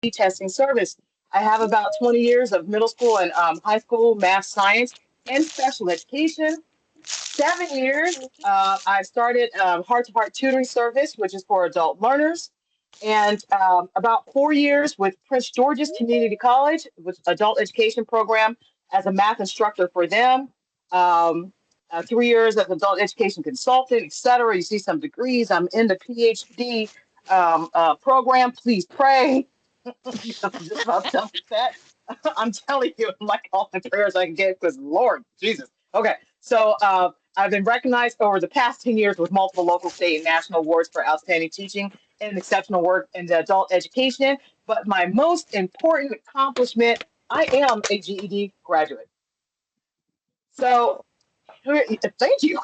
testing service. I have about 20 years of middle school and high school math, science, and special education. 7 years, I started Heart to Heart Tutoring Service, which is for adult learners. And about 4 years with Prince George's Community College, with adult education program as a math instructor for them. Um, 3 years as adult education consultant, et cetera. You see some degrees. I'm in the PhD program. Please pray. I'm just about done with that. I'm telling you, like all the prayers I can get, because Lord Jesus. Okay, so I've been recognized over the past 10 years with multiple local, state, and national awards for outstanding teaching and exceptional work in the adult education. But my most important accomplishment, I am a GED graduate. So thank you.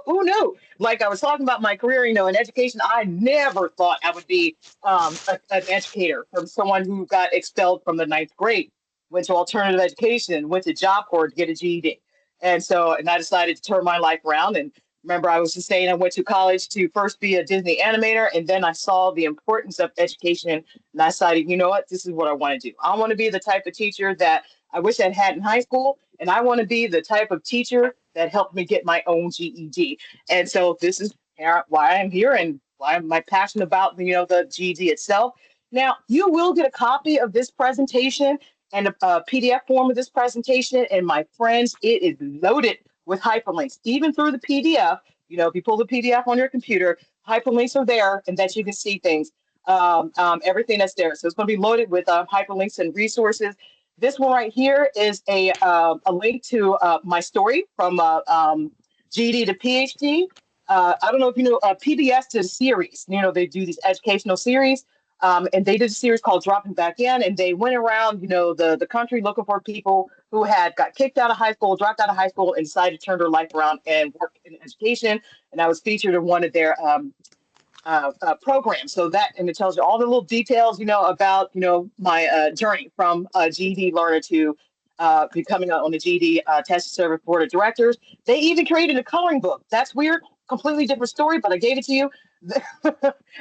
Who knew? Like I was talking about my career, in education, I never thought I would be an educator from someone who got expelled from the ninth grade, went to alternative education, went to Job Corps to get a GED. And I decided to turn my life around. And remember, I was just saying I went to college to first be a Disney animator, and then I saw the importance of education. And I decided, you know what, this is what I want to do. I want to be the type of teacher that I wish I'd had in high school, and I want to be the type of teacher that helped me get my own GED. And so this is why I'm here and why I'm my passion about the GED itself. Now you will get a copy of this presentation and a PDF form of this presentation. And my friends, it is loaded with hyperlinks, even through the PDF. If you pull the PDF on your computer, hyperlinks are there, and that you can see things, everything that's there. So it's going to be loaded with hyperlinks and resources. This one right here is a link to my story from GED to PhD. I don't know if you know, PBS did a series. They do these educational series, and they did a series called Dropping Back In, and they went around, the country looking for people who had got kicked out of high school, dropped out of high school, and decided to turn their life around and work in education. And I was featured in one of their program. So that, and it tells you all the little details, about, my journey from a GED learner to becoming on the GED testing service board of directors. They even created a coloring book. That's weird, completely different story, but I gave it to you.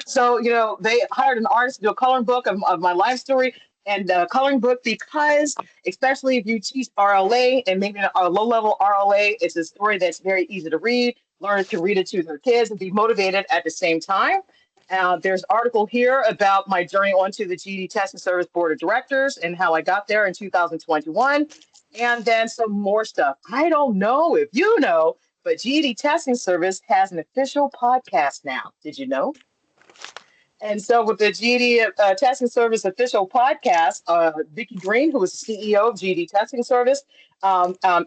So, they hired an artist to do a coloring book of my life story. And coloring book, because especially if you teach RLA and maybe a low level RLA, it's a story that's very easy to read. Learners can read it to their kids and be motivated at the same time. There's an article here about my journey onto the GED Testing Service Board of Directors and how I got there in 2021. And then some more stuff. I don't know if you know, but GED Testing Service has an official podcast now. Did you know? And so with the GED Testing Service official podcast, Vicki Green, who is the CEO of GED Testing Service,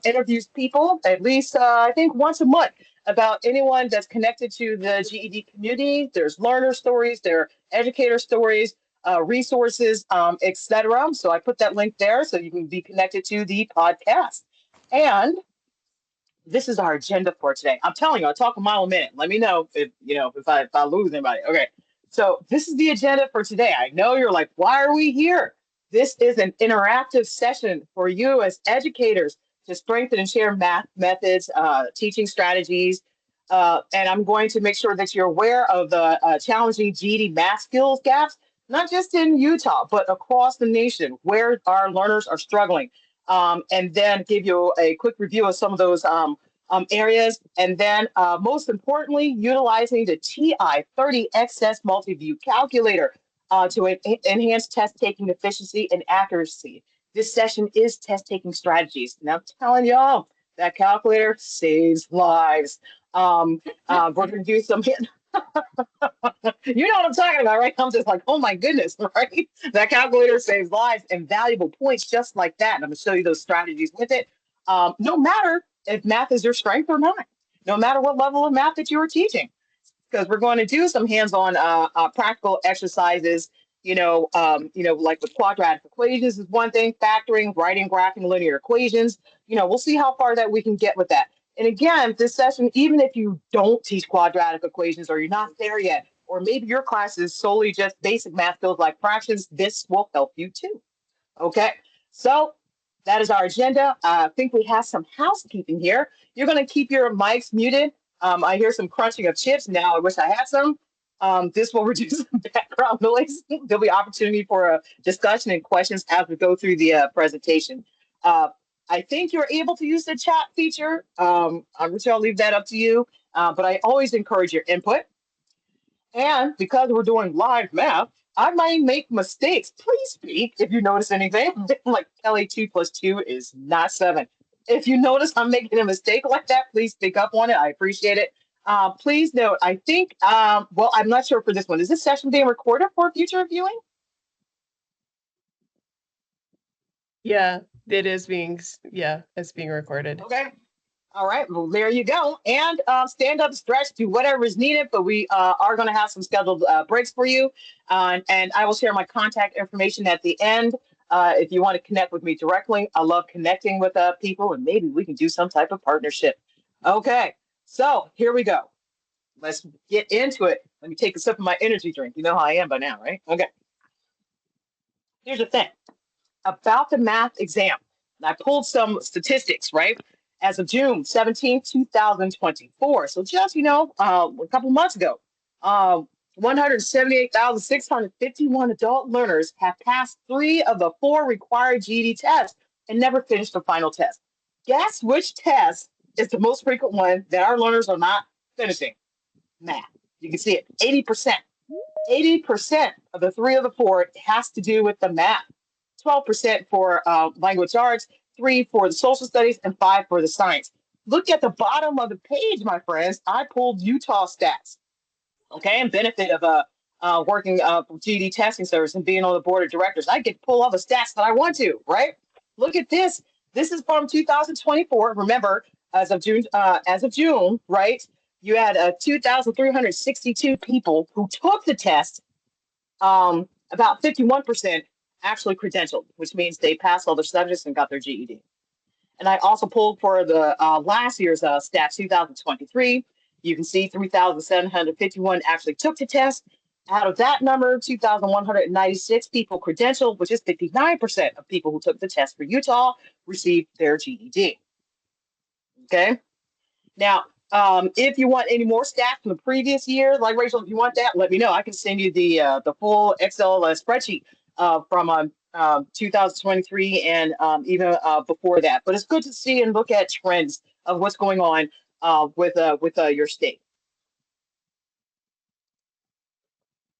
interviews people at least, I think, once a month about anyone that's connected to the GED community. There's learner stories, there are educator stories, resources, etc. So I put that link there so you can be connected to the podcast. And this is our agenda for today. I'm telling you, I'll talk a mile a minute. Let me know if I lose anybody. Okay. So this is the agenda for today. I know you're like, why are we here? This is an interactive session for you as educators to strengthen and share math methods, teaching strategies. And I'm going to make sure that you're aware of the challenging GED math skills gaps, not just in Utah, but across the nation where our learners are struggling. And then give you a quick review of some of those areas. And then most importantly, utilizing the TI-30XS multi-view calculator to enhance test taking efficiency and accuracy. This session is test taking strategies. And I'm telling y'all, that calculator saves lives. We're going to do some you know what I'm talking about, right? I'm just like, oh my goodness, right? That calculator saves lives and valuable points just like that. And I'm going to show you those strategies with it. No matter if math is your strength or not, no matter what level of math that you are teaching, because we're going to do some hands-on practical exercises. Like with quadratic equations is one thing, factoring, writing, graphing, linear equations. We'll see how far that we can get with that. And again, this session, even if you don't teach quadratic equations or you're not there yet, or maybe your class is solely just basic math skills like fractions, this will help you too. Okay, so that is our agenda. I think we have some housekeeping here. You're going to keep your mics muted. I hear some crunching of chips. Now I wish I had some. This will reduce background noise. There'll be opportunity for a discussion and questions as we go through the presentation. Uh, I think you're able to use the chat feature. I'm sure I'll leave that up to you, but I always encourage your input. And because we're doing live math, I might make mistakes. Please speak if you notice anything. Like Kelly, 2 plus 2 is not 7. If you notice I'm making a mistake like that, please speak up on it. I appreciate it. Please note, I think, well, I'm not sure for this one. Is this session being recorded for future viewing? Yeah, it's being recorded. Okay. All right, well, there you go. And stand up, stretch, do whatever is needed, but we are going to have some scheduled breaks for you. And I will share my contact information at the end. If you want to connect with me directly, I love connecting with people, and maybe we can do some type of partnership. Okay, so here we go. Let's get into it. Let me take a sip of my energy drink. You know how I am by now, right? Okay. Here's the thing about the math exam. I pulled some statistics, right? As of June 17th, 2024. So just, a couple months ago, 178,651 adult learners have passed 3 of the 4 required GED tests and never finished the final test. Guess which test is the most frequent one that our learners are not finishing? Math. You can see it, 80%. 80% of the 3 of the 4 has to do with the math. 12% for language arts, 3 for the social studies, and 5 for the science. Look at the bottom of the page, my friends. I pulled Utah stats, okay, and benefit of working for GED testing service and being on the board of directors. I get to pull all the stats that I want to, right? Look at this. This is from 2024. Remember, as of June, right? You had 2,362 people who took the test. About 51% actually credentialed, which means they passed all their subjects and got their GED. And I also pulled for the last year's stats, 2023. You can see 3,751 actually took the test. Out of that number, 2,196 people credentialed, which is 59% of people who took the test for Utah received their GED. Okay. Now, if you want any more stats from the previous year, like Rachel, if you want that, let me know. I can send you the full Excel spreadsheet from 2023 and even before that. But it's good to see and look at trends of what's going on with your state.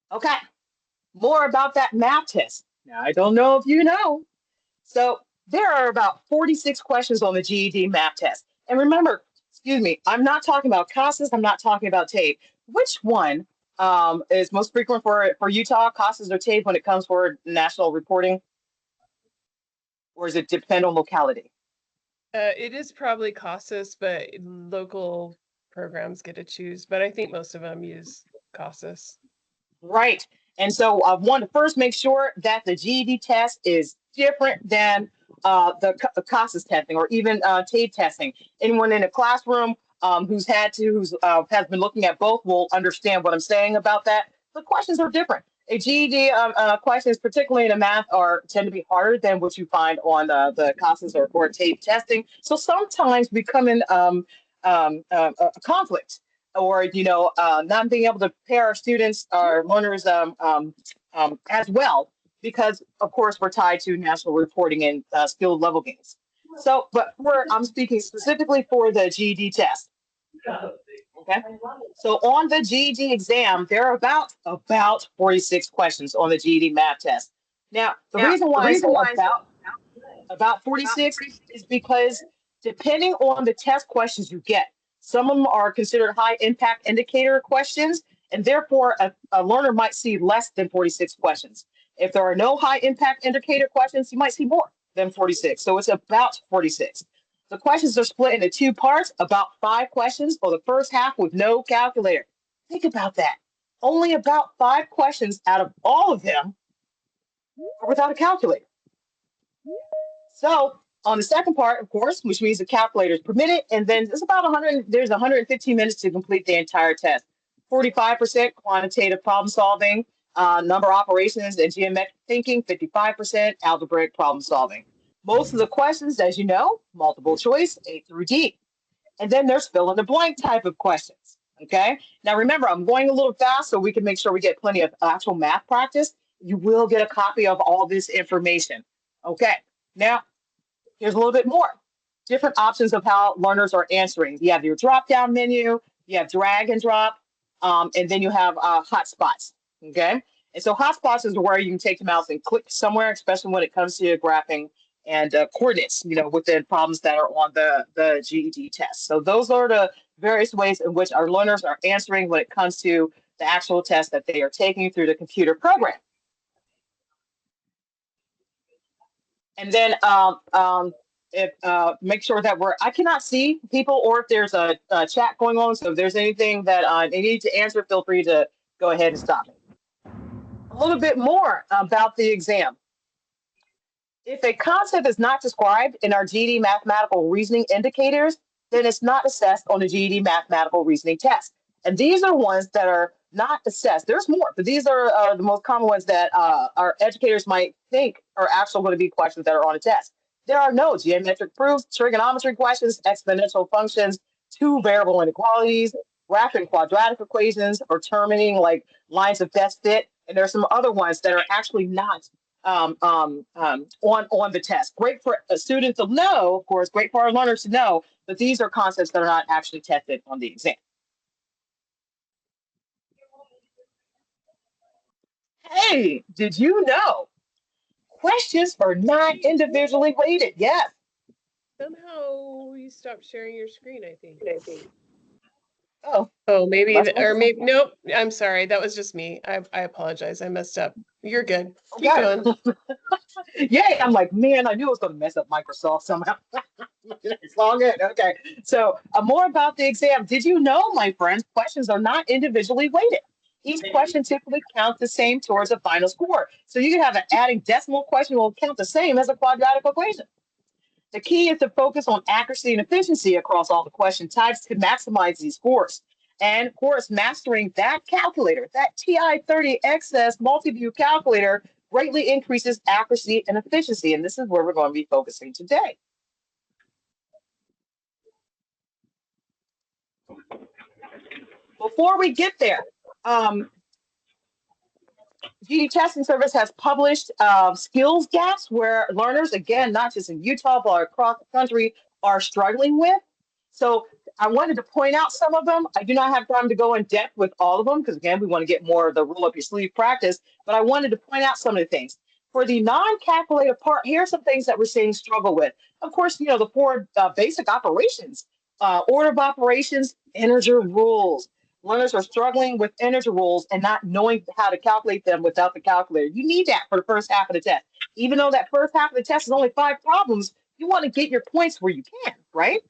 Okay, more about that math test. Now, I don't know if you know. So there are about 46 questions on the GED math test. And remember, excuse me, I'm not talking about CASAS, I'm not talking about TABE. Which one is most frequent for Utah, CASAS or TABE when it comes for national reporting? Or does it depend on locality? It is probably CASAS, but local programs get to choose. But I think most of them use CASAS. Right. And so I want to first make sure that the GED test is different than the CASAS testing or even TABE testing. Anyone in a classroom who's has been looking at both will understand what I'm saying about that. The questions are different. A GED questions, particularly in the math, tend to be harder than what you find on the CASAS or TABE testing. So sometimes we come in a conflict, or not being able to prepare our students, our learners as well, because of course we're tied to national reporting and skill level gains. So, but I'm speaking specifically for the GED test. Okay. So on the GED exam, there are about 46 questions on the GED math test. Now, the reason why I say about 46 is because depending on the test questions you get, some of them are considered high impact indicator questions, and therefore a learner might see less than 46 questions. If there are no high impact indicator questions, you might see more than 46. So it's about 46. The questions are split into 2 parts, about 5 questions for the first half with no calculator. Think about that. Only about 5 questions out of all of them are without a calculator. So on the second part, of course, which means the calculator is permitted, and then there's 115 minutes to complete the entire test. 45% quantitative problem solving, number operations and geometric thinking, 55% algebraic problem solving. Most of the questions, as you know, multiple choice, A through D. And then there's fill in the blank type of questions. Okay. Now remember, I'm going a little fast so we can make sure we get plenty of actual math practice. You will get a copy of all this information. Okay. Now, here's a little bit more. Different options of how learners are answering. You have your drop down menu, you have drag and drop, and then you have hotspots. Okay. And so hotspots is where you can take the mouse and click somewhere, especially when it comes to graphing and coordinates, within problems that are on the GED test. So those are the various ways in which our learners are answering when it comes to the actual test that they are taking through the computer program. And then if make sure that I cannot see people or if there's a chat going on. So if there's anything that they need to answer, feel free to go ahead and stop me. A little bit more about the exam. If a concept is not described in our GED mathematical reasoning indicators, then it's not assessed on the GED mathematical reasoning test. And these are ones that are not assessed. There's more, but these are the most common ones that our educators might think are actually going to be questions that are on a test. There are no geometric proofs, trigonometry questions, exponential functions, two variable inequalities, graphing quadratic equations, or determining like lines of best fit. And there's some other ones that are actually not on the test. Great for a student to know, of course, great for our learners to know, but these are concepts that are not actually tested on the exam. Hey, did you know questions are not individually weighted? Yes. Somehow you stopped sharing your screen, I think. Oh, Oh, maybe, that's or wonderful. maybe, nope, I'm sorry. That was just me. I apologize. I messed up. You're good. Keep Okay. going. Yay. I'm like, man, I knew it was going to mess up Microsoft somehow. It's all good. Okay. So, more about the exam. Did you know, my friends, questions are not individually weighted? Each question typically counts the same towards a final score. So, you can have an adding decimal question will count the same as a quadratic equation. The key is to focus on accuracy and efficiency across all the question types to maximize these scores. And of course, mastering that calculator, that TI-30XS multi-view calculator, greatly increases accuracy and efficiency. And this is where we're going to be focusing today. Before we get there, GED Testing Service has published skills gaps where learners, again, not just in Utah, but across the country, are struggling with. So I wanted to point out some of them. I do not have time to go in depth with all of them because, again, we want to get more of the roll up your sleeve practice. But I wanted to point out some of the things. For the non-calculated part, here are some things that we're seeing struggle with. Of course, the four basic operations, order of operations, integer rules. Learners are struggling with integer rules and not knowing how to calculate them without the calculator. You need that for the first half of the test. Even though that first half of the test is only 5 problems, you want to get your points where you can, right?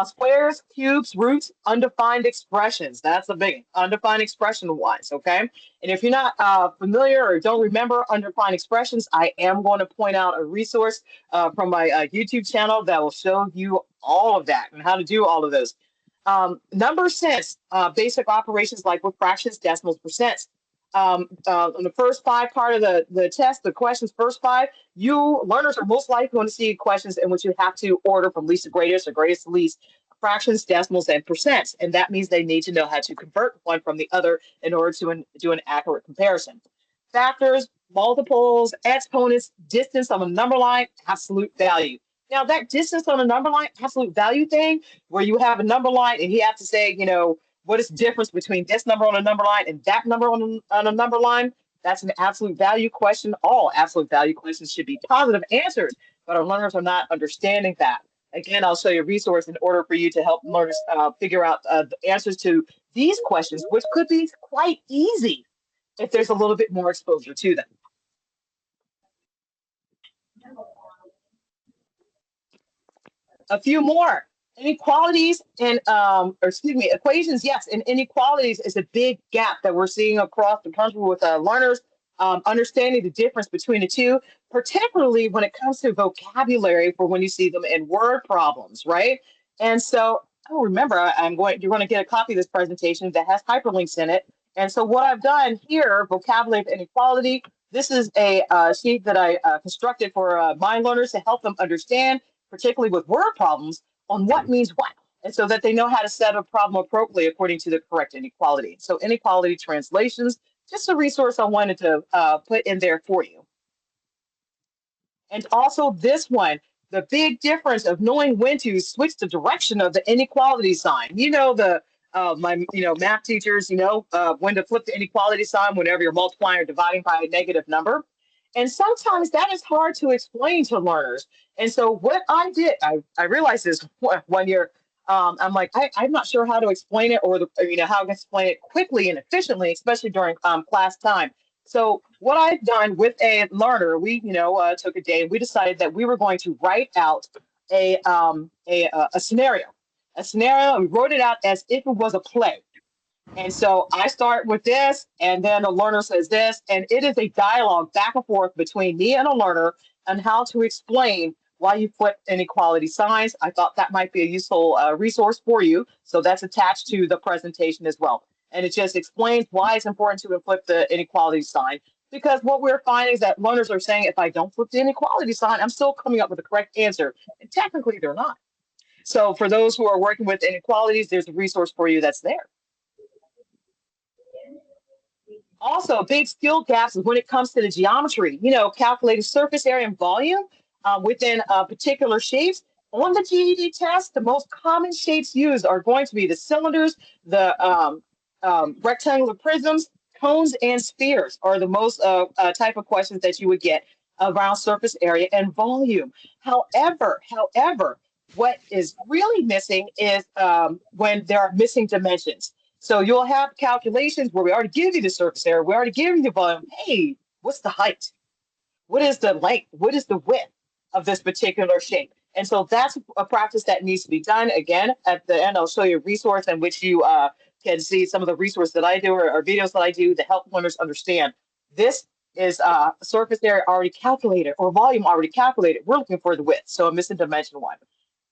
Squares, cubes, roots, undefined expressions. That's a big undefined expression wise, okay? And if you're not familiar or don't remember undefined expressions, I am going to point out a resource from my YouTube channel that will show you all of that and how to do all of those. Number sense, basic operations like with fractions, decimals, percents. In the first 5 part of the test, the questions first 5, you learners are most likely going to see questions in which you have to order from least to greatest or greatest to least fractions, decimals, and percents. And that means they need to know how to convert one from the other in order to do an accurate comparison. Factors, multiples, exponents, distance on a number line, absolute value. Now that distance on a number line, absolute value thing, where you have a number line and you have to say, what is the difference between this number on a number line and that number on a number line? That's an absolute value question. All absolute value questions should be positive answers, but our learners are not understanding that. Again, I'll show you a resource in order for you to help learners figure out the answers to these questions, which could be quite easy if there's a little bit more exposure to them. A few more. Inequalities and, equations, yes, and inequalities is a big gap that we're seeing across the country with learners understanding the difference between the two, particularly when it comes to vocabulary for when you see them in word problems, right? And so, oh, remember, you're going to get a copy of this presentation that has hyperlinks in it. And so what I've done here, vocabulary of inequality, this is a sheet that I constructed for my learners to help them understand particularly with word problems, on what means what. and so that they know how to set a problem appropriately according to the correct inequality. So inequality translations, just a resource I wanted to put in there for you. And also this one, the big difference of knowing when to switch the direction of the inequality sign. You know, the my math teachers, when to flip the inequality sign whenever you're multiplying or dividing by a negative number. And sometimes that is hard to explain to learners. And so what I did, I realized this one year. I'm like, I'm not sure how to explain it, or how to explain it quickly and efficiently, especially during class time. So what I've done with a learner, we took a day and we decided that we were going to write out a scenario, and we wrote it out as if it was a play. And so I start with this, and then a learner says this, and it is a dialogue back and forth between me and a learner on how to explain why you flip inequality signs. I thought that might be a useful resource for you. So that's attached to the presentation as well. And it just explains why it's important to flip the inequality sign. Because what we're finding is that learners are saying, if I don't flip the inequality sign, I'm still coming up with the correct answer. And technically, they're not. So for those who are working with inequalities, there's a resource for you that's there. Also, big skill gaps is when it comes to the geometry, calculating surface area and volume within particular shapes. On the GED test, the most common shapes used are going to be the cylinders, the rectangular prisms, cones, and spheres are the most type of questions that you would get around surface area and volume. However, what is really missing is when there are missing dimensions. So you'll have calculations where we already give you the surface area, we already give you the volume. Hey, what's the height? What is the length? What is the width of this particular shape? And so that's a practice that needs to be done. Again, at the end, I'll show you a resource in which you can see some of the resources that I do or videos that I do to help learners understand. This is surface area already calculated or volume already calculated. We're looking for the width, so a missing dimension one.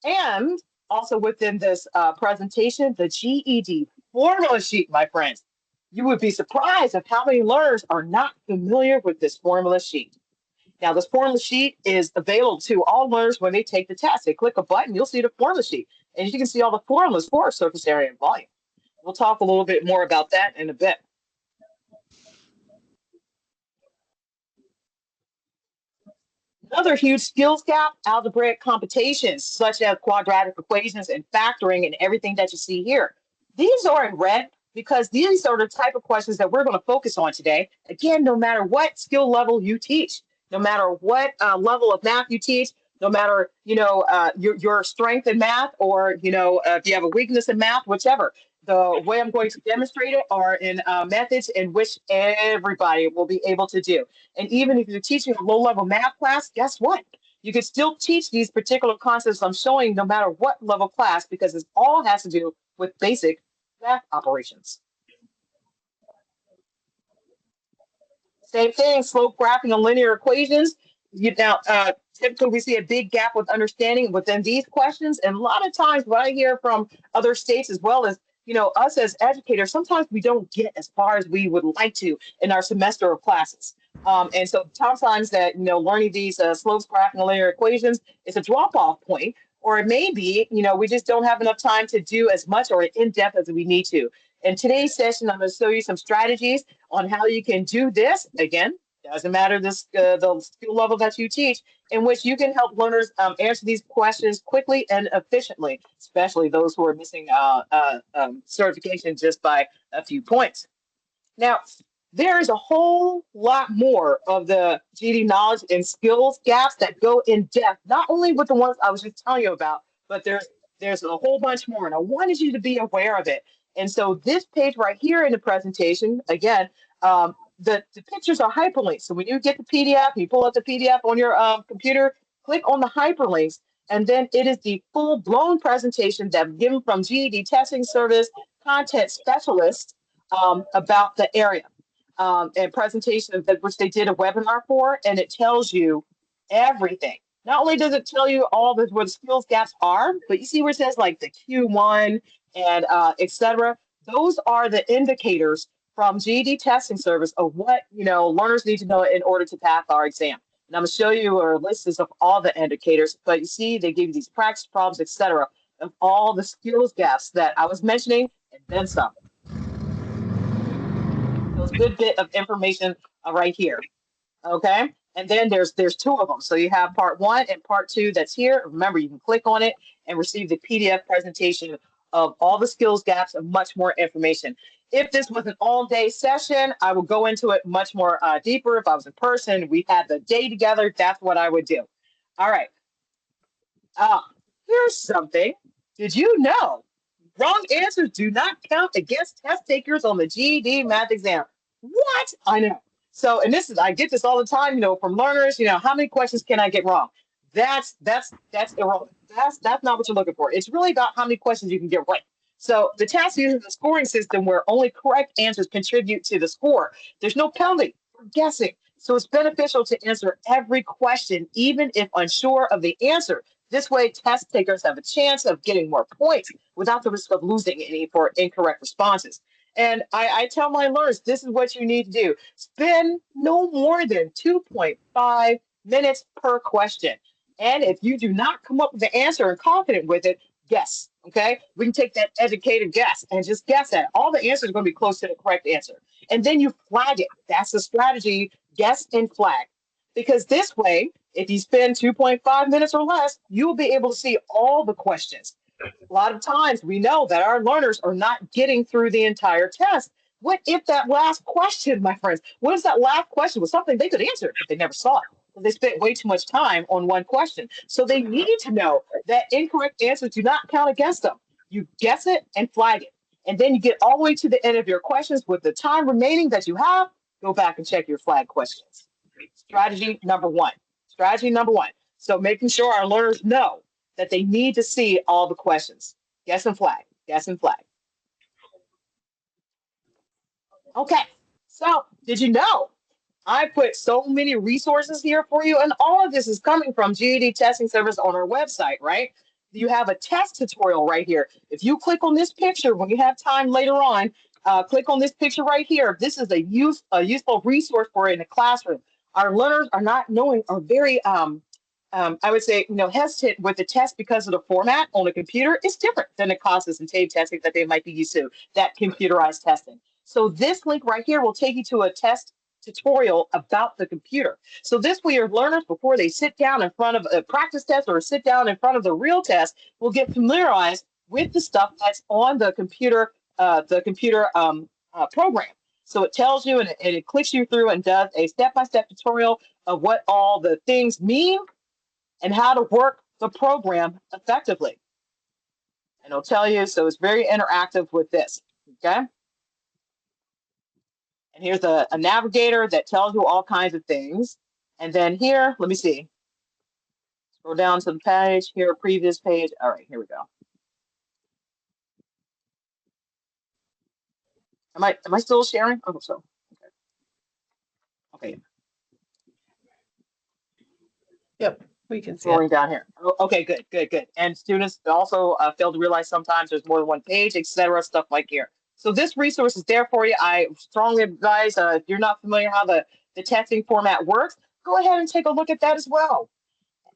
And also within this presentation, the GED formula sheet, my friends. You would be surprised of how many learners are not familiar with this formula sheet. Now, this formula sheet is available to all learners when they take the test. They click a button, you'll see the formula sheet, and you can see all the formulas for surface area and volume. We'll talk a little bit more about that in a bit. Another huge skills gap, algebraic computations, such as quadratic equations and factoring and everything that you see here. These are in red because these are the type of questions that we're going to focus on today. Again, no matter what skill level you teach, no matter what level of math you teach, no matter your strength in math, or if you have a weakness in math, whichever. The way I'm going to demonstrate it are in methods in which everybody will be able to do. And even if you're teaching a low-level math class, guess what? You can still teach these particular concepts I'm showing no matter what level class, because it all has to do with basic math operations. Same thing, slope graphing and linear equations. Typically we see a big gap with understanding within these questions. And a lot of times what I hear from other states as well is, us as educators, sometimes we don't get as far as we would like to in our semester of classes. And so sometimes that, learning these slopes, graphing, and linear equations is a drop-off point, or it may be, we just don't have enough time to do as much or in depth as we need to. In today's session, I'm going to show you some strategies on how you can do this. Again, doesn't matter the skill level that you teach, in which you can help learners answer these questions quickly and efficiently, especially those who are missing certification just by a few points. Now, there is a whole lot more of the GD knowledge and skills gaps that go in depth, not only with the ones I was just telling you about, but there's a whole bunch more, and I wanted you to be aware of it. And so this page right here in the presentation, again, the pictures are hyperlinks. So when you get the PDF, you pull up the PDF on your computer, click on the hyperlinks, and then it is the full-blown presentation that's given from GED Testing Service content specialists about the area. And presentation that which they did a webinar for, and it tells you everything. Not only does it tell you all the where the skills gaps are, but you see where it says like the Q1 and etc. Those are the indicators from GED Testing Service of what learners need to know in order to pass our exam. And I'm going to show you a list of all the indicators, but you see they give you these practice problems, etc. of all the skills gaps that I was mentioning, and then some. So it's a good bit of information right here. Okay. And then there's two of them. So you have part one and part two that's here. Remember, you can click on it and receive the PDF presentation of all the skills gaps and much more information. If this was an all-day session, I would go into it much more deeper. If I was in person, we had the day together, that's what I would do. All right. Uh, Here's something. Did you know wrong answers do not count against test takers on the GED math exam? What? I know. So, and this is, I get this all the time, from learners, how many questions can I get wrong? That's irrelevant. That's not what you're looking for. It's really about how many questions you can get right. So the test uses a scoring system where only correct answers contribute to the score. There's no penalty for guessing. So it's beneficial to answer every question, even if unsure of the answer. This way, test takers have a chance of getting more points without the risk of losing any for incorrect responses. And I tell my learners, this is what you need to do. Spend no more than 2.5 minutes per question. And if you do not come up with the answer and confident with it, guess. Okay. We can take that educated guess and just guess at it. All the answers are going to be close to the correct answer. And then you flag it. That's the strategy. Guess and flag. Because this way, if you spend 2.5 minutes or less, you'll be able to see all the questions. A lot of times we know that our learners are not getting through the entire test. What if that last question, my friends, what if that last question was something they could answer, but they never saw it? They spent way too much time on one question. So they need to know that incorrect answers do not count against them. You guess it and flag it. And then you get all the way to the end of your questions with the time remaining that you have, go back and check your flag questions. Strategy number one. Strategy number one. So making sure our learners know that they need to see all the questions. Guess and flag. Guess and flag. Okay. So did you know I put so many resources here for you, and all of this is coming from GED Testing Service on our website, right? You have a test tutorial right here. If you click on this picture when you have time later on, click on this picture right here. This is a useful resource for in the classroom. Our learners are not knowing, are very I would say, hesitant with the test because of the format on a computer. It's different than the COSIS and TABE testing that they might be used to, that computerized testing. So this link right here will take you to a test tutorial about the computer. So this way your learners, before they sit down in front of a practice test or sit down in front of the real test, will get familiarized with the stuff that's on the computer program. So it tells you and it clicks you through and does a step-by-step tutorial of what all the things mean and how to work the program effectively. And it'll tell you, so it's very interactive with this, okay? And here's a navigator that tells you all kinds of things. And then here, let me see. Scroll down to the page, here, previous page. All right, here we go. Am I still sharing? Oh, so, okay. Yep, we can see Scrolling it. down here. Oh, okay, good. And students also fail to realize sometimes there's more than one page, etc. Stuff like here. So this resource is there for you. I strongly advise if you're not familiar how the testing format works, go ahead and take a look at that as well.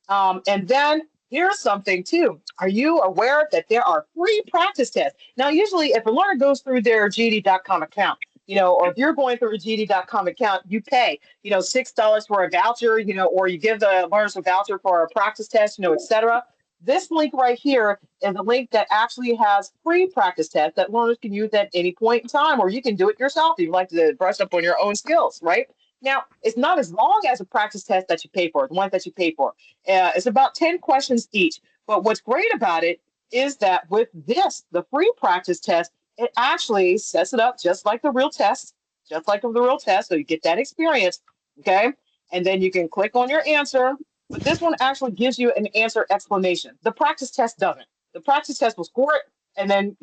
And then here's something too. Are you aware that there are free practice tests? Now, usually if a learner goes through their GED.com account, or if you're going through a GED.com account, you pay, $6 for a voucher, or you give the learners a voucher for a practice test, etc. This link right here is a link that actually has free practice tests that learners can use at any point in time, or you can do it yourself if you like to brush up on your own skills, right? Now, it's not as long as a practice test that you pay for, the ones that you pay for. It's about 10 questions each. But what's great about it is that with this, the free practice test, it actually sets it up just like the real test, So you get that experience, okay? And then you can click on your answer. But this one actually gives you an answer explanation. The practice test doesn't. The practice test will score it and then,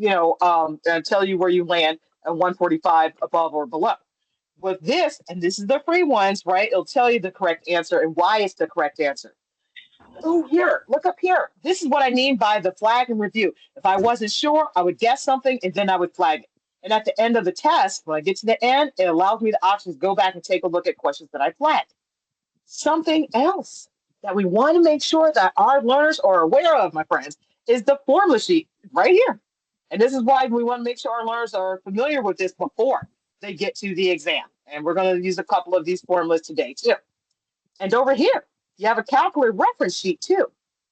tell you where you land at 145 above or below. With this, and this is the free ones, right? It'll tell you the correct answer and why it's the correct answer. Oh, here, look up here. This is what I mean by the flag and review. If I wasn't sure, I would guess something and then I would flag it. And at the end of the test, when I get to the end, it allows me the options to go back and take a look at questions that I flagged. Something else that we want to make sure that our learners are aware of, my friends, is the formula sheet right here. And this is why we want to make sure our learners are familiar with this before they get to the exam. And we're going to use a couple of these formulas today too. And over here, you have a calculator reference sheet too.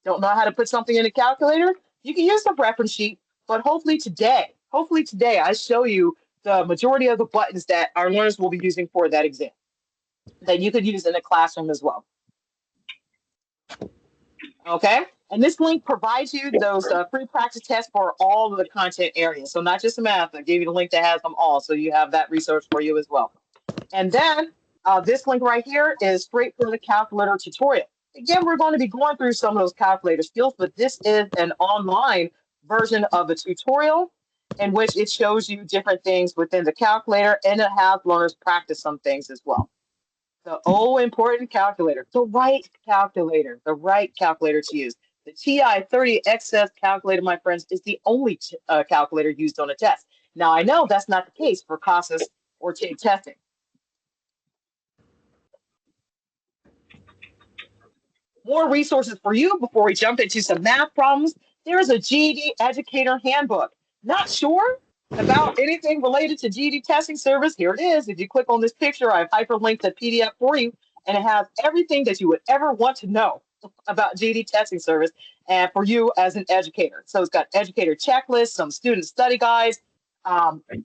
Don't know how to put something in a calculator? You can use the reference sheet, but hopefully today I show you the majority of the buttons that our learners will be using for that exam that you could use in the classroom as well. Okay, and this link provides you those free practice tests for all of the content areas. So not just the math, I gave you the link that has them all. So you have that resource for you as well. And then this link right here is straight from the calculator tutorial. Again, we're going to be going through some of those calculator skills, but this is an online version of a tutorial in which it shows you different things within the calculator, and it has learners practice some things as well. The important calculator, the right calculator to use. The TI-30 XS calculator, my friends, is the only calculator used on a test. Now, I know that's not the case for CASAS or TIG testing. More resources for you before we jump into some math problems. There is a GED Educator Handbook. Not sure about anything related to GED testing service? Here it is. If you click on this picture, I've hyperlinked the PDF for you, and it has everything that you would ever want to know about GED testing service and for you as an educator. So it's got educator checklists, some student study guides,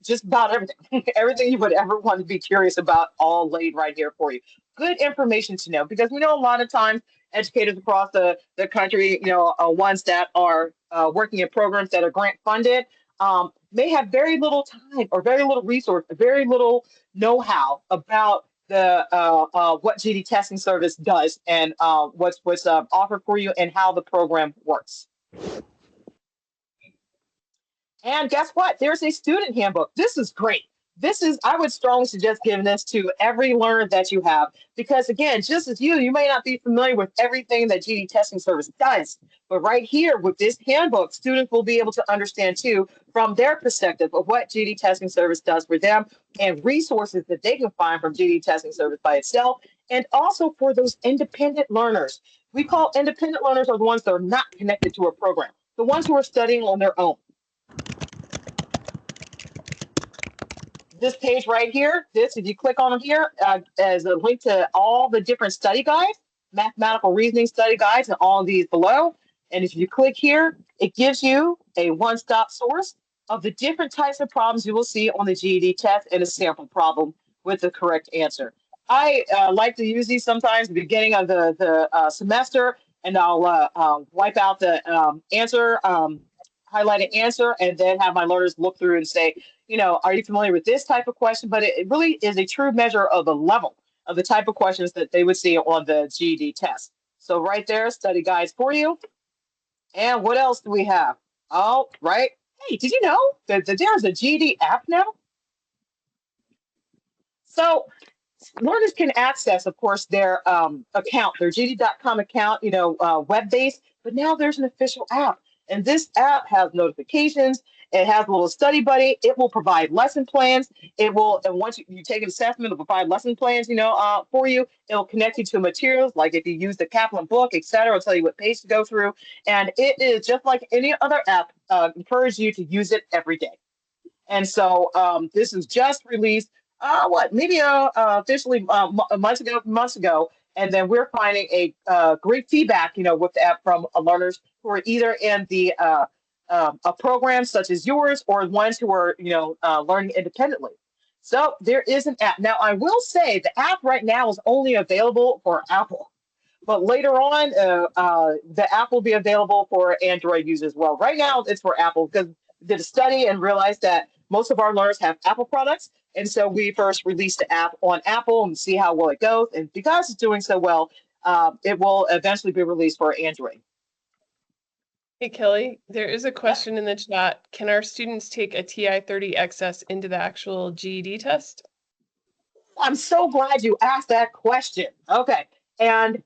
just about everything, everything you would ever want to be curious about, all laid right here for you. Good information to know, because we know a lot of times educators across the country, ones that are working in programs that are grant funded, may have very little time or very little resource, very little know-how about the what GED testing service does and what's offered for you and how the program works. And guess what? There's a student handbook. This is great. I would strongly suggest giving this to every learner that you have, because again, just as you may not be familiar with everything that GED testing service does, but right here with this handbook, students will be able to understand too, from their perspective, of what GED testing service does for them and resources that they can find from GED testing service by itself, and also for those independent learners. We call independent learners are the ones that are not connected to a program, the ones who are studying on their own. This page right here, if you click on here, as a link to all the different study guides, mathematical reasoning study guides, and all of these below. And if you click here, it gives you a one-stop source of the different types of problems you will see on the GED test and a sample problem with the correct answer. I like to use these sometimes at the beginning of the semester, and I'll wipe out the answer, highlight an answer, and then have my learners look through and say, are you familiar with this type of question? But it really is a true measure of the level of the type of questions that they would see on the GED test. So right there, study guides for you. And what else do we have? Oh, right. Hey, did you know that there's a GED app now? So learners can access, of course, their account, their GED.com account, web-based, but now there's an official app. And this app has notifications. It has a little study buddy. It will provide lesson plans. It will, and once you take an assessment, it'll provide lesson plans, for you. It'll connect you to materials, like if you use the Kaplan book, et cetera. It'll tell you what page to go through. And it is just like any other app, encourage you to use it every day. And so this is just released, maybe officially months ago. And then we're finding a great feedback, with the app from learners who are either in the a program such as yours or ones who are, learning independently. So there is an app. Now, I will say the app right now is only available for Apple, but later on, the app will be available for Android users as well. Right now, it's for Apple because we did a study and realized that most of our learners have Apple products. And so we first released the app on Apple and see how well it goes. And because it's doing so well, it will eventually be released for Android. Hey, Kelly, there is a question in the chat. Can our students take a TI-30 XS into the actual GED test? I'm so glad you asked that question. Okay. And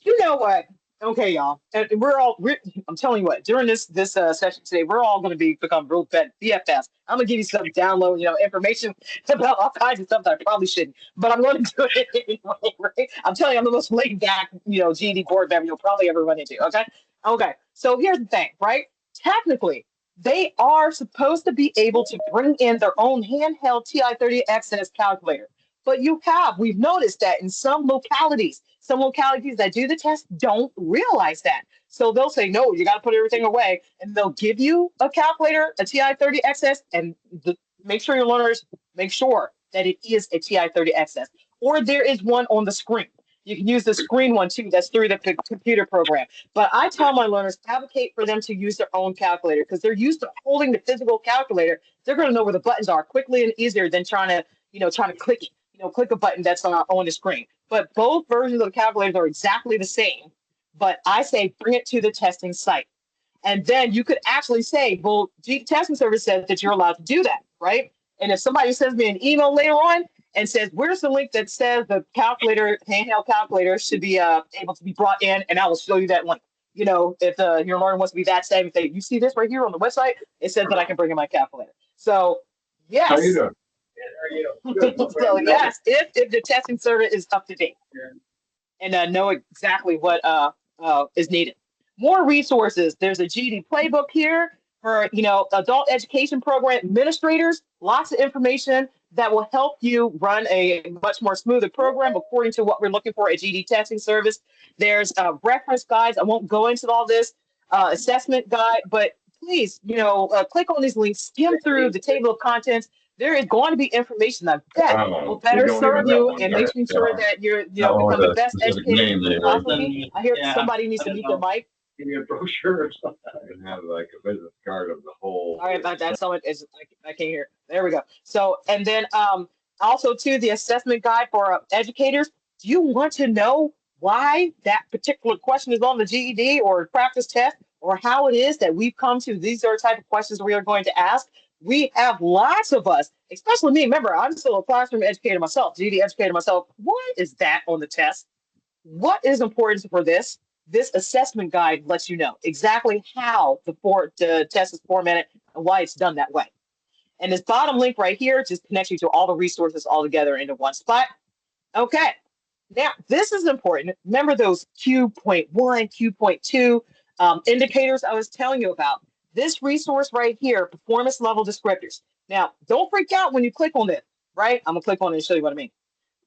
you know what? Okay, y'all. And I'm telling you what, during this session today, we're all going to become real BFFs. I'm going to give you some download, information about all kinds of stuff that I probably shouldn't, but I'm going to do it anyway, right? I'm telling you, I'm the most laid back, GED board member you'll probably ever run into, okay? Okay, so here's the thing, right? Technically, they are supposed to be able to bring in their own handheld TI-30 XS calculator. But we've noticed that in some localities that do the test don't realize that. So they'll say, no, you got to put everything away. And they'll give you a calculator, a TI-30 XS, and make sure your learners make sure that it is a TI-30 XS. Or there is one on the screen. You can use the screen one too, that's through the computer program. But I tell my learners, advocate for them to use their own calculator because they're used to holding the physical calculator. They're going to know where the buttons are quickly and easier than trying to click, click a button that's on the screen. But both versions of the calculators are exactly the same. But I say bring it to the testing site. And then you could actually say, well, G testing service says that you're allowed to do that, right? And if somebody sends me an email later on and says, where's the link that says the calculator, handheld calculator should be able to be brought in, and I will show you that link. If your learner wants to be that savvy, say, you see this right here on the website? It says that I can bring in my calculator. So, yes. How you doing? So, yes, if the testing service is up to date and know exactly what is needed. More resources. There's a GED playbook here for adult education program administrators. Lots of information that will help you run a much more smoother program according to what we're looking for at GED testing service. There's reference guides. I won't go into all this assessment guide, but please, click on these links, skim through the table of contents. There is going to be information that will better serve you and making sure that you're, become the best educator you can possibly be. I hear somebody needs to mute their mic. Give me a brochure or something. I can have like a business card of the whole. All right, about that. Someone is I can't hear. There we go. So, and then also too the assessment guide for educators. Do you want to know why that particular question is on the GED or practice test, or how it is that we've come to these are the type of questions we are going to ask? We have lots of us, especially me. Remember, I'm still a classroom educator myself, GED educator myself. Why is that on the test? What is important for this? This assessment guide lets you know exactly how the test is formatted and why it's done that way. And this bottom link right here just connects you to all the resources all together into one spot. Okay, now this is important. Remember those Q.1, Q.2 indicators I was telling you about. This resource right here, performance level descriptors. Now, don't freak out when you click on it, right? I'm gonna click on it and show you what I mean.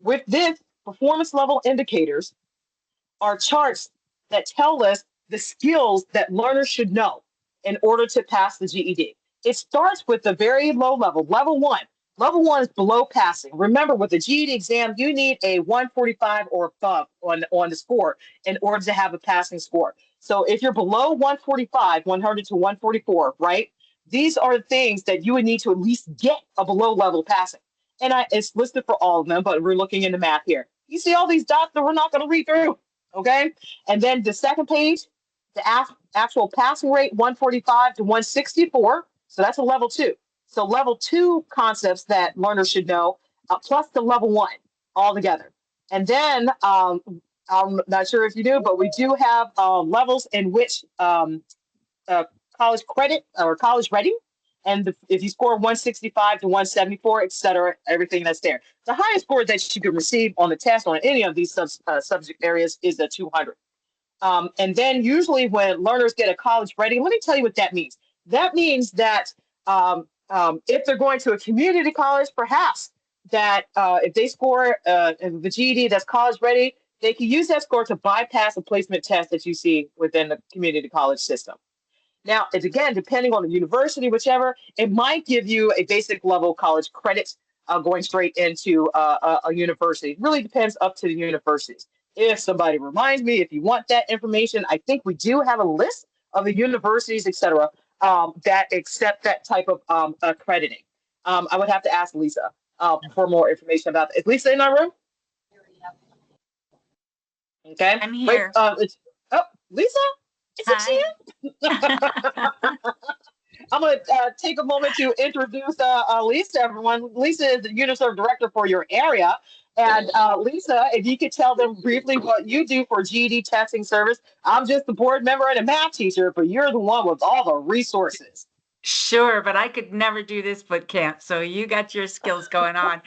With this, performance level indicators are charts that tell us the skills that learners should know in order to pass the GED. It starts with the very low level, level one. Level one is below passing. Remember, with the GED exam, you need a 145 or above on the score in order to have a passing score. So if you're below 145, 100 to 144, right? These are the things that you would need to at least get a below level passing. And it's listed for all of them, but we're looking into math here. You see all these dots that we're not going to read through, okay? And then the second page, the actual passing rate, 145 to 164. So that's a level two. So level two concepts that learners should know, plus the level one all together. And then I'm not sure if you do, but we do have levels in which college credit or college ready. And if you score 165 to 174, et cetera, everything that's there. The highest score that you can receive on the test on any of these subject areas is a 200. And then usually when learners get a college ready, let me tell you what that means. That means that if they're going to a community college, perhaps that if they score the GED that's college ready, they can use that score to bypass the placement test that you see within the community college system. Now, it's again, depending on the university, whichever, it might give you a basic level college credit going straight into a university. It really depends up to the universities. If somebody reminds me, if you want that information, I think we do have a list of the universities, et cetera, that accept that type of accrediting. I would have to ask Lisa for more information about that. Is Lisa in our room? Okay. I'm here. Lisa? Is it you? I'm going to take a moment to introduce Lisa to everyone. Lisa is the UNICEF director for your area. And Lisa, if you could tell them briefly what you do for GED testing service. I'm just the board member and a math teacher, but you're the one with all the resources. Sure, but I could never do this boot camp, so you got your skills going on.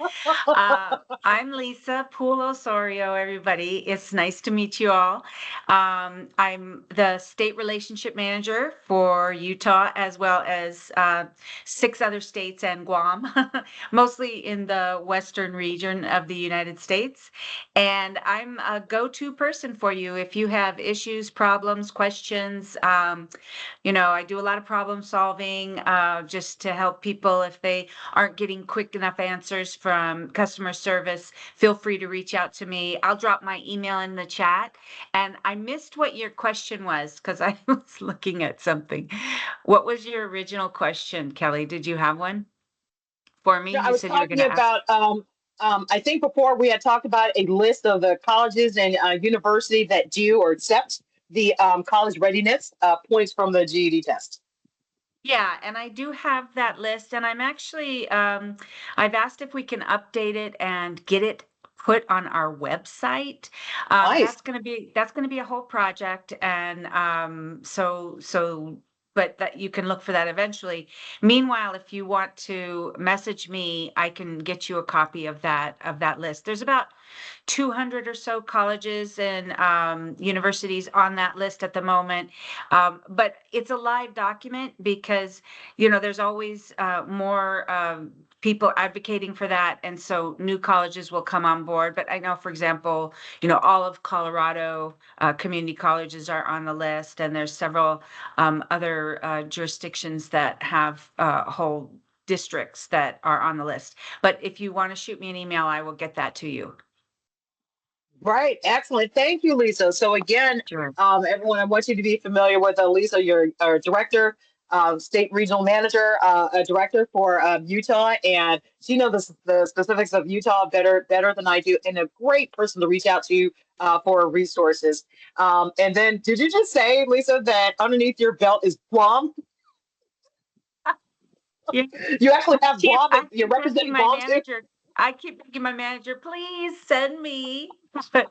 I'm Lisa Poole Osorio, everybody. It's nice to meet you all. I'm the state relationship manager for Utah, as well as 6 other states and Guam, mostly in the western region of the United States. And I'm a go-to person for you if you have issues, problems, questions. I do a lot of problem solving just to help people if they aren't getting quick enough answers from customer service. Feel free to reach out to me. I'll drop my email in the chat. And I missed what your question was because I was looking at something. What was your original question, Kelly? Did you have one for me? No, I You was said you were going talking to ask. about, I think before we had talked about a list of the colleges and university that do or accept the college readiness points from the GED test. Yeah, and I do have that list, and I'm actually, I've asked if we can update it and get it put on our website. Nice. That's gonna be a whole project, and but that you can look for that eventually. Meanwhile, if you want to message me, I can get you a copy of that list. There's about 200 or so colleges and universities on that list at the moment. But it's a live document because, there's always more people advocating for that. And so new colleges will come on board. But I know, for example, all of Colorado community colleges are on the list, and there's several other jurisdictions that have whole districts that are on the list. But if you want to shoot me an email, I will get that to you. Right. Excellent. Thank you, Lisa. So again, Sure. everyone, I want you to be familiar with Lisa, your director, state regional manager, director for Utah, and she knows the specifics of Utah better than I do, and a great person to reach out to for resources. And then, did you just say, Lisa, that underneath your belt is Guam? Yeah. You actually have Guam, I and you're keep begging representing my Guam too, manager. I keep begging my manager, please send me. But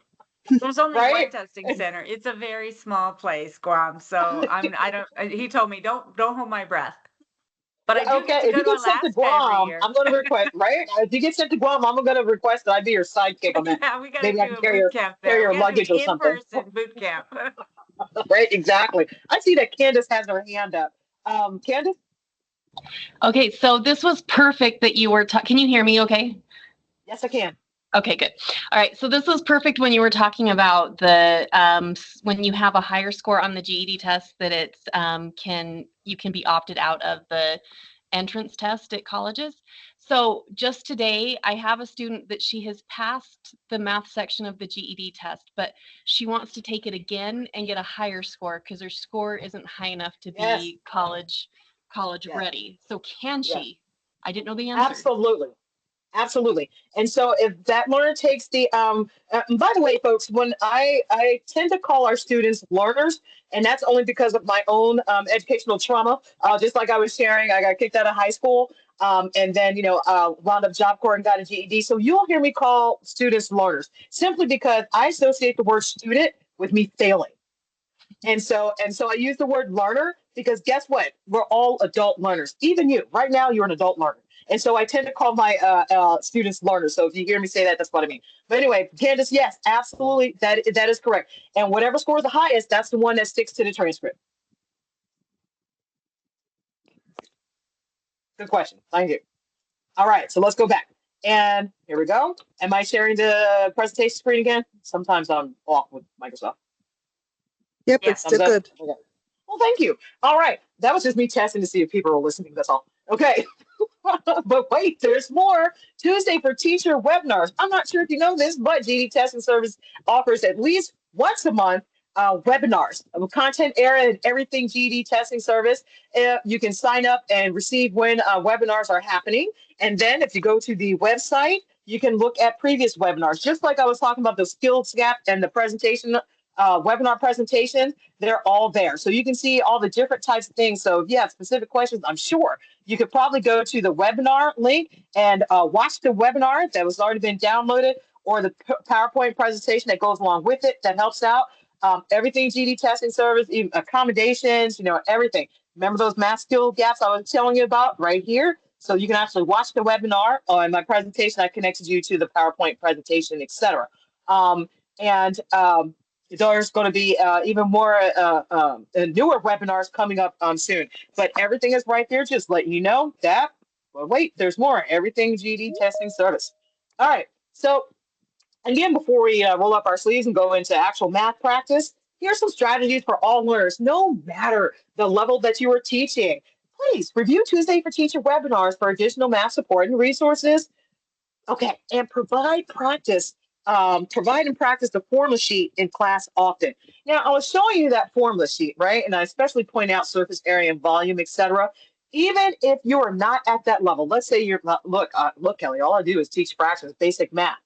there's only one right? testing center. It's a very small place, Guam. So I don't. He told me don't hold my breath. But I do Okay, get to if go you to get sent to Alaska every Guam, year. I'm going to request, right? If you get sent to Guam, I'm going to request that I be your sidekick on that. Yeah, we got to Maybe I can do a boot camp carry there. your We got to do luggage or an something. in-person boot camp. Right, exactly. I see that Candace has her hand up. Candace? Okay, so this was perfect that you were can you hear me okay? Yes, I can. Okay, good. All right, so this was perfect when you were talking about the when you have a higher score on the GED test that it's you can be opted out of the entrance test at colleges. So just today, I have a student that she has passed the math section of the GED test, but she wants to take it again and get a higher score because her score isn't high enough to Yes, be college yes, ready. So can yes. she? I didn't know the answer. Absolutely. Absolutely. And so if that learner takes the by the way, folks, when I tend to call our students learners, and that's only because of my own educational trauma. Just like I was sharing, I got kicked out of high school, and then wound up job corps and got a GED. So you'll hear me call students learners simply because I associate the word student with me failing. And so I use the word learner because guess what? We're all adult learners. Even you, right now, you're an adult learner. And so I tend to call my students learners. So if you hear me say that, that's what I mean. But anyway, Candace, yes, absolutely, that is correct. And whatever scores the highest, that's the one that sticks to the transcript. Good question. Thank you. All right, so let's go back. And here we go. Am I sharing the presentation screen again? Sometimes I'm off with Microsoft. Yep, Yeah. it's still Thumbs up? good. Okay. Well, thank you. All right. That was just me testing to see if people are listening. That's all. Okay. But wait, there's more. Tuesday for Teacher webinars. I'm not sure if you know this, but GD Testing Service offers at least once a month webinars of content area and everything GD Testing Service. You can sign up and receive when webinars are happening. And then if you go to the website, you can look at previous webinars, just like I was talking about the skills gap and the presentation, webinar presentation. They're all there. So you can see all the different types of things. So if you have specific questions, I'm sure you could probably go to the webinar link and watch the webinar that was already been downloaded, or the PowerPoint presentation that goes along with it that helps out. Everything GD testing service, even accommodations, everything. Remember those math skill gaps I was telling you about right here? So you can actually watch the webinar or in my presentation. I connected you to the PowerPoint presentation, etc. And there's going to be even more newer webinars coming up soon. But everything is right there. Just letting you know that. Well, wait, there's more. Everything GED testing service. All right. So again, before we roll up our sleeves and go into actual math practice, here's some strategies for all learners, no matter the level that you are teaching. Please review Tuesday for Teacher webinars for additional math support and resources. Okay, and provide and practice the formula sheet in class often. Now, I was showing you that formula sheet, right? And I especially point out surface area and volume, etc. Even if you are not at that level, let's say you're, look, Kelly, all I do is teach fractions, basic math.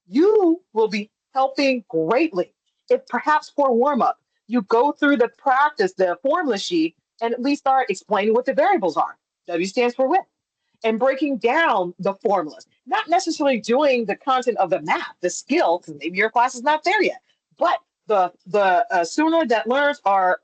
You will be helping greatly if perhaps for warm-up, you go through the practice, the formula sheet, and at least start explaining what the variables are. W stands for width, and breaking down the formulas, not necessarily doing the content of the math, the skill, because maybe your class is not there yet, but the sooner that learners are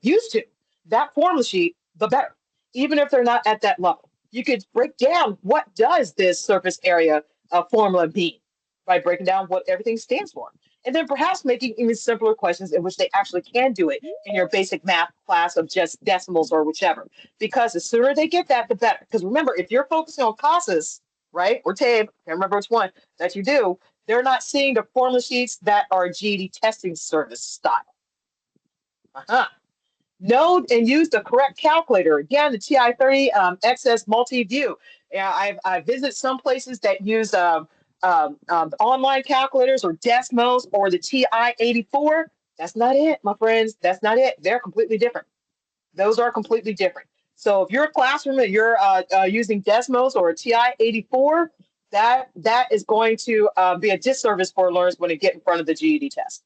used to that formula sheet, the better, even if they're not at that level. You could break down what does this surface area formula mean by breaking down what everything stands for. And then perhaps making even simpler questions in which they actually can do it in your basic math class of just decimals or whichever. Because the sooner they get that, the better. Because remember, if you're focusing on CASAs, right, or TABE, can't remember which one that you do, they're not seeing the formula sheets that are GED testing service style. Know and use the correct calculator. Again, the TI-30 XS multi-view. Yeah, I've visited some places that use online calculators or Desmos or the TI-84. That's not it, my friends. That's not it. They're completely different. Those are completely different. So if you're a classroom and you're using Desmos or a TI-84, that is going to be a disservice for learners when they get in front of the GED test.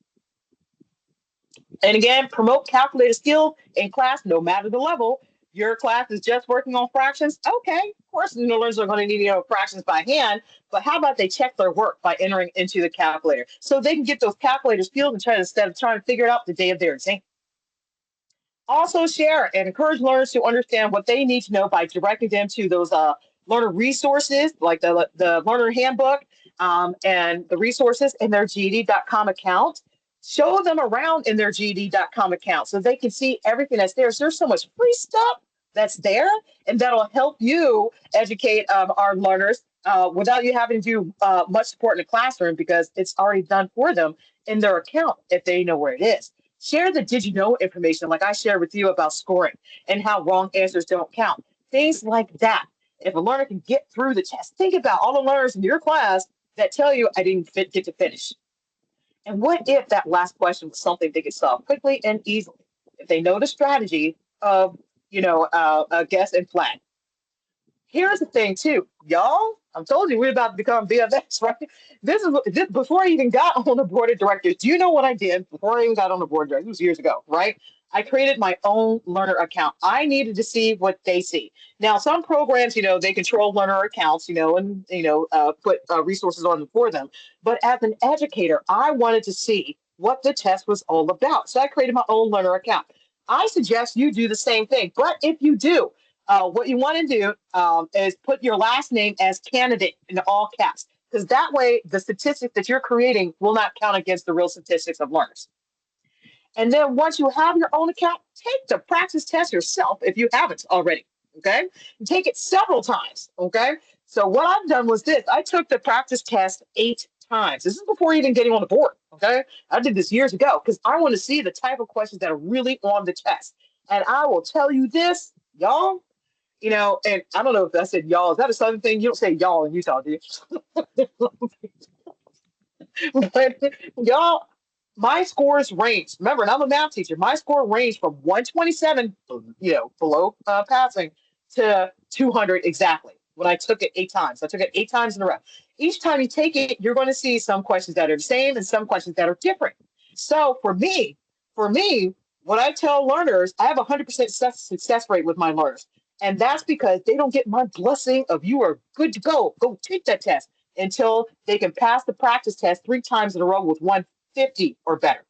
And again, promote calculator skill in class, no matter the level. Your class is just working on fractions. Okay, of course, learners are going to need fractions by hand, but how about they check their work by entering into the calculator so they can get those calculator skills and instead of trying to figure it out the day of their exam. Also share and encourage learners to understand what they need to know by directing them to those learner resources like the learner handbook and the resources in their GED.com account. Show them around in their GED.com account so they can see everything that's there. So there's so much free stuff that's there, and that'll help you educate our learners without you having to do much support in the classroom because it's already done for them in their account if they know where it is. Share the did you know information like I shared with you about scoring and how wrong answers don't count. Things like that. If a learner can get through the test, think about all the learners in your class that tell you I didn't get to finish. And what if that last question was something they could solve quickly and easily? If they know the strategy of, guess and flag. Here's the thing too, y'all. I told you we're about to become BFFs, right? This before I even got on the board of directors. Do you know what I did before I even got on the board of directors? It was years ago, right? I created my own learner account. I needed to see what they see. Now, some programs, they control learner accounts, and put resources on them for them. But as an educator, I wanted to see what the test was all about. So I created my own learner account. I suggest you do the same thing. But if you do, what you want to do is put your last name as candidate in all caps, because that way the statistics that you're creating will not count against the real statistics of learners. And then once you have your own account, take the practice test yourself if you haven't already, okay? And take it several times, okay? So what I've done was this. I took the practice test 8 times. This is before even getting on the board, okay? I did this years ago because I want to see the type of questions that are really on the test. And I will tell you this, y'all, and I don't know if I said y'all. Is that a Southern thing? You don't say y'all in Utah, do you? But y'all, my scores range. Remember, and I'm a math teacher. My score ranged from 127, below passing, to 200 exactly when I took it 8 times. I took it 8 times in a row. Each time you take it, you're going to see some questions that are the same and some questions that are different. So for me, when I tell learners, I have a 100% success rate with my learners. And that's because they don't get my blessing of you are good to go. Go take that test until they can pass the practice test 3 times in a row with 150 or better.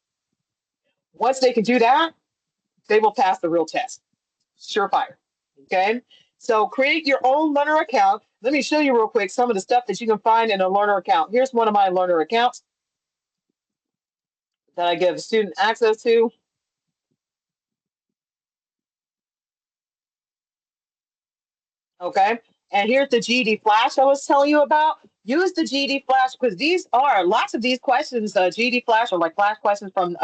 Once they can do that, they will pass the real test. surefire. Okay, so create your own learner account. Let me show you real quick some of the stuff that you can find in a learner account. Here's one of my learner accounts that I give a student access to. Okay, and here's the GED Flash I was telling you about. Use the GED Flash because these are lots of these questions. GED Flash are like flash questions from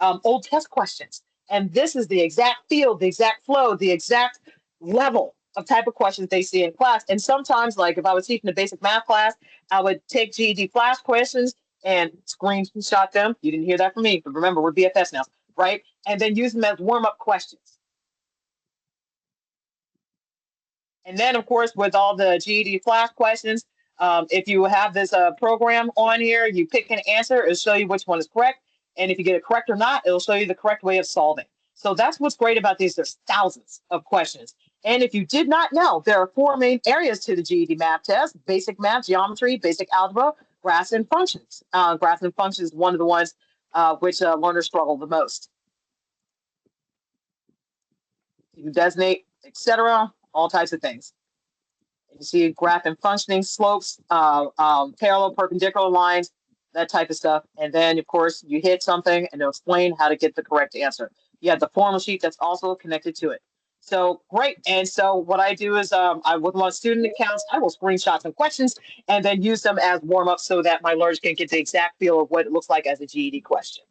old test questions, and this is the exact field, the exact flow, the exact level of type of questions they see in class. And sometimes, like if I was teaching a basic math class, I would take GED Flash questions and screenshot them. You didn't hear that from me, but remember, we're BFS now, right? And then use them as warm-up questions. And then, of course, with all the GED Flash questions, if you have this program on here, you pick an answer, it'll show you which one is correct. And if you get it correct or not, it'll show you the correct way of solving. So that's what's great about these. There's thousands of questions. And if you did not know, there are 4 main areas to the GED math test: basic math, geometry, basic algebra, graphs and functions. Graphs and functions is one of the ones which learners struggle the most. You can designate, etc., all types of things. You see graph and functioning, slopes, parallel, perpendicular lines, that type of stuff. And then, of course, you hit something and it'll explain how to get the correct answer. You have the formula sheet that's also connected to it. So great. And so what I do is with my student accounts, I will screenshot some questions and then use them as warm-ups so that my learners can get the exact feel of what it looks like as a GED question.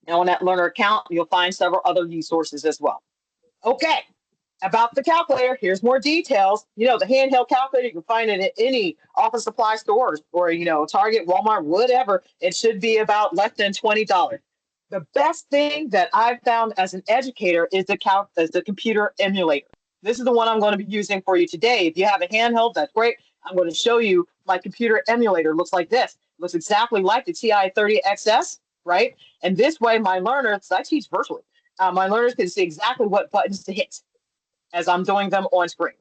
Now on that learner account, you'll find several other resources as well. Okay. About the calculator, here's more details. You know, the handheld calculator, you can find it at any office supply stores or, you know, Target, Walmart, whatever. It should be about less than $20. The best thing that I've found as an educator is the computer emulator. This is the one I'm going to be using for you today. If you have a handheld, that's great. I'm going to show you my computer emulator. It looks like this. It looks exactly like the TI-30XS, right? And this way, my learners, I teach virtually, my learners can see exactly what buttons to hit as I'm doing them on screen.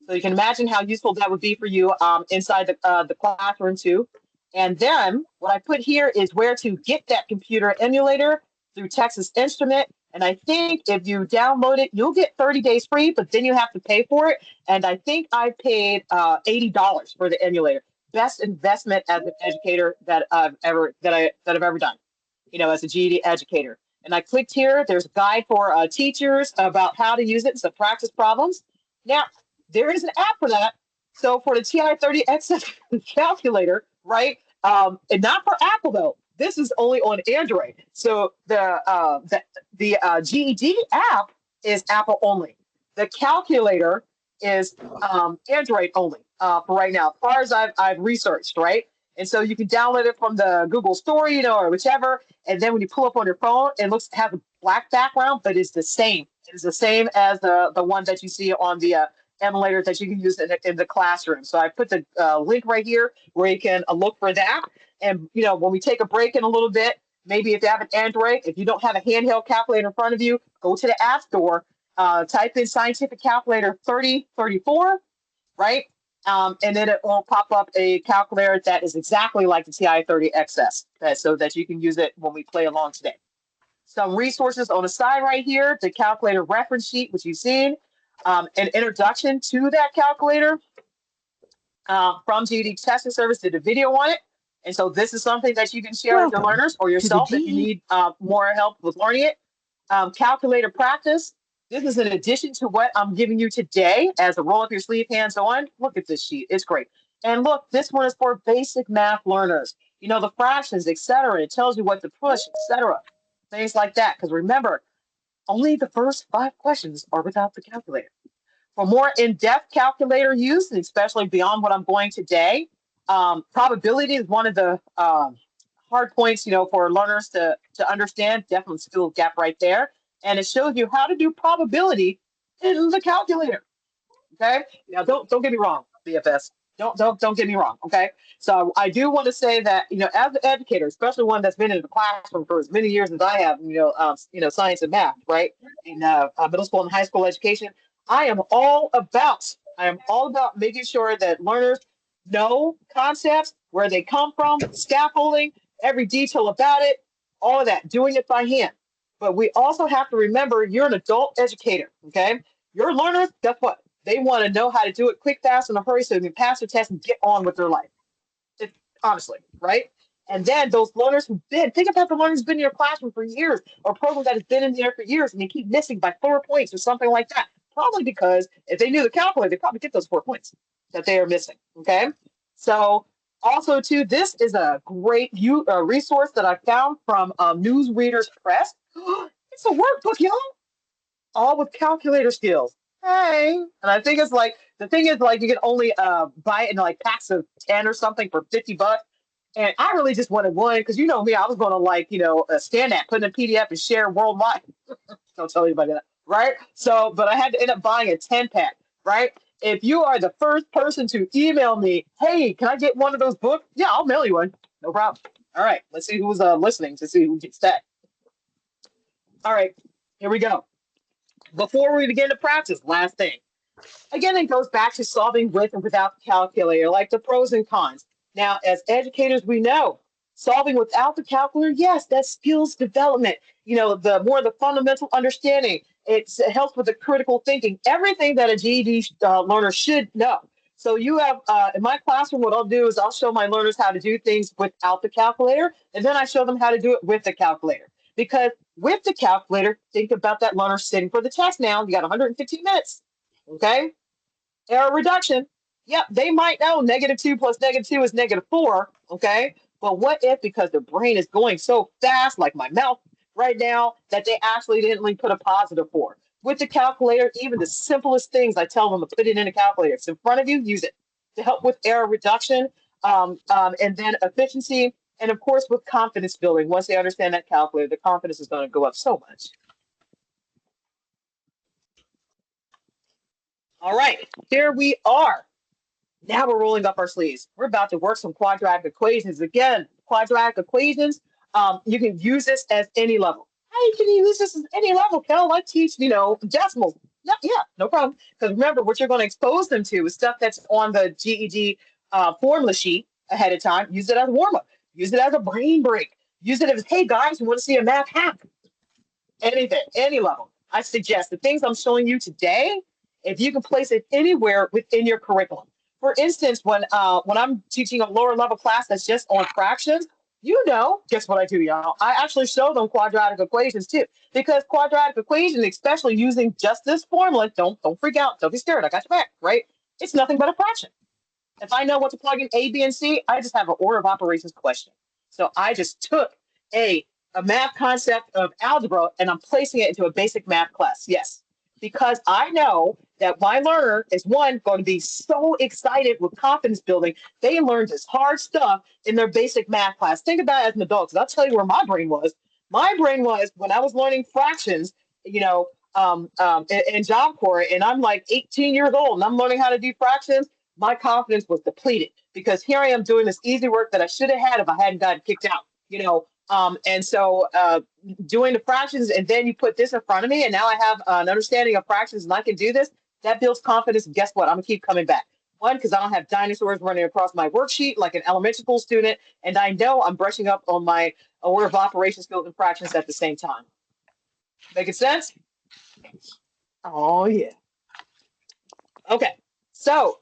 So you can imagine how useful that would be for you inside the classroom too. And then what I put here is where to get that computer emulator through Texas Instrument. And I think if you download it, you'll get 30 days free, but then you have to pay for it. And I think I paid $80 for the emulator. Best investment as an educator that I've ever done, you know, as a GED educator. And I clicked here. There's a guide for teachers about how to use it. Some practice problems. Now, there is an app for that. So for the TI-30XS calculator, right? And not for Apple though. This is only on Android. So the GED app is Apple only. The calculator is Android only for right now, as far as I've researched, right? And so you can download it from the Google Store, you know, or whichever. And then when you pull up on your phone, it has a black background, but it's the same. It's the same as the one that you see on the emulator that you can use in the classroom. So I put the link right here where you can look for that. And, you know, when we take a break in a little bit, maybe if you have an Android, if you don't have a handheld calculator in front of you, go to the App Store, type in Scientific Calculator 3034, right? And then it will pop up a calculator that is exactly like the TI-30XS, so that you can use it when we play along today. Some resources on the side right here, the calculator reference sheet, which you've seen, an introduction to that calculator from GED Testing Service, did a video on it. And so this is something that you can share with your learners or yourself if you need more help with learning it. Calculator practice. This is in addition to what I'm giving you today as a roll up your sleeve hands on. Look at this sheet. It's great. And look, this one is for basic math learners. You know, the fractions, etc. It tells you what to push, etc. Things like that. Because remember, only the first 5 questions are without the calculator. For more in-depth calculator use, and especially beyond what I'm going today, probability is one of the hard points, you know, for learners to understand. Definitely skill gap right there. And it shows you how to do probability in the calculator. Okay. Now, don't get me wrong, BFS. Don't get me wrong. Okay. So I do want to say that, you know, as an educator, especially one that's been in the classroom for as many years as I have, you know, science and math, right, in middle school and high school education, I am all about making sure that learners know concepts, where they come from, scaffolding, every detail about it, all of that, doing it by hand. But we also have to remember you're an adult educator, okay? Your learners, guess what? They want to know how to do it quick, fast, in a hurry so they can pass their test and get on with their life. It, honestly, right? And then those learners who've been, think about the learners who've been in your classroom for years or a program that has been in there for years and they keep missing by 4 points or something like that. Probably because if they knew the calculator, they probably get those 4 points that they are missing. Okay. So also too, this is a great resource that I found from Newsreaders Press. It's a workbook, y'all, all with calculator skills. Hey, and I think it's like the thing is like you can only buy it in like packs of 10 or something for $50. And I really just wanted one because you know me, I was going to like stand that, put in a PDF and share worldwide. Don't tell anybody that, right? So, but I had to end up buying a 10 pack, right? If you are the first person to email me, hey, can I get one of those books? Yeah, I'll mail you one. No problem. All right, let's see who's listening to see who gets that. All right, here we go. Before we begin to practice, last thing. Again, it goes back to solving with and without the calculator, like the pros and cons. Now, as educators, we know solving without the calculator, yes, that's skills development. The more the fundamental understanding, it helps with the critical thinking, everything that a GED learner should know. So you have, in my classroom, what I'll do is I'll show my learners how to do things without the calculator, and then I show them how to do it with the calculator. Because with the calculator, think about that learner sitting for the test now. You got 115 minutes, okay? Error reduction. Yep, they might know -2 plus -2 is -4. Okay. But what if, because the brain is going so fast, like my mouth right now, that they accidentally put a +4? With the calculator, even the simplest things, I tell them to put it in a calculator. It's in front of you, use it to help with error reduction, and then efficiency. And of course, with confidence building, once they understand that calculator, the confidence is going to go up so much. All right, here we are. Now we're rolling up our sleeves. We're about to work some quadratic equations. Again, quadratic equations, you can use this as any level. How can you use this as any level, Kel? I teach, decimals. Yeah, no problem. Because remember, what you're going to expose them to is stuff that's on the GED formula sheet ahead of time. Use it as a warm-up. Use it as a brain break. Use it as, hey, guys, you want to see a math hack? Anything, any level. I suggest the things I'm showing you today, if you can place it anywhere within your curriculum. For instance, when I'm teaching a lower level class that's just on fractions, guess what I do, y'all? I actually show them quadratic equations too, because quadratic equations, especially using just this formula, don't freak out, don't be scared. I got your back, right? It's nothing but a fraction. If I know what to plug in A, B, and C, I just have an order of operations question. So I just took a math concept of algebra and I'm placing it into a basic math class. Yes, because I know that my learner is going to be so excited with confidence building. They learned this hard stuff in their basic math class. Think about it as an adult, because I'll tell you where my brain was. My brain was when I was learning fractions, in Job Corps, and I'm like 18 years old and I'm learning how to do fractions. My confidence was depleted because here I am doing this easy work that I should have had if I hadn't gotten kicked out, and so doing the fractions, and then you put this in front of me, and now I have an understanding of fractions, and I can do this. That builds confidence. And guess what? I'm gonna keep coming back. One, because I don't have dinosaurs running across my worksheet like an elementary school student, and I know I'm brushing up on my order of operations skills and fractions at the same time. Making sense? Oh yeah. Okay. So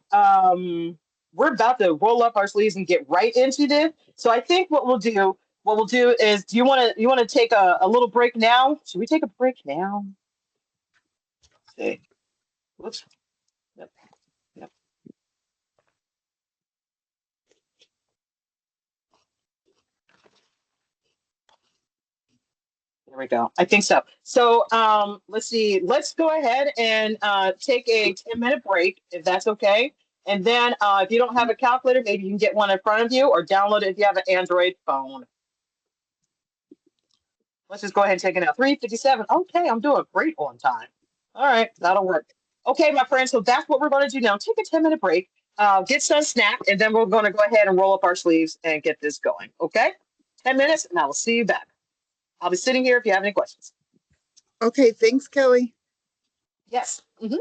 we're about to roll up our sleeves and get right into this. So I think what we'll do is, do you want to take a little break now? Should we take a break now? Okay. Whoops. Yep. Yep. There we go. I think so. So let's see. Let's go ahead and take a 10-minute break, if that's okay. And then if you don't have a calculator, maybe you can get one in front of you or download it if you have an Android phone. Let's just go ahead and take it out. 3:57. Okay, I'm doing great on time. All right, that'll work. Okay, my friends, so that's what we're going to do now. Take a 10-minute break, get some snack, and then we're going to go ahead and roll up our sleeves and get this going. Okay? 10 minutes, and I will see you back. I'll be sitting here if you have any questions. Okay, thanks, Kelly. Yes. Mm-hmm.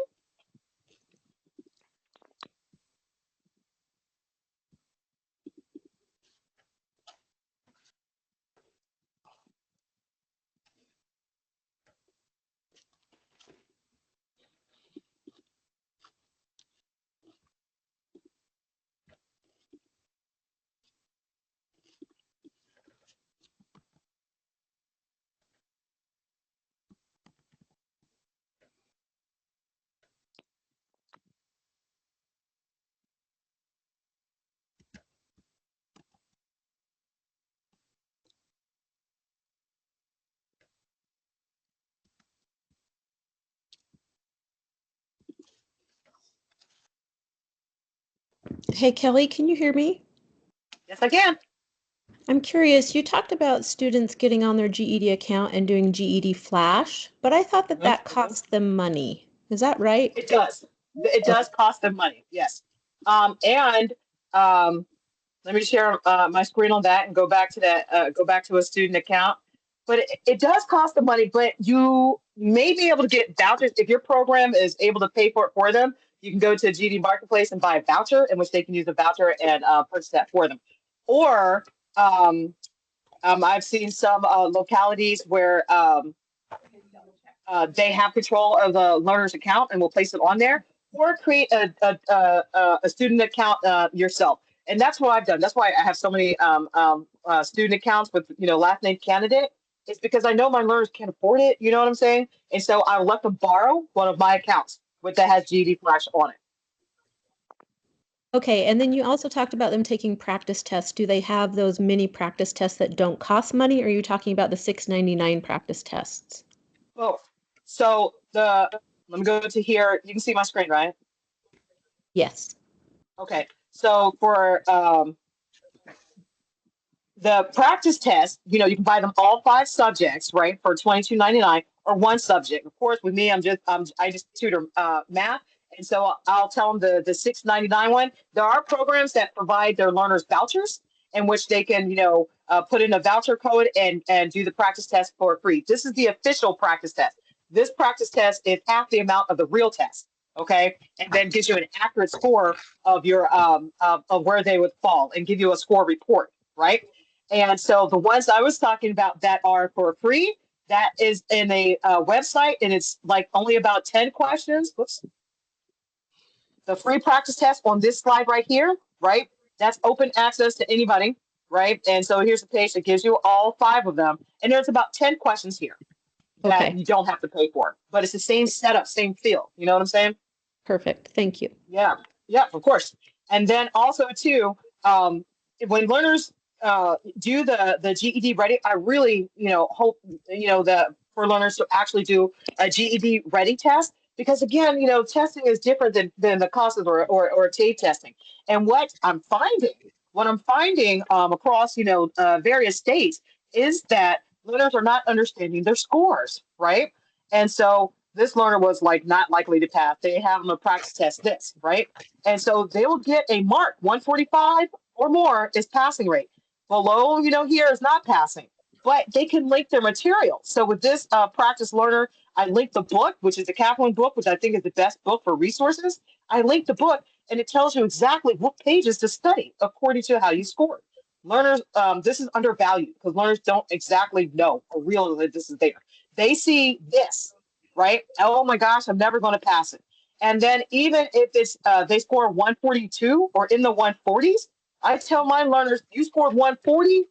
Hey, Kelly, can you hear me? Yes, I can. I'm curious, you talked about students getting on their GED account and doing GED Flash, but I thought that that cost them money. Is that right? It does. It Okay. does cost them money. Yes. And let me share my screen on that and go back to that. Go back to a student account. But it does cost them money. But you may be able to get vouchers if your program is able to pay for it for them. You can go to GD Marketplace and buy a voucher, in which they can use a voucher and purchase that for them. Or I've seen some localities where they have control of the learner's account and will place it on there, or create a student account yourself. And that's what I've done. That's why I have so many student accounts with last name candidate. It's because I know my learners can't afford it. You know what I'm saying? And so I let them borrow one of my accounts with that has GED Flash on it. Okay, and then you also talked about them taking practice tests. Do they have those mini practice tests that don't cost money, or are you talking about the $6.99 practice tests? Both. So let me go to here. You can see my screen, right? Yes. Okay. So for the practice test, you can buy them all 5 subjects, right, for $22.99, or one subject. Of course, with me, I just tutor math, and so I'll tell them the $6.99 one. There are programs that provide their learners vouchers, in which they can put in a voucher code and do the practice test for free. This is the official practice test. This practice test is half the amount of the real test. Okay, and then gives you an accurate score of your of where they would fall, and give you a score report, right? And so the ones I was talking about that are for free, that is in a website, and it's like only about 10 questions. Whoops. The free practice test on this slide right here, right? That's open access to anybody, right? And so here's a page that gives you all 5 of them. And there's about 10 questions here that you don't have to pay for. But it's the same setup, same feel. You know what I'm saying? Perfect. Thank you. Yeah, of course. And then also too, when learners do the GED ready, I really hope that for learners to actually do a GED ready test, because again, testing is different than the CASAs or TAFE testing. And what I'm finding across various states is that learners are not understanding their scores, right? And so this learner was like not likely to pass. They have them to practice test this, right? And so they will get a mark, 145 or more is passing rate. Below, here is not passing, but they can link their material. So with this practice learner, I linked the book, which is the Kaplan book, which I think is the best book for resources. I linked the book, and it tells you exactly what pages to study according to how you scored. Learners, this is undervalued because learners don't exactly know or realize that this is there. They see this, right? Oh my gosh, I'm never going to pass it. And then even if it's they score 142 or in the 140s, I tell my learners, you scored 140,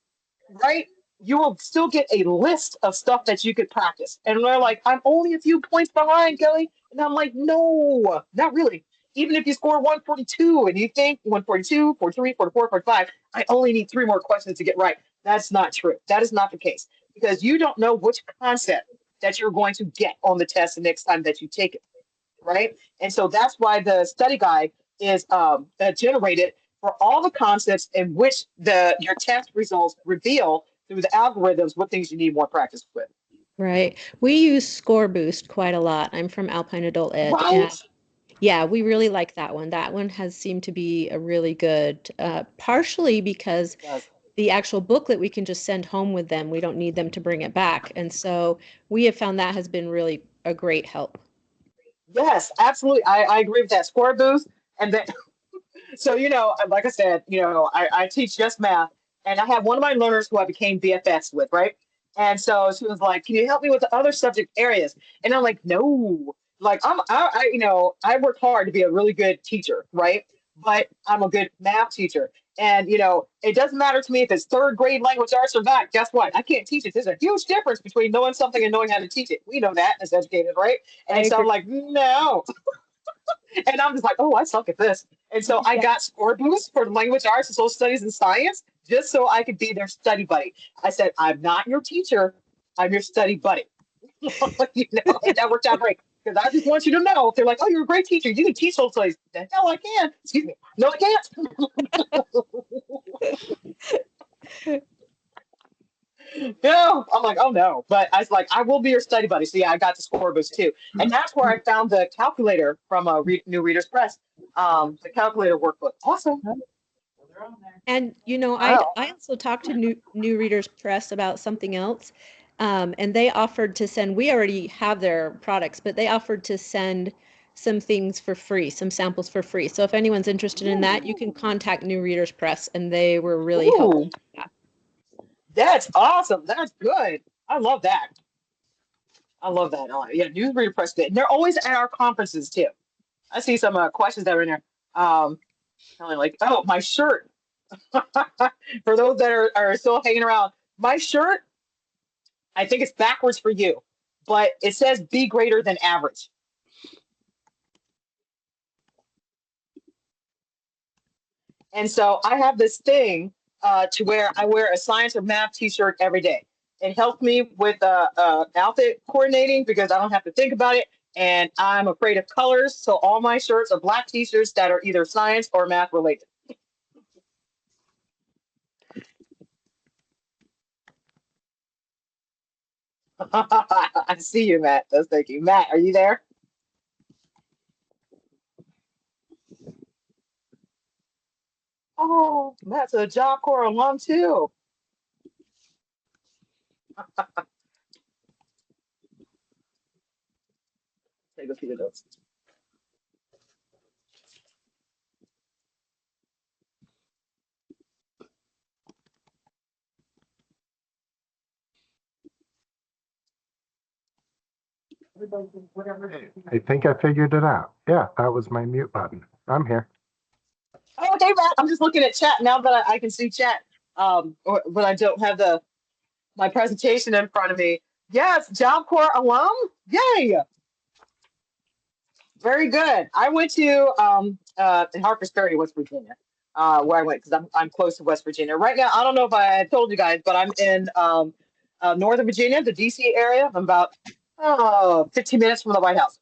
right? You will still get a list of stuff that you could practice. And they're like, I'm only a few points behind, Kelly. And I'm like, no, not really. Even if you score 142 and you think 142, 43, 44, 45, I only need 3 more questions to get right. That's not true. That is not the case, because you don't know which concept that you're going to get on the test the next time that you take it, right? And so that's why the study guide is generated for all the concepts in which your test results reveal through the algorithms what things you need more practice with. Right. We use Score Boost quite a lot. I'm from Alpine Adult Ed. Right. And yeah, we really like that one. That one has seemed to be a really good, partially because the actual booklet we can just send home with them. We don't need them to bring it back. And so we have found that has been really a great help. Yes, absolutely. I agree with that. Score Boost. And then, so, like I said, I teach just math, and I have one of my learners who I became BFFs with, right? And so she was like, "Can you help me with the other subject areas?" And I'm like, "No, like I work hard to be a really good teacher, right? But I'm a good math teacher, and it doesn't matter to me if it's 3rd grade language arts or not. Guess what? I can't teach it. There's a huge difference between knowing something and knowing how to teach it. We know that as educators, right? And so I'm like, no. And I'm just like, oh, I suck at this. And so I got Score Boost for language arts and social studies and science, just so I could be their study buddy. I said, I'm not your teacher. I'm your study buddy. And that worked out great. Because I just want you to know, if they're like, oh, you're a great teacher, you can teach those places. The hell I can. Excuse me. No, I can't. No, I'm like, oh no. But I was like, I will be your study buddy. So yeah, I got the score books too. And that's where I found the calculator from New Readers Press. The calculator workbook. Awesome. And Wow. I also talked to New Readers Press about something else, and they offered to send. We already have their products, but they offered to send some things for free, some samples for free. So if anyone's interested in that, you can contact New Readers Press, and they were really helpful. Ooh, that's awesome. That's good. I love that. I love that. Yeah, News Reader Press good. And they're always at our conferences too. I see some questions that are in there. Telling like, oh, my shirt. For those that are still hanging around, my shirt, I think it's backwards for you, but it says be greater than average. And so I have this thing to where I wear a science or math t-shirt every day. It helps me with outfit coordinating because I don't have to think about it. And I'm afraid of colors. So all my shirts are black t-shirts that are either science or math related. I see you, Matt. That's thank you. Matt, are you there? Oh, Matt's a Job Corps alum too. Take a few of those. Hey, I think I figured it out. Yeah, that was my mute button. I'm here. Oh, okay, Matt. I'm just looking at chat now that I can see chat. But I don't have my presentation in front of me. Yes, Job Corps alum. Yay! Very good. I went to in Harpers Ferry, West Virginia, where I went because I'm close to West Virginia right now. I don't know if I told you guys, but I'm in Northern Virginia, the DC area. I'm about 15 minutes from the White House.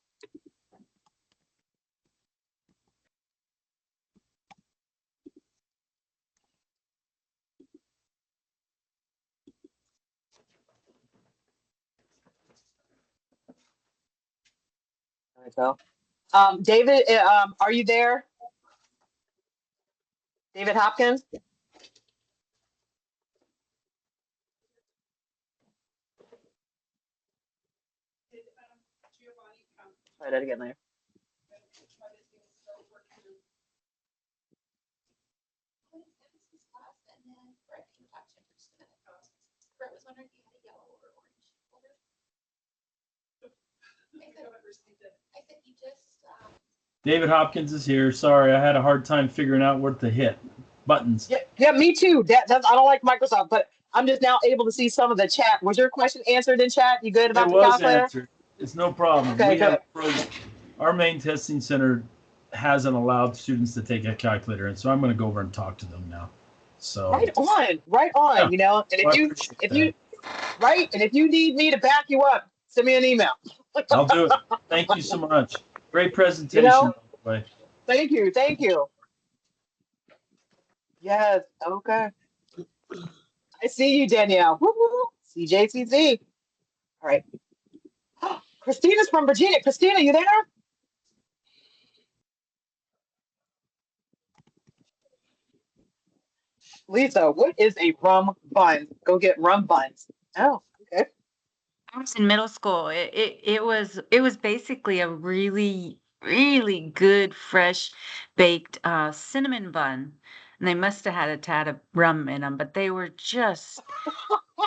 So, David, are you there? David Hopkins? Try that again later. David Hopkins is here. Sorry, I had a hard time figuring out what to hit. Buttons. Yeah, me too. I don't like Microsoft, but I'm just now able to see some of the chat. Was your question answered in chat? You good about It the was calculator? answered. It's no problem. Okay, We have good. our main testing center hasn't allowed students to take a calculator, and so I'm going to go over and talk to them now. So Right on. Yeah. You know, and Well, if you need me to back you up, send me an email. I'll do it. Thank you so much. Great presentation. You know, by the way. thank you. Yes, okay. I see you, Danielle. Woo-hoo. CJCC. All right. Christina's from Virginia. Christina, you there? Lisa, what is a rum bun? Go get rum buns. Oh, okay. I was in middle school. It was basically a really good fresh baked cinnamon bun, and they must have had a tad of rum in them, but they were just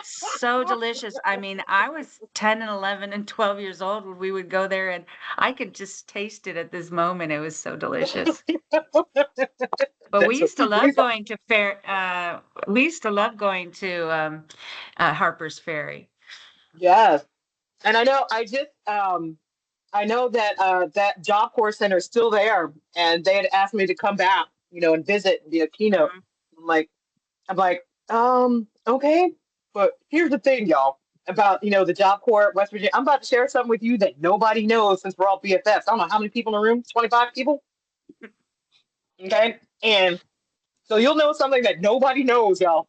so delicious. I mean, I was 10 and 11 and 12 years old when we would go there, and I could just taste it at this moment. It was so delicious. But we used to love Lisa, going to we used to love going to Harper's Ferry. yes. And I know that that Job Corps Center is still there, and they had asked me to come back, and visit and be a keynote. Mhm. I'm like, okay, but here's the thing, y'all. about, the Job Corps, West Virginia. I'm about to share something with you that nobody knows since we're all BFFs. I don't know how many people in the room, 25 people. Okay. And so you'll know something that nobody knows, y'all.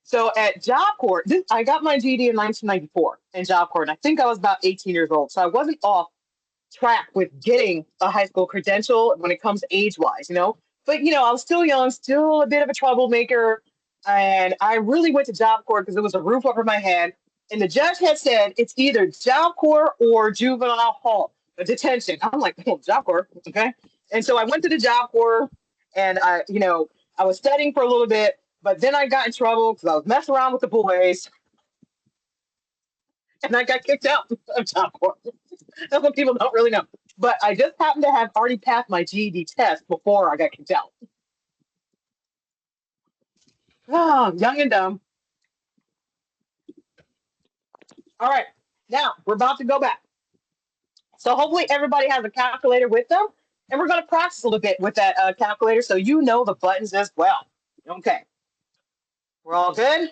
So at Job Corps, I got my GED in 1994 in Job Corps, and I think I was about 18 years old. So I wasn't off track with getting a high school credential when it comes age-wise. But, I was still young, still a bit of a troublemaker. And I really went to Job Corps because it was a roof over my head. And the judge had said it's either Job Corps or juvenile hall detention. I'm like, oh, Job Corps, okay. And so I went to the Job Corps, and I was studying for a little bit, but then I got in trouble because I was messing around with the boys, and I got kicked out of Job Corps. That's what people don't really know. But I just happened to have already passed my GED test before I got kicked out. Oh, young and dumb. All right, now we're about to go back. So hopefully everybody has a calculator with them, and we're going to practice a little bit with that calculator so you know the buttons as well. Okay, we're all good?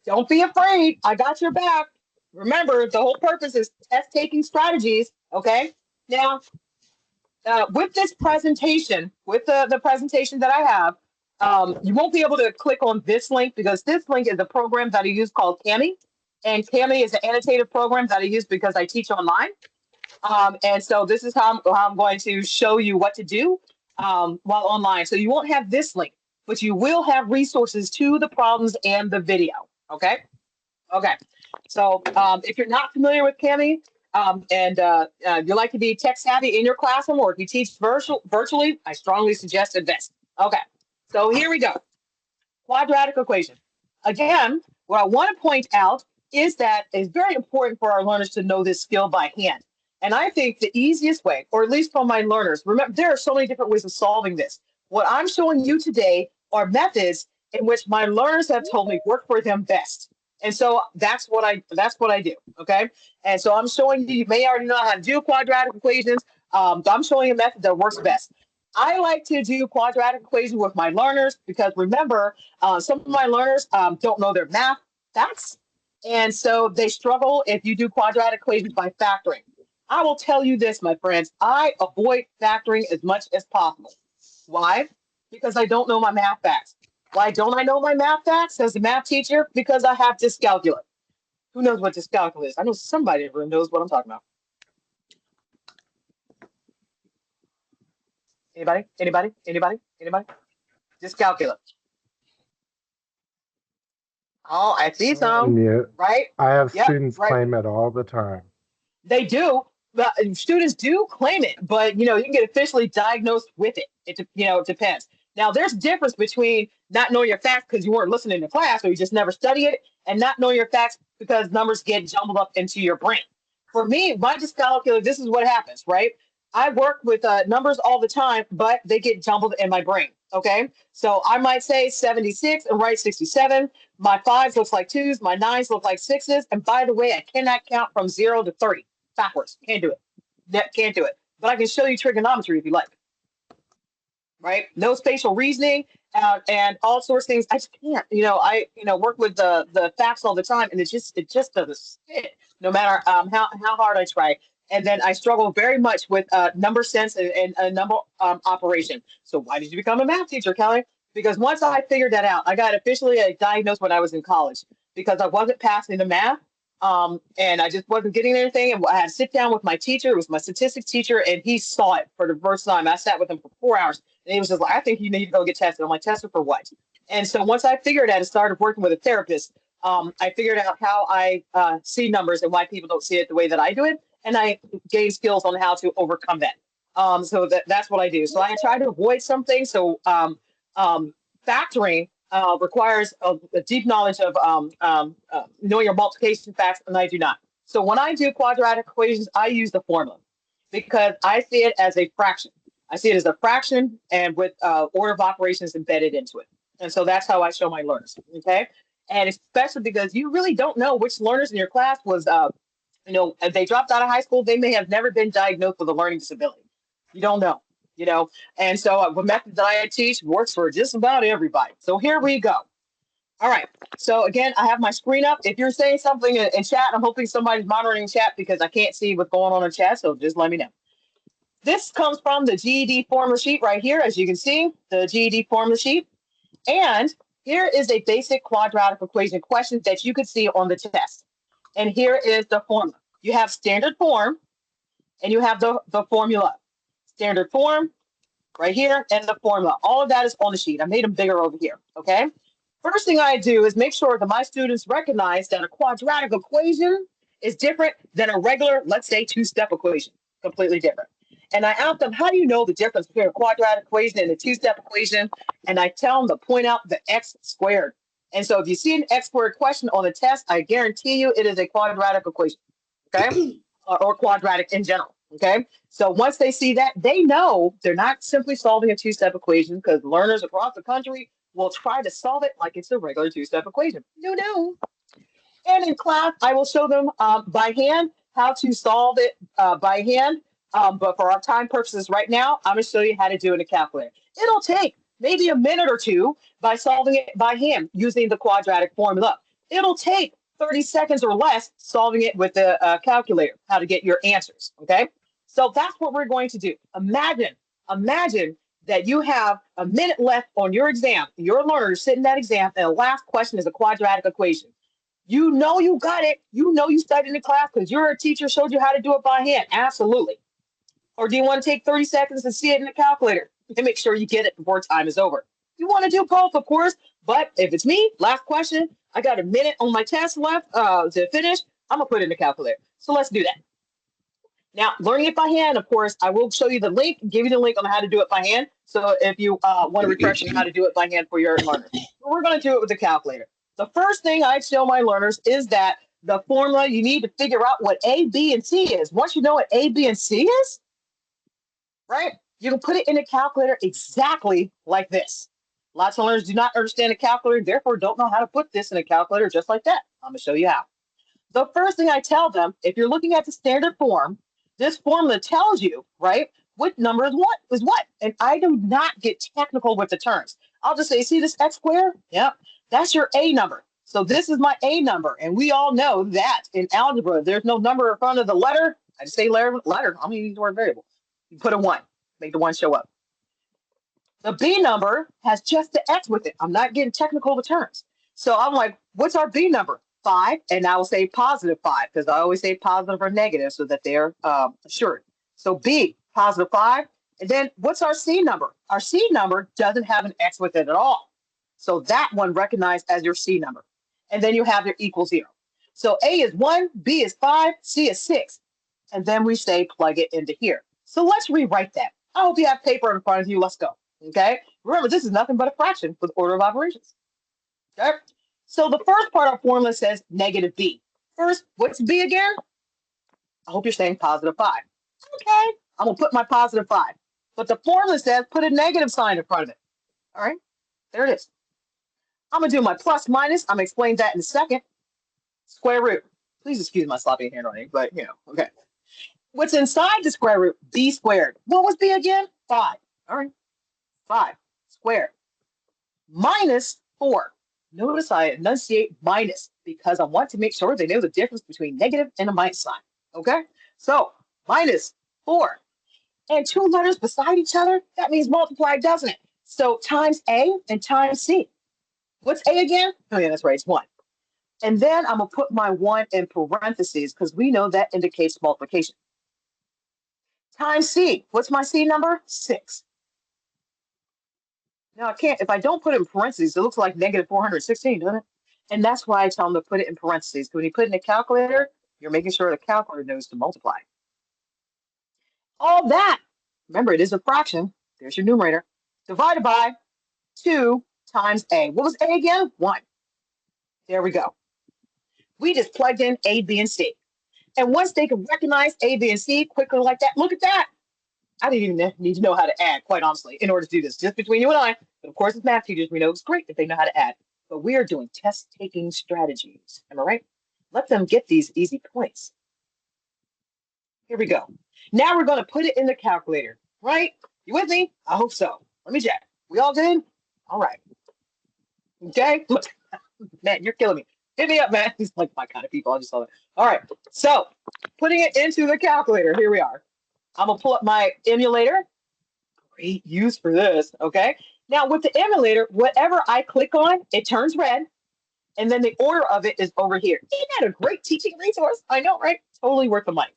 Don't be afraid. I got your back. Remember, the whole purpose is test-taking strategies, okay? Now, with this presentation, with the presentation that I have, you won't be able to click on this link because this link is a program that I use called Kami. And Kami is an annotated program that I use because I teach online. And so this is how I'm going to show you what to do while online. So you won't have this link, but you will have resources to the problems and the video. Okay. Okay. So if you're not familiar with Kami and you like to be tech savvy in your classroom, or if you teach virtually, I strongly suggest this. Okay. So here we go. Quadratic equation. Again, what I want to point out is that it's very important for our learners to know this skill by hand. And I think the easiest way, or at least for my learners, remember, there are so many different ways of solving this. What I'm showing you today are methods in which my learners have told me work for them best. And so that's what I do. Okay. And so I'm showing you may already know how to do quadratic equations. But I'm showing you a method that works best. I like to do quadratic equations with my learners because remember, some of my learners don't know their math facts. And so they struggle if you do quadratic equations by factoring. I will tell you this, my friends, I avoid factoring as much as possible. Why? Because I don't know my math facts. Why don't I know my math facts as a math teacher? Because I have dyscalculia. Who knows what dyscalculia is? I know somebody in the room knows what I'm talking about. Anybody? Anybody? Anybody? Anybody? Dyscalculia. Oh, I see some. Yeah, Right? I have Yep, students right. claim it all the time. They do. But students do claim it, but you can get officially diagnosed with it. It depends. Now, there's a difference between not knowing your facts because you weren't listening to class or you just never study it, and not knowing your facts because numbers get jumbled up into your brain. For me, my dyscalculia, this is what happens, right? I work with numbers all the time, but they get jumbled in my brain. Okay, so I might say 76 and write 67. My fives looks like twos, my nines look like sixes, and by the way, I cannot count from 0 to 30 backwards. Can't do it. Can't do it. But I can show you trigonometry if you like. Right? No spatial reasoning and all sorts of things. I just can't. I work with the facts all the time, and it just doesn't fit. No matter how hard I try. And then I struggle very much with number sense and number operation. So why did you become a math teacher, Kelly? Because once I figured that out, I got officially diagnosed when I was in college because I wasn't passing the math. And I just wasn't getting anything. And I had to sit down with my teacher. It was my statistics teacher, and he saw it for the first time. I sat with him for 4 hours, and he was just like, I think you need to go get tested. I'm like, tested for what? And so once I figured out and started working with a therapist, I figured out how I see numbers and why people don't see it the way that I do it. And I gained skills on how to overcome that. So that's what I do. So I try to avoid some things. So factoring requires a deep knowledge of knowing your multiplication facts, and I do not. So when I do quadratic equations, I use the formula because I see it as a fraction. I see it as a fraction and with order of operations embedded into it. And so that's how I show my learners, okay? And especially because you really don't know which learners in your class was, if they dropped out of high school, they may have never been diagnosed with a learning disability. You don't know. you know. And so the method that I teach works for just about everybody. So here we go. All right. So again, I have my screen up. If you're saying something in chat, I'm hoping somebody's monitoring chat because I can't see what's going on in chat. So just let me know. This comes from the GED formula sheet right here. As you can see, the GED formula sheet. And here is a basic quadratic equation question that you could see on the test. And here is the formula. You have standard form and you have the formula. Standard form right here and the formula. All of that is on the sheet. I made them bigger over here, okay? First thing I do is make sure that my students recognize that a quadratic equation is different than a regular, let's say, two-step equation. Completely different. And I ask them, how do you know the difference between a quadratic equation and a two-step equation? And I tell them to point out the x squared. And so if you see an x squared question on the test, I guarantee you it is a quadratic equation, okay? Or quadratic in general, okay? So once they see that, they know they're not simply solving a two-step equation, because learners across the country will try to solve it like it's a regular two-step equation. No. And in class, I will show them by hand how to solve it by hand. But for our time purposes right now, I'm going to show you how to do it in a calculator. It'll take maybe a minute or two by solving it by hand using the quadratic formula. It'll take 30 seconds or less solving it with the calculator, how to get your answers, okay? So that's what we're going to do. Imagine that you have a minute left on your exam. Your learner is sitting that exam, and the last question is a quadratic equation. You know you got it. You know you studied in class because your teacher showed you how to do it by hand. Absolutely. Or do you want to take 30 seconds and see it in the calculator and make sure you get it before time is over? You want to do both, of course. But if it's me, last question, I got a minute on my test left to finish. I'm going to put it in the calculator. So let's do that. Now, learning it by hand, of course, I will show you the link, give you the link on how to do it by hand. So if you want to refresh on how to do it by hand for your learners, we're going to do it with the calculator. The first thing I show my learners is that the formula, you need to figure out what A, B, and C is. Once you know what A, B, and C is, right, you can put it in a calculator exactly like this. Lots of learners do not understand a calculator, therefore don't know how to put this in a calculator just like that. I'm going to show you how. The first thing I tell them, if you're looking at the standard form, this formula tells you, right, what number is what. And I do not get technical with the terms. I'll just say, see this x squared? Yep, that's your A number. So this is my A number. And we all know that in algebra, there's no number in front of the letter. I just say letter. I'm going to use the word variable. You put a 1, make the 1 show up. The B number has just the x with it. I'm not getting technical with terms. So I'm like, what's our B number? 5, and I will say positive 5 because I always say positive or negative so that they're assured. So B, positive 5. And then what's our C number? Our C number doesn't have an X with it at all. So that one recognized as your C number. And then you have your equal 0. So A is 1, B is 5, C is 6. And then we say plug it into here. So let's rewrite that. I hope you have paper in front of you. Let's go. Okay. Remember, this is nothing but a fraction with order of operations. Okay. So the first part of our formula says negative B. First, what's B again? I hope you're saying positive 5. Okay, I'm going to put my positive 5. But the formula says put a negative sign in front of it. All right, there it is. I'm going to do my plus minus. I'm going to explain that in a second. Square root. Please excuse my sloppy handwriting, but you know, okay. What's inside the square root? B squared. What was B again? 5. All right, 5 squared. Minus 4. Notice I enunciate minus because I want to make sure they know the difference between negative and a minus sign. Okay? So minus 4. And 2 letters beside each other, that means multiply, doesn't it? So times A and times C. What's A again? Oh yeah, that's right, it's 1. And then I'm going to put my 1 in parentheses because we know that indicates multiplication. Times C. What's my C number? 6. Now I can't, if I don't put it in parentheses, it looks like negative 416, doesn't it? And that's why I tell them to put it in parentheses. When you put it in a calculator, you're making sure the calculator knows to multiply. All that, remember it is a fraction, there's your numerator, divided by 2 times A. What was A again? 1. There we go. We just plugged in A, B, and C. And once they can recognize A, B, and C quickly like that, look at that. I didn't even need to know how to add, quite honestly, in order to do this, just between you and I. But of course, as math teachers, we know it's great if they know how to add. But we are doing test-taking strategies. Am I right? Let them get these easy points. Here we go. Now we're going to put it in the calculator, right? You with me? I hope so. Let me check. We all good? All right. Okay. Look, man, you're killing me. Hit me up, man. He's like my kind of people. I just saw that. All right. So putting it into the calculator. Here we are. I'm gonna pull up my emulator. Great use for this. Okay. Now with the emulator, whatever I click on, it turns red, and then the order of it is over here. Ain't that a great teaching resource? I know, right? Totally worth the money.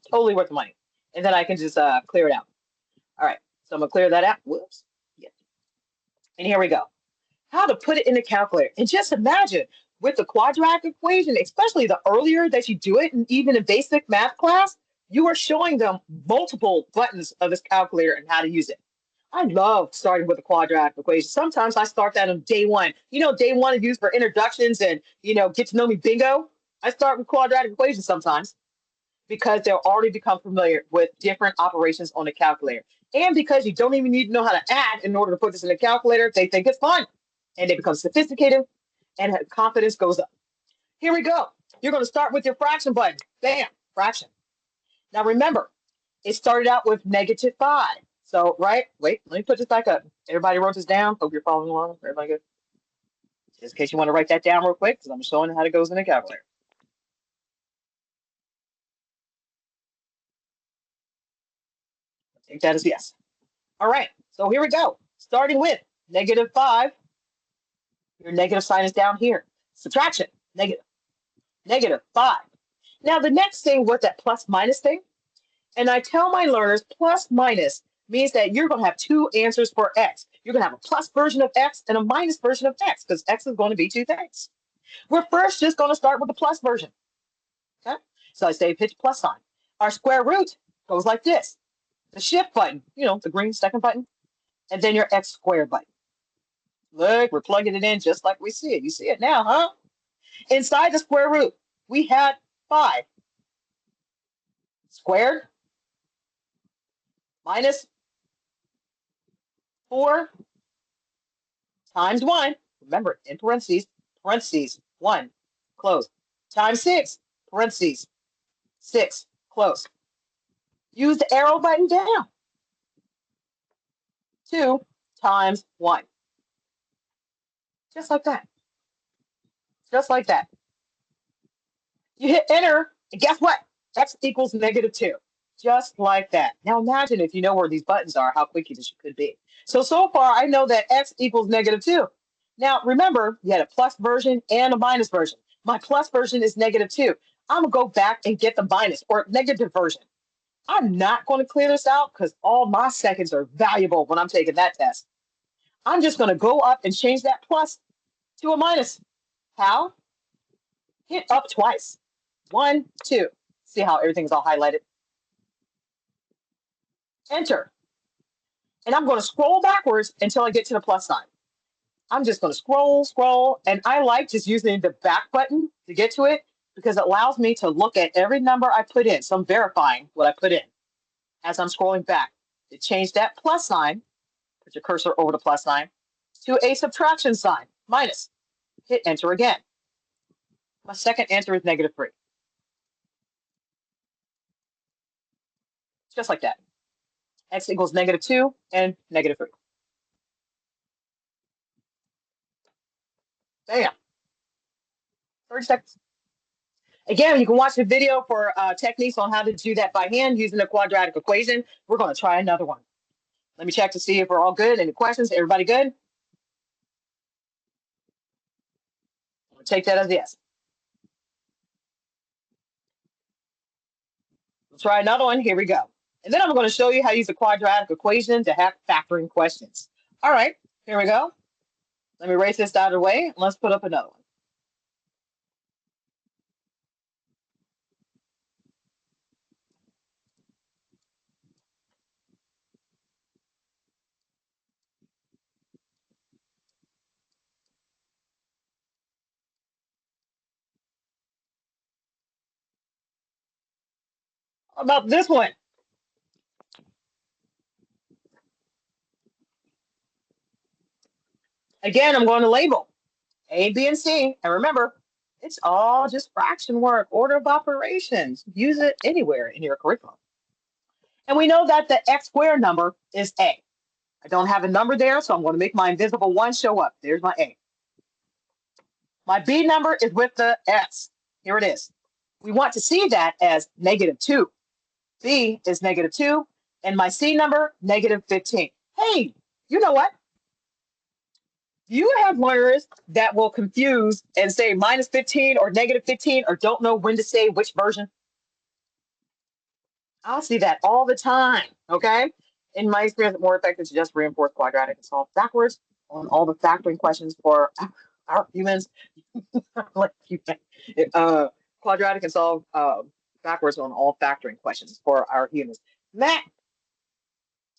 Totally worth the money. And then I can just clear it out. All right. So I'm gonna clear that out. Whoops. Yeah. And here we go. How to put it in the calculator. And just imagine with the quadratic equation, especially the earlier that you do it, and even in basic math class, you are showing them multiple buttons of this calculator and how to use it. I love starting with the quadratic equation. Sometimes I start that on day one. Day one is used for introductions and, get to know me bingo. I start with quadratic equations sometimes because they'll already become familiar with different operations on the calculator. And because you don't even need to know how to add in order to put this in the calculator, they think it's fun. And they become sophisticated and confidence goes up. Here we go. You're going to start with your fraction button. Bam, fraction. Now remember, it started out with -5. So, right, wait, let me put this back up. Everybody wrote this down. Hope you're following along. Everybody good? Just in case you want to write that down real quick, because I'm showing how it goes in the calculator. Take that as yes. All right, so here we go. Starting with -5. Your negative sign is down here. Subtraction, -5. Now the next thing was that plus minus thing. And I tell my learners plus minus means that you're going to have two answers for x. You're going to have a plus version of x and a minus version of x because x is going to be two things. We're first just going to start with the plus version. Okay? So I say hit plus sign. Our square root goes like this. The shift button, the green second button, and then your x squared button. Look, we're plugging it in just like we see it. You see it now, huh? Inside the square root, we had 5 squared minus 4 times 1. Remember, in parentheses, 1, close. Times 6, parentheses, 6, close. Use the arrow button down. 2 times 1. Just like that. Just like that. You hit enter, and guess what? X equals -2. Just like that. Now imagine if you know where these buttons are, how quick this could be. So far, I know that X equals -2. Now, remember, you had a plus version and a minus version. My plus version is -2. I'm going to go back and get the minus or negative version. I'm not going to clear this out because all my seconds are valuable when I'm taking that test. I'm just going to go up and change that plus to a minus. How? Hit up twice. 1, 2. See how everything's all highlighted? Enter. And I'm going to scroll backwards until I get to the plus sign. I'm just going to scroll, and I like just using the back button to get to it because it allows me to look at every number I put in. So I'm verifying what I put in as I'm scrolling back. To change that plus sign, put your cursor over the plus sign, to a subtraction sign, minus. Hit enter again. My second answer is -3. Just like that. X equals -2 and -3. Bam. 30 seconds. Again, you can watch the video for techniques on how to do that by hand using the quadratic equation. We're going to try another one. Let me check to see if we're all good. Any questions? Everybody good? I'll take that as a yes. Let's try another one. Here we go. And then I'm going to show you how to use the quadratic equation to have factoring questions. All right, here we go. Let me erase this out of the way. And let's put up another one. How about this one? Again, I'm going to label A, B, and C. And remember, it's all just fraction work, order of operations. Use it anywhere in your curriculum. And we know that the x squared number is a. I don't have a number there, so I'm going to make my invisible 1 show up. There's my a. My b number is with the s. Here it is. We want to see that as -2. B is -2, and my C number, -15. Hey, you know what? You have learners that will confuse and say -15 or -15 or don't know when to say which version. I'll see that all the time, okay? In my experience, it's more effective to just reinforce quadratic and solve backwards on all the factoring questions for our humans. Like quadratic and solve backwards on all factoring questions for our humans. Matt,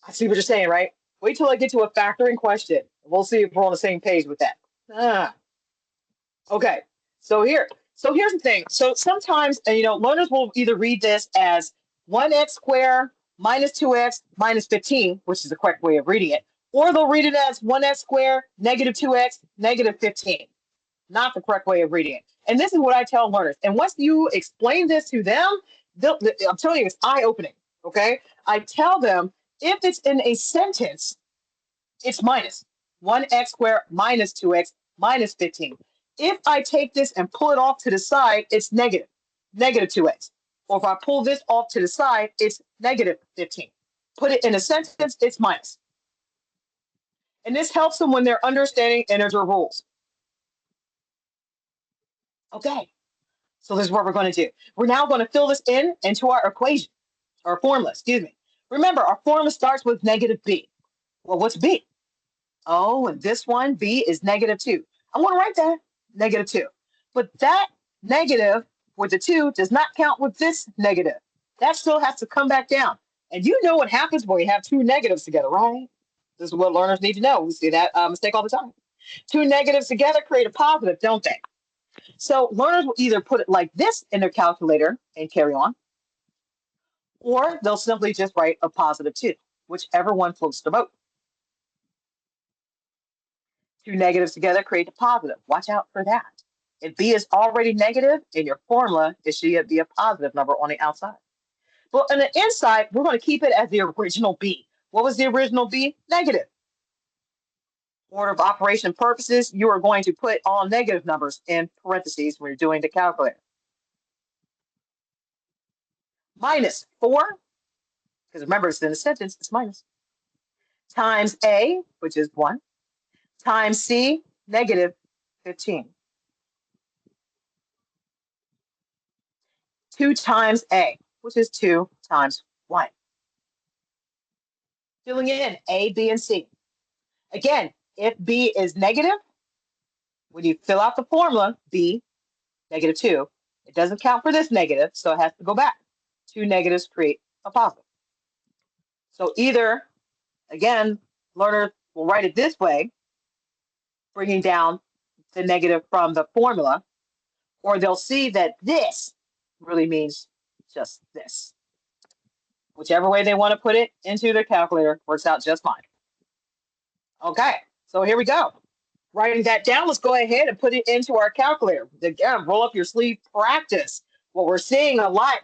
I see what you're saying, right? Wait till I get to a factoring question. We'll see if we're on the same page with that. Okay. So here's the thing. So sometimes, learners will either read this as 1x squared minus 2x minus 15, which is the correct way of reading it, or they'll read it as 1x squared negative 2x negative 15. Not the correct way of reading it. And this is what I tell learners. And once you explain this to them, I'm telling you, it's eye-opening. Okay. I tell them if it's in a sentence, it's minus 1x squared minus 2x minus 15. If I take this and pull it off to the side, it's negative 2x. Or if I pull this off to the side, it's negative 15. Put it in a sentence, it's minus. And this helps them when they're understanding integer rules. Okay, so this is what we're going to do. We're now going to fill this into our equation, our formula, excuse me. Remember, our formula starts with -b. Well, what's b? Oh, and this one, b is -2. I want to write that, -2. But that negative with the 2 does not count with this negative. That still has to come back down. And you know what happens when you have two negatives together, right? This is what learners need to know. We see that mistake all the time. Two negatives together create a positive, don't they? So learners will either put it like this in their calculator and carry on, or they'll simply just write a +2, whichever one floats the boat. Two negatives together create a positive. Watch out for that. If b is already negative in your formula, it should be a positive number on the outside. But on the inside, we're going to keep it as the original b. What was the original b? Negative. Order of operation purposes, you are going to put all negative numbers in parentheses when you're doing the calculator. -4, because remember it's in a sentence, it's minus, times a, which is 1, times c, -15. 2 times a, which is 2 times 1. Filling in a, b, and c. Again, if b is negative, when you fill out the formula, b, -2, it doesn't count for this negative, so it has to go back. Two negatives create a positive. So either, again, learners will write it this way, bringing down the negative from the formula, or they'll see that this really means just this. Whichever way they want to put it into their calculator works out just fine. Okay, so here we go. Writing that down, let's go ahead and put it into our calculator. Again, roll up your sleeve, practice. What we're seeing a lot,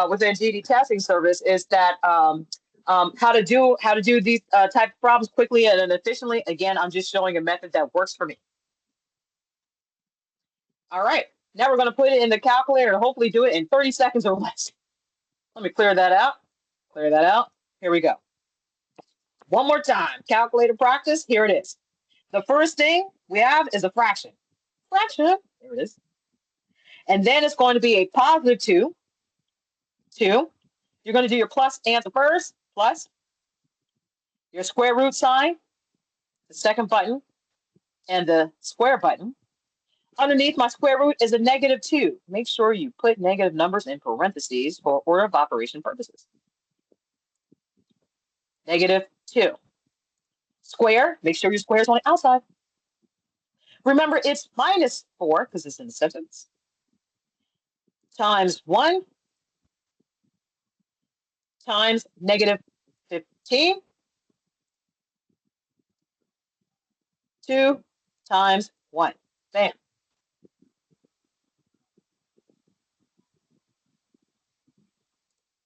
within GED testing service is that how to do these type of problems quickly and efficiently. Again, I'm just showing a method that works for me. All right, now we're going to put it in the calculator and hopefully do it in 30 seconds or less. Let me clear that out. Clear that out. Here we go. One more time, calculator practice. Here it is. The first thing we have is a fraction. Fraction, there it is. And then it's going to be a +2. 2. You're going to do your plus answer first, plus your square root sign, the second button, and the square button. Underneath my square root is a -2. Make sure you put negative numbers in parentheses for order of operation purposes. -2. Square, make sure your square is on the outside. Remember, it's -4 because it's in the sentence. Times 1 times -15. 2 times 1. Bam.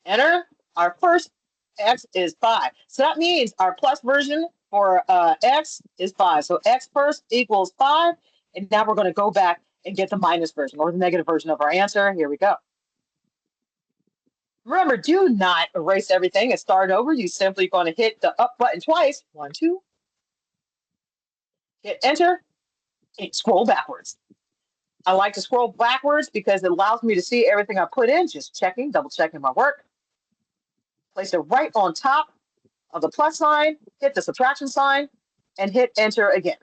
Enter our first X is 5. So that means our plus version for X is 5. So X first equals 5. And now we're going to go back and get the minus version or the negative version of our answer. Here we go. Remember, do not erase everything and start over. You simply going to hit the up button twice. 1, 2. Hit enter. And scroll backwards. I like to scroll backwards because it allows me to see everything I put in. Just checking, double checking my work. Place it right on top of the plus sign. Hit the subtraction sign and hit enter again.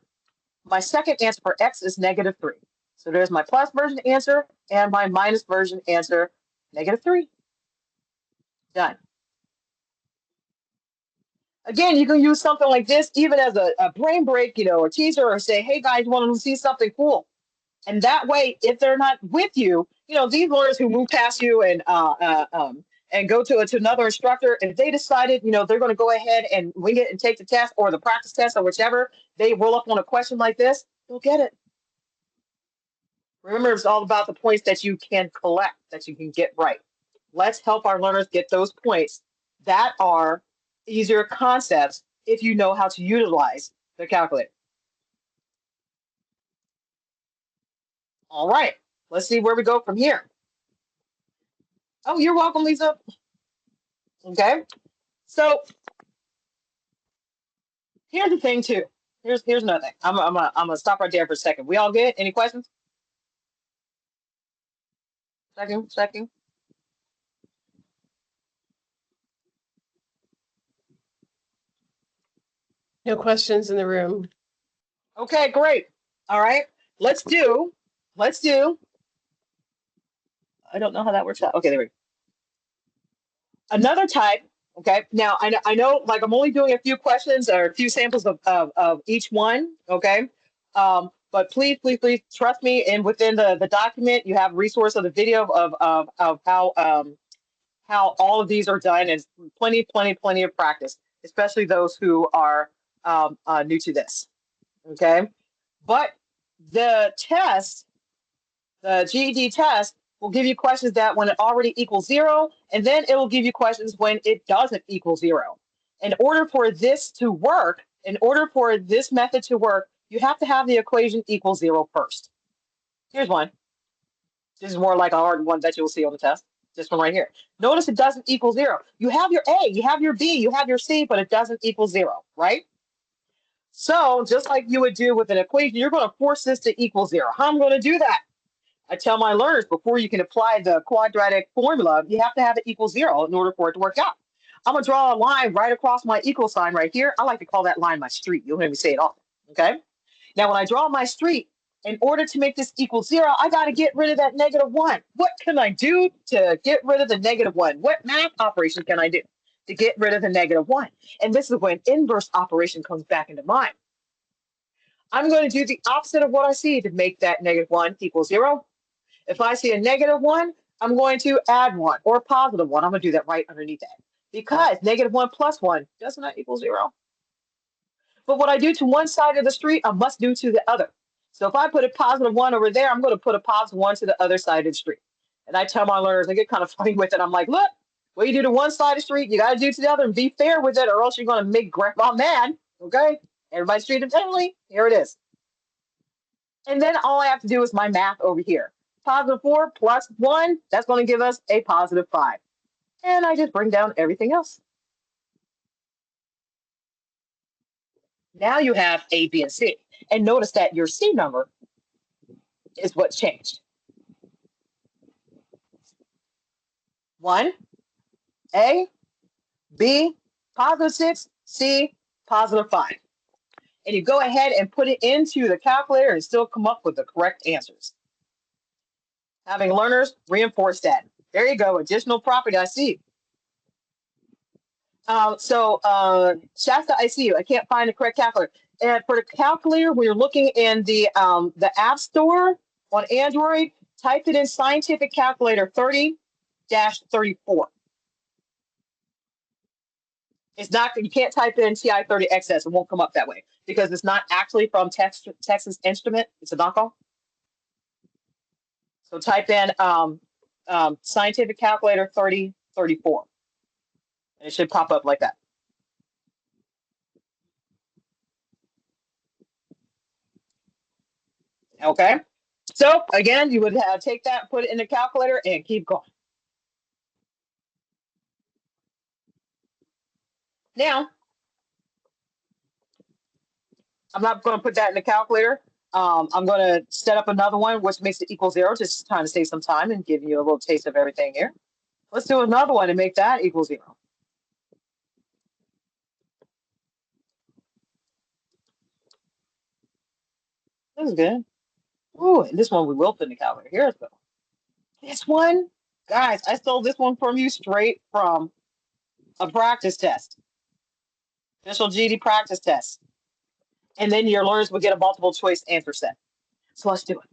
My second answer for X is -3. So there's my plus version answer and my minus version answer, -3. Done. Again, you can use something like this even as a brain break, or teaser, or say, hey guys, want to see something cool? And that way, if they're not with you, these learners who move past you and go to another instructor, if they decided, they're going to go ahead and wing it and take the test or the practice test or whichever, they roll up on a question like this, they'll get it. Remember, it's all about the points that you can collect, that you can get right. Let's help our learners get those points that are easier concepts if you know how to utilize the calculator. All right, let's see where we go from here. Oh, you're welcome, Lisa. Okay, so here's the thing too. Here's another thing. I'm gonna stop right there for a second. We all good? Any questions? Second. No questions in the room. Okay, great. All right, let's do. I don't know how that works out. Okay, there we go. Another type. Okay, now I know like I'm only doing a few questions or a few samples of each one. Okay, but please trust me. And within the document, you have a resource of the video of how all of these are done, and plenty of practice, especially those who are new to this. Okay, but the test, the GED test, will give you questions that when it already equals 0, and then it will give you questions when it doesn't equal 0. In order for this to work, in order for this method to work, you have to have the equation equal 0 first. Here's one. This is more like a hard one that you'll see on the test. This one right here. Notice it doesn't equal 0. You have your A, you have your B, you have your C, but it doesn't equal 0, right? So just like you would do with an equation, you're going to force this to equal 0. How am I going to do that? I tell my learners before you can apply the quadratic formula, you have to have it equal 0 in order for it to work out. I'm going to draw a line right across my equal sign right here. I like to call that line my street. You'll hear me say it often. Okay. Now, when I draw my street, in order to make this equal 0, I got to get rid of that -1. What can I do to get rid of the -1? What math operation can I do to get rid of the -1? And this is when inverse operation comes back into mind. I'm going to do the opposite of what I see to make that -1 equal 0. If I see a -1, I'm going to add 1 or a +1. I'm going to do that right underneath that because -1 plus 1 does not equal 0. But what I do to one side of the street, I must do to the other. So if I put a +1 over there, I'm going to put a +1 to the other side of the street. And I tell my learners, I get kind of funny with it. I'm like, look, what you do to one side of the street, you got to do to the other and be fair with it, or else you're going to make grandma mad. Okay? Everybody's treated differently. Here it is. And then all I have to do is my math over here. +4 plus 1, that's going to give us a +5. And I just bring down everything else. Now you have A, B, and C. And notice that your C number is what's changed. 1, A, B, +6, C, +5. And you go ahead and put it into the calculator and still come up with the correct answers. Having learners reinforce that. There you go, additional property I see. Shasta, I see you. I can't find the correct calculator. And for the calculator, when you're looking in the App Store on Android, type it in Scientific Calculator 30-34. It's not, you can't type in TI-30XS. It won't come up that way because it's not actually from Texas Instrument. It's a knockoff. So type in Scientific Calculator 3034. And it should pop up like that. Okay. So again, you would take that, put it in the calculator, and keep going. Now, I'm not going to put that in the calculator. I'm going to set up another one, which makes it equal 0, just trying to save some time and give you a little taste of everything here. Let's do another one and make that equal 0. This is good. Ooh, and this one we will put in the calculator. Here's the This one, guys, I stole this one from you straight from a practice test, official GED practice test. And then your learners will get a multiple choice answer set. So let's do it.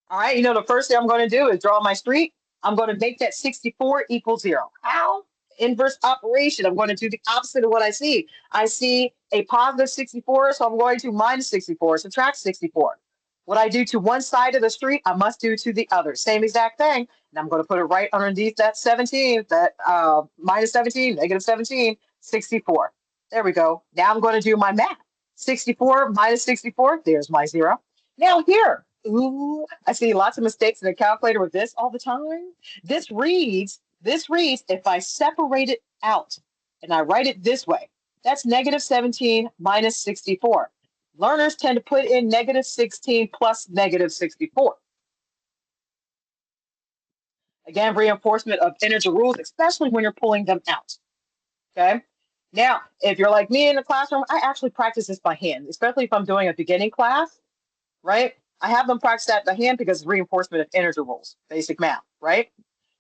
All right, the first thing I'm going to do is draw my street. I'm going to make that 64 equal 0. How? Inverse operation. I'm going to do the opposite of what I see. I see a positive 64, so I'm going to minus 64, subtract 64. What I do to one side of the street, I must do to the other. Same exact thing. And I'm going to put it right underneath that 17, that minus 17, negative 17, 64. There we go. Now I'm going to do my math. 64 minus 64, there's my 0. Now here, ooh, I see lots of mistakes in the calculator with this all the time. This reads, if I separate it out and I write it this way, that's negative 17 minus 64. Learners tend to put in negative 16 plus negative 64. Again, reinforcement of integer rules, especially when you're pulling them out. Okay. Now, if you're like me in the classroom, I actually practice this by hand, especially if I'm doing a beginning class, right? I have them practice that by hand because it's reinforcement of integer rules, basic math, right?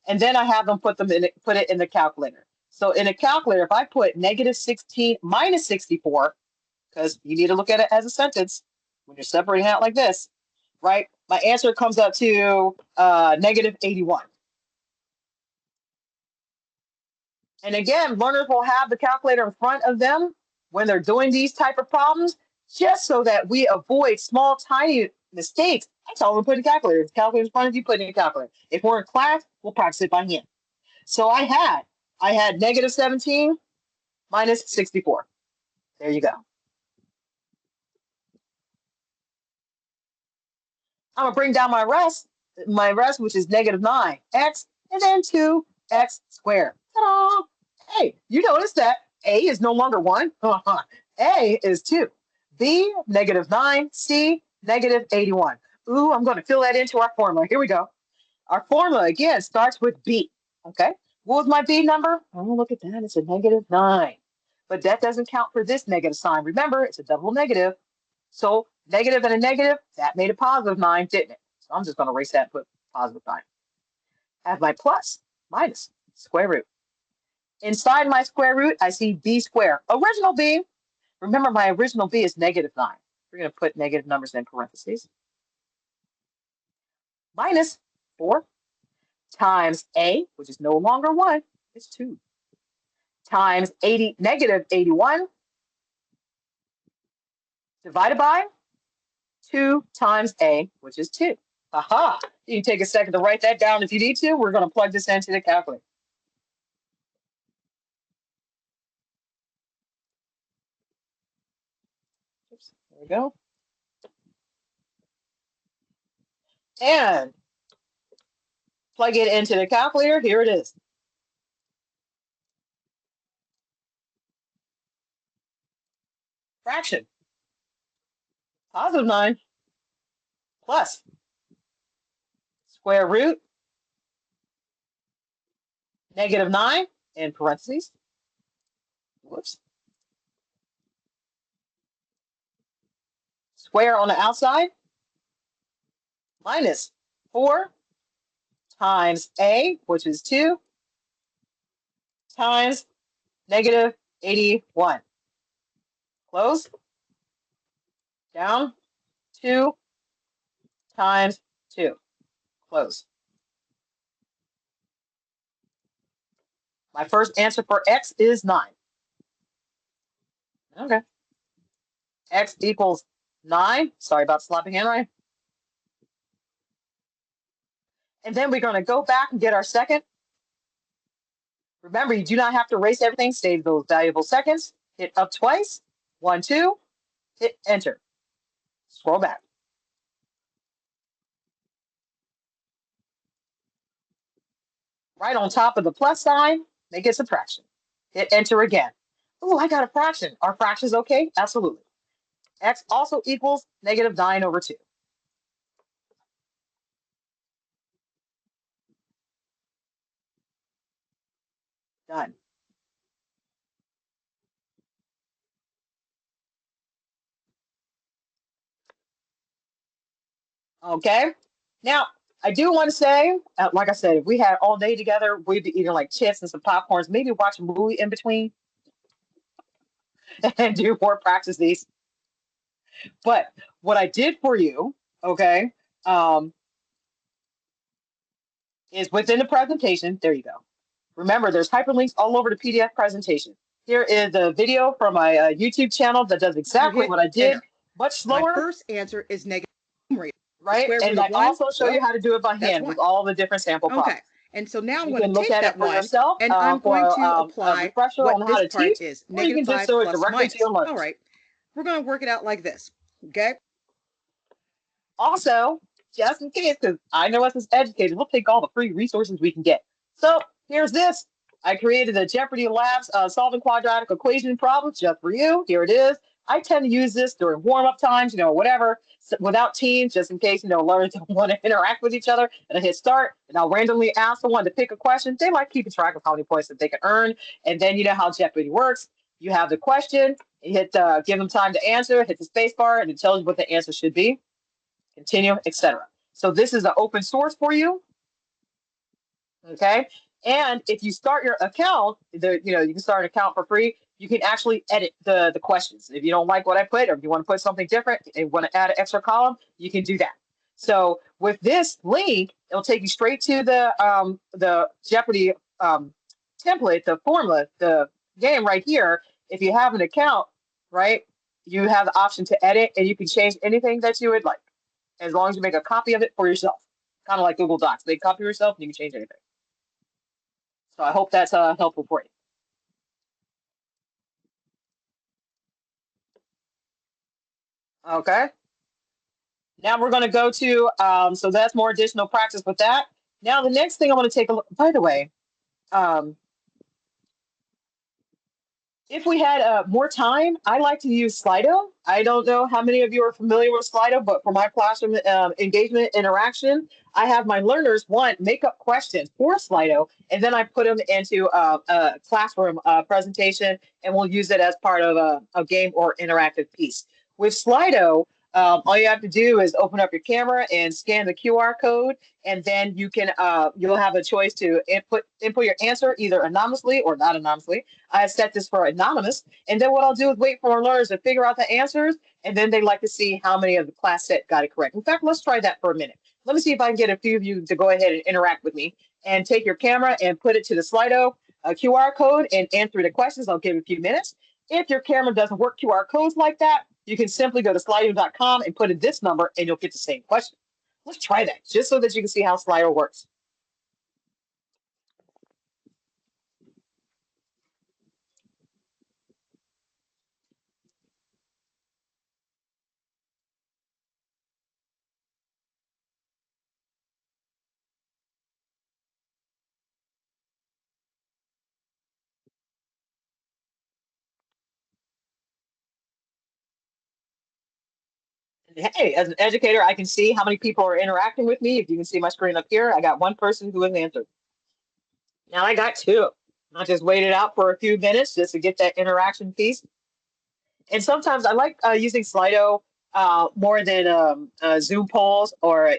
And then I have them put it in the calculator. So in a calculator, if I put negative 16 minus 64, because you need to look at it as a sentence when you're separating out like this, right? My answer comes up to negative 81. And again, learners will have the calculator in front of them when they're doing these type of problems, just so that we avoid small, tiny mistakes. I tell them to put a calculator. If the calculator in front of you, put in a calculator. If we're in class, we'll practice it by hand. So I had negative 17 minus 64. There you go. I'm gonna bring down my rest, which is negative 9x, and then 2x squared. Ta-da! Hey, you notice that a is no longer 1. A is 2. B, negative 9. C, negative 81. Ooh, I'm going to fill that into our formula. Here we go. Our formula, again, starts with B. Okay, what was my B number? Oh, look at that. It's a negative 9. But that doesn't count for this negative sign. Remember, it's a double negative. So negative and a negative, that made a positive 9, didn't it? So I'm just going to erase that and put positive 9. I have my plus, minus, square root. Inside my square root, I see b squared. Original b. Remember, my original b is negative 9. We're going to put negative numbers in parentheses. Minus 4 times a, which is no longer 1, it's 2. Times negative 81 divided by 2 times a, which is 2. Aha! You can take a second to write that down if you need to. We're going to plug this into the calculator. Oops, there we go. And plug it into the calculator. Here it is. Fraction. Positive 9 plus square root negative 9 in parentheses. Whoops. Square on the outside minus 4 times a, which is 2, times negative 81. Close. Down. 2 times 2. Close. My first answer for x is 9. Okay. X equals 9. Sorry about sloppy handwriting. And then we're going to go back and get our second. Remember, you do not have to erase everything. Save those valuable seconds. Hit up twice. 1, 2. Hit enter. Scroll back. Right on top of the plus sign, make it subtraction. Hit enter again. Oh, I got a fraction. Are fractions okay? Absolutely. X also equals -9/2. Done. Okay. Now, I do want to say, like I said, if we had all day together, we'd be eating like chips and some popcorns, maybe watch a movie in between and do more practice these. But what I did for you, okay, is within the presentation. There you go. Remember, there's hyperlinks all over the PDF presentation. Here is a video from my YouTube channel that does exactly what I did, enter. much My slower, first answer is negative. right? square root And of I one, also show you how to do it by that's hand with one. all the different sample Okay. problems. And so now I'm You going can to look take at that it for one yourself and I'm going for to a apply refresher what on how this to part teach, is. or you can just -5 do it plus directly minus. to your learners. All right. We're going to work it out like this. Okay. Also, just in case, because I know us as educators, we'll take all the free resources we can get. So here's this. I created a Jeopardy Labs solving quadratic equation problems just for you. Here it is. I tend to use this during warm-up times, whatever, without teams, just in case, learners don't want to interact with each other. And I hit start, and I'll randomly ask someone to pick a question. They like keeping track of how many points that they can earn. And then you know how Jeopardy works. You have the question, you hit give them time to answer, hit the space bar, and it tells you what the answer should be. Continue, etc. So this is an open source for you. Okay. And if you start your account, you can start an account for free. You can actually edit the questions. If you don't like what I put, or if you want to put something different and want to add an extra column, you can do that. So with this link, it'll take you straight to the Jeopardy template, the formula, the game right here. If you have an account, right, you have the option to edit, and you can change anything that you would like, as long as you make a copy of it for yourself. Kind of like Google Docs. Make a copy of yourself, and you can change anything. So I hope that's helpful for you. Okay. Now we're going to go to, so that's more additional practice with that. Now the next thing I want to take a look, by the way, if we had more time, I like to use Slido. I don't know how many of you are familiar with Slido, but for my classroom engagement interaction, I have my learners, make up questions for Slido, and then I put them into a classroom presentation, and we'll use it as part of a game or interactive piece. With Slido, all you have to do is open up your camera and scan the QR code, and then you'll have a choice to input your answer either anonymously or not anonymously. I set this for anonymous, and then what I'll do is wait for our learners to figure out the answers, and then they like to see how many of the class set got it correct. In fact, let's try that for a minute. Let me see if I can get a few of you to go ahead and interact with me and take your camera and put it to the Slido QR code and answer the questions. I'll give it a few minutes. If your camera doesn't work QR codes like that, you can simply go to slido.com and put in this number, and you'll get the same question. Let's try that just so that you can see how Slido works. Hey, as an educator, I can see how many people are interacting with me. If you can see my screen up here, I got one person who has answered. Now I got two. I just waited out for a few minutes just to get that interaction piece. And sometimes I like using Slido more than Zoom polls, or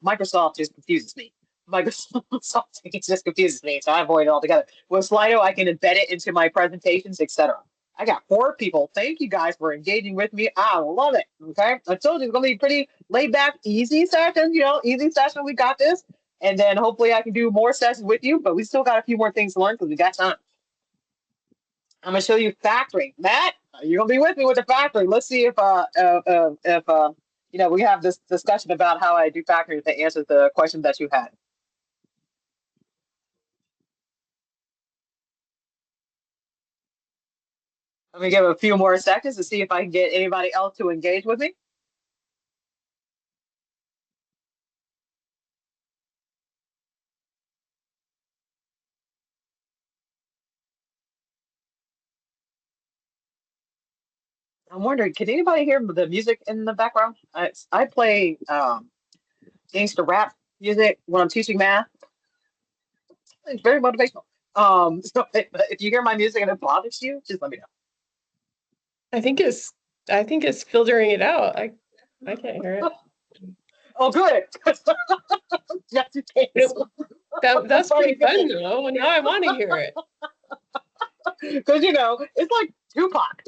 Microsoft just confuses me. Microsoft just confuses me, so I avoid it altogether. With Slido, I can embed it into my presentations, etc. I got 4 people. Thank you guys for engaging with me. I love it. Okay, I told you it's gonna be pretty laid back, easy session. Easy session. We got this, and then hopefully I can do more sessions with you. But we still got a few more things to learn because we got time. I'm gonna show you factoring. Matt, you're gonna be with me with the factoring. Let's see if we have this discussion about how I do factoring to answer the question that you had. Let me give it a few more seconds to see if I can get anybody else to engage with me. I'm wondering, can anybody hear the music in the background? I play gangster rap music when I'm teaching math. It's very motivational. So if you hear my music and it bothers you, just let me know. I think it's filtering it out. I can't hear it. Oh, good. Just in case. That's Funny. pretty fun though. Now I want to hear it. Because it's like Tupac.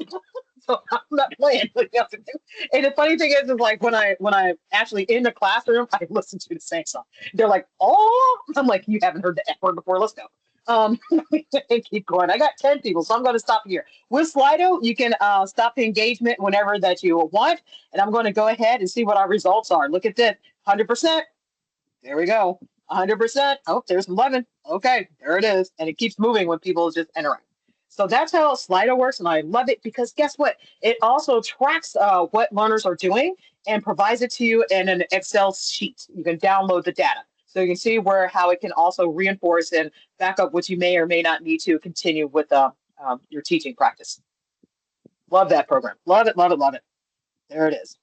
So I'm not playing. And the funny thing is like when I actually in the classroom, I listen to the same song. They're like, oh, I'm like, you haven't heard the F word before. Let's go. And keep going. I got 10 people, so I'm going to stop here. With Slido, you can stop the engagement whenever that you want, and I'm going to go ahead and see what our results are. Look at this, 100%. There we go, 100%. Oh, there's 11. Okay, there it is, and it keeps moving when people just interact. So that's how Slido works, and I love it because guess what? It also tracks what learners are doing and provides it to you in an Excel sheet. You can download the data. So you can see how it can also reinforce and back up what you may or may not need to continue with your teaching practice. Love that program. Love it, love it, love it. There it is.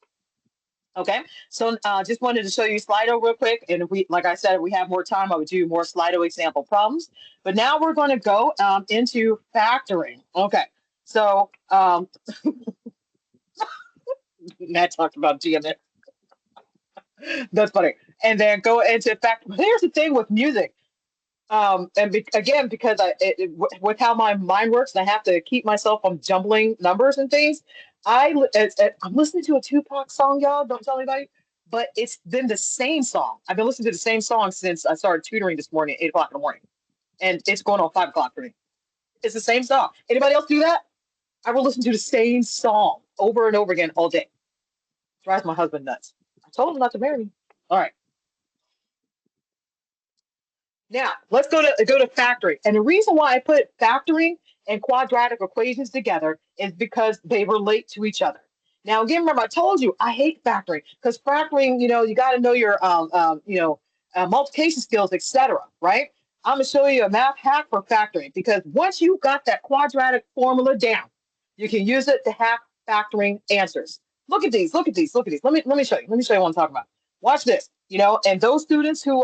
Okay, so just wanted to show you Slido real quick. And if like I said, if we have more time, I would do more Slido example problems. But now we're going to go into factoring. Okay, so Matt talked about GMS. That's funny. And then go into fact. Here's the thing with music. Again, because with how my mind works, and I have to keep myself from jumbling numbers and things. I'm listening to a Tupac song, y'all. Don't tell anybody. But it's been the same song. I've been listening to the same song since I started tutoring this morning at 8 o'clock in the morning, and it's going on 5 o'clock for me. It's the same song. Anybody else do that? I will listen to the same song over and over again all day. Drives my husband nuts. I told him not to marry me. All right. Now let's go to factoring. And the reason why I put factoring and quadratic equations together is because they relate to each other. Now again, remember I told you I hate factoring because factoring, you got to know your multiplication skills, etc. Right? I'm gonna show you a math hack for factoring because once you got that quadratic formula down, you can use it to hack factoring answers. Look at these. Look at these. Look at these. Let me show you. Let me show you what I'm talking about. Watch this. And those students who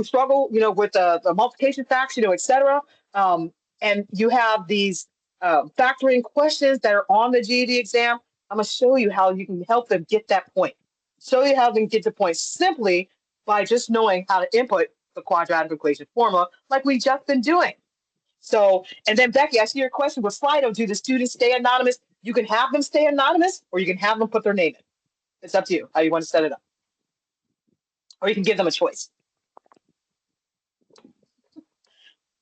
struggle, with the multiplication facts, etc. And you have these factoring questions that are on the GED exam. I'm going to show you how you can help them get that point. Show you how they can get the point simply by just knowing how to input the quadratic equation formula like we've just been doing. So, and then Becky, I see your question with Slido. Do the students stay anonymous? You can have them stay anonymous or you can have them put their name in. It's up to you how you want to set it up. Or you can give them a choice.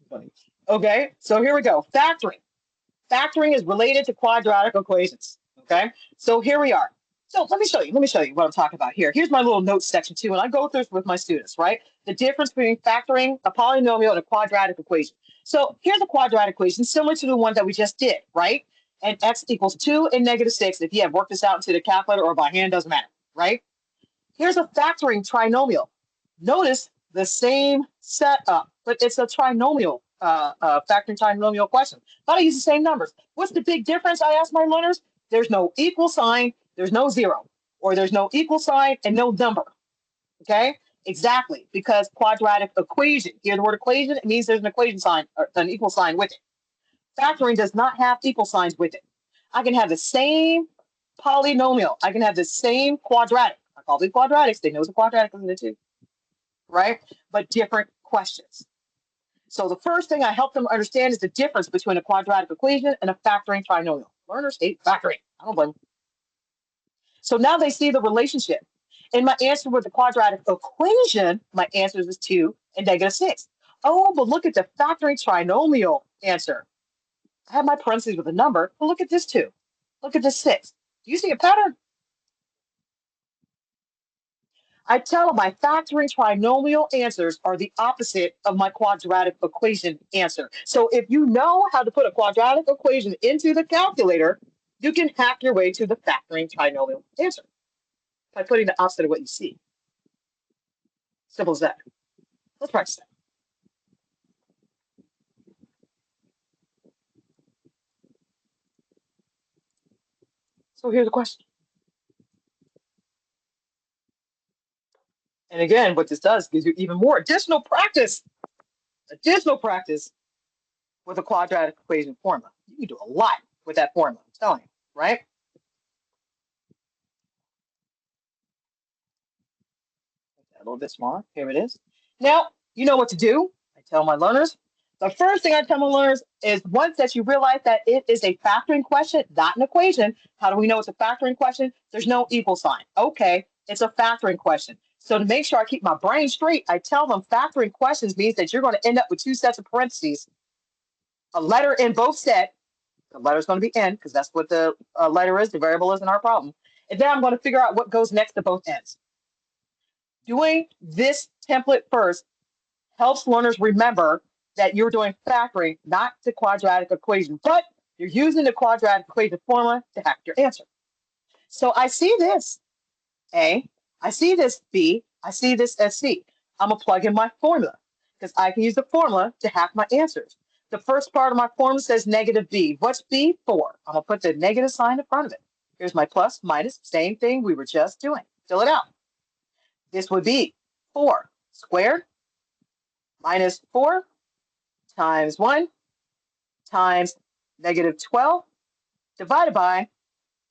Funny. Okay, so here we go. Factoring. Factoring is related to quadratic equations. Okay, so here we are. So let me show you what I'm talking about here. Here's my little notes section too, and I go through this with my students, right? The difference between factoring a polynomial and a quadratic equation. So here's a quadratic equation similar to the one that we just did, right? And x equals 2 and -6. If you have worked this out into the calculator or by hand, doesn't matter, right? Here's a factoring trinomial. Notice the same setup, but it's a trinomial, factoring trinomial question. But I use the same numbers. What's the big difference? I ask my learners. There's no equal sign. There's no zero, or there's no equal sign and no number. Okay, exactly, because quadratic equation. Hear the word equation? It means there's an equation sign or an equal sign with it. Factoring does not have equal signs with it. I can have the same polynomial. I can have the same quadratic. I call it quadratics. They know it's a quadratic, isn't it too? Right? But different questions. So the first thing I help them understand is the difference between a quadratic equation and a factoring trinomial. Learners hate factoring. I don't blame them. So now they see the relationship. In my answer with the quadratic equation, my answer is 2 and -6. Oh, but look at the factoring trinomial answer. I have my parentheses with a number, but look at this 2. Look at this 6. Do you see a pattern? I tell them my factoring trinomial answers are the opposite of my quadratic equation answer. So if you know how to put a quadratic equation into the calculator, you can hack your way to the factoring trinomial answer by putting the opposite of what you see. Simple as that. Let's practice that. So here's the question. And again, what this does gives you even more additional practice with a quadratic equation formula. You can do a lot with that formula, I'm telling you, right? A little bit smaller. Here it is. Now, you know what to do. I tell my learners. The first thing I tell my learners is once that you realize that it is a factoring question, not an equation. How do we know it's a factoring question? There's no equal sign. Okay, it's a factoring question. So to make sure I keep my brain straight, I tell them factoring questions means that you're going to end up with two sets of parentheses, a letter in both sets. The letter's going to be in because that's what the letter is. The variable is in our problem. And then I'm going to figure out what goes next to both ends. Doing this template first helps learners remember that you're doing factoring, not the quadratic equation, but you're using the quadratic equation formula to hack your answer. So I see this A, I see this B, I see this as C. I'm going to plug in my formula because I can use the formula to hack my answers. The first part of my formula says negative B. What's B? 4. I'm going to put the negative sign in front of it. Here's my plus, minus, same thing we were just doing. Fill it out. This would be 4 squared minus 4 times 1 times negative 12 divided by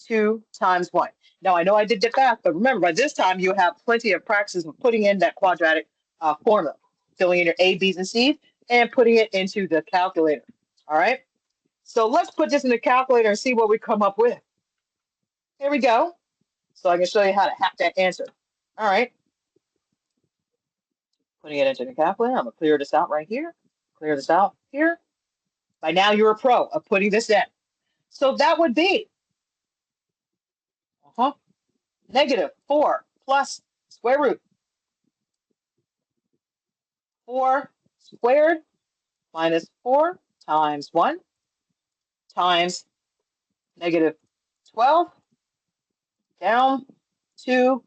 2 times 1. Now, I know I did the math, but remember, by this time, you have plenty of practice with putting in that quadratic formula, filling in your A, B's, and C's, and putting it into the calculator. All right? So let's put this in the calculator and see what we come up with. Here we go. So I can show you how to hack that answer. All right. Putting it into the calculator. I'm going to clear this out right here. Clear this out here. By now, you're a pro of putting this in. So that would be negative 4 plus square root 4 squared minus 4 times 1 times negative 12 down 2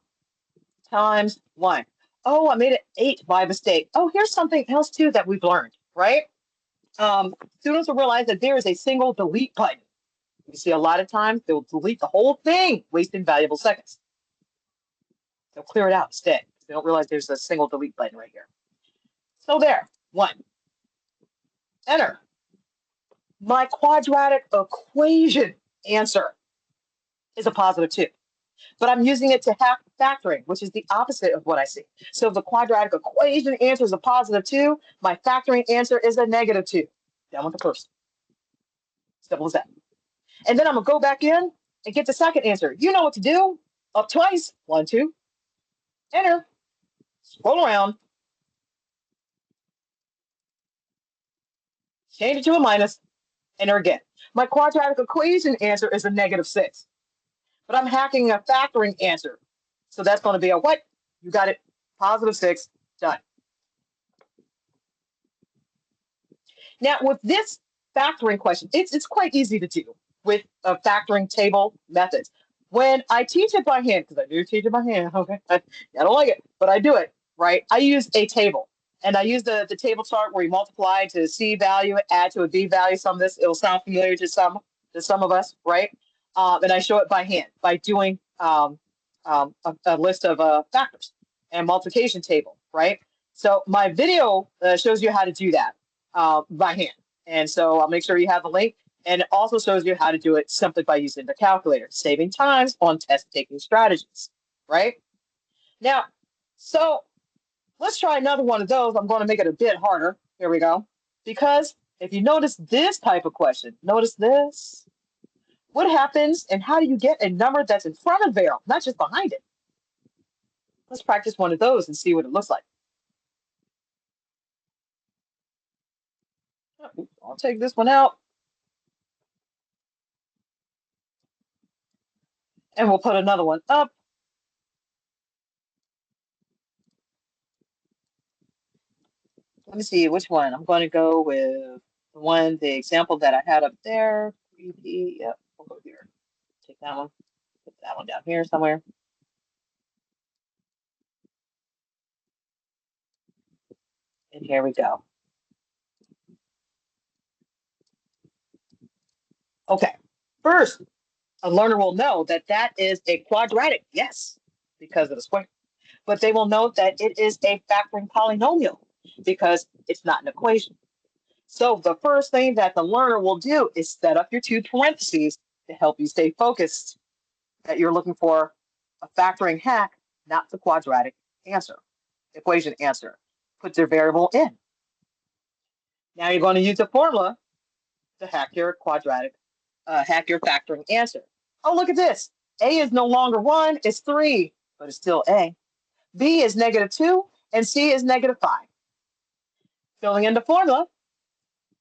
times 1. Oh, I made it 8 by mistake. Oh, here's something else too that we've learned, right? Students will realize that there is a single delete button. You see a lot of times they'll delete the whole thing, wasting valuable seconds. They'll clear it out instead. They don't realize there's a single delete button right here. So there, 1. Enter. My quadratic equation answer is a positive 2. But I'm using it to hack factoring, which is the opposite of what I see. So if the quadratic equation answer is a positive 2, my factoring answer is a negative 2. Down with the first. Simple as that. And then I'm going to go back in and get the second answer. You know what to do. Up twice. 1, 2. Enter. Scroll around. Change it to a minus. Enter again. My quadratic equation answer is a negative 6. But I'm hacking a factoring answer. So that's going to be a what? You got it. Positive 6. Done. Now, with this factoring question, it's quite easy to do with a factoring table methods. When I teach it by hand, because I do teach it by hand, okay, I don't like it, but I do it, right? I use a table. And I use the table chart where you multiply to a C value, add to a B value. Some of this, it'll sound familiar to some of us, right? And I show it by hand by doing a list of factors and multiplication table, right? So my video shows you how to do that by hand. And so I'll make sure you have the link. And it also shows you how to do it simply by using the calculator, saving times on test taking strategies, right? Now, so let's try another one of those. I'm going to make it a bit harder. Here we go. Because if you notice this type of question, notice this. What happens and how do you get a number that's in front of zero, not just behind it? Let's practice one of those and see what it looks like. I'll take this one out. And we'll put another one up. Let me see which one. I'm going to go with the example that I had up there. 3D. Yep, we'll go here. Take that one. Put that one down here somewhere. And here we go. Okay. First, a learner will know that that is a quadratic, yes, because of the square. But they will note that it is a factoring polynomial because it's not an equation. So the first thing that the learner will do is set up your two parentheses to help you stay focused that you're looking for a factoring hack, not the quadratic answer, equation answer. Put their variable in. Now you're going to use a formula to hack your factoring answer. Oh, look at this. A is no longer 1, it's 3, but it's still A. B is -2, and C is -5. Filling in the formula,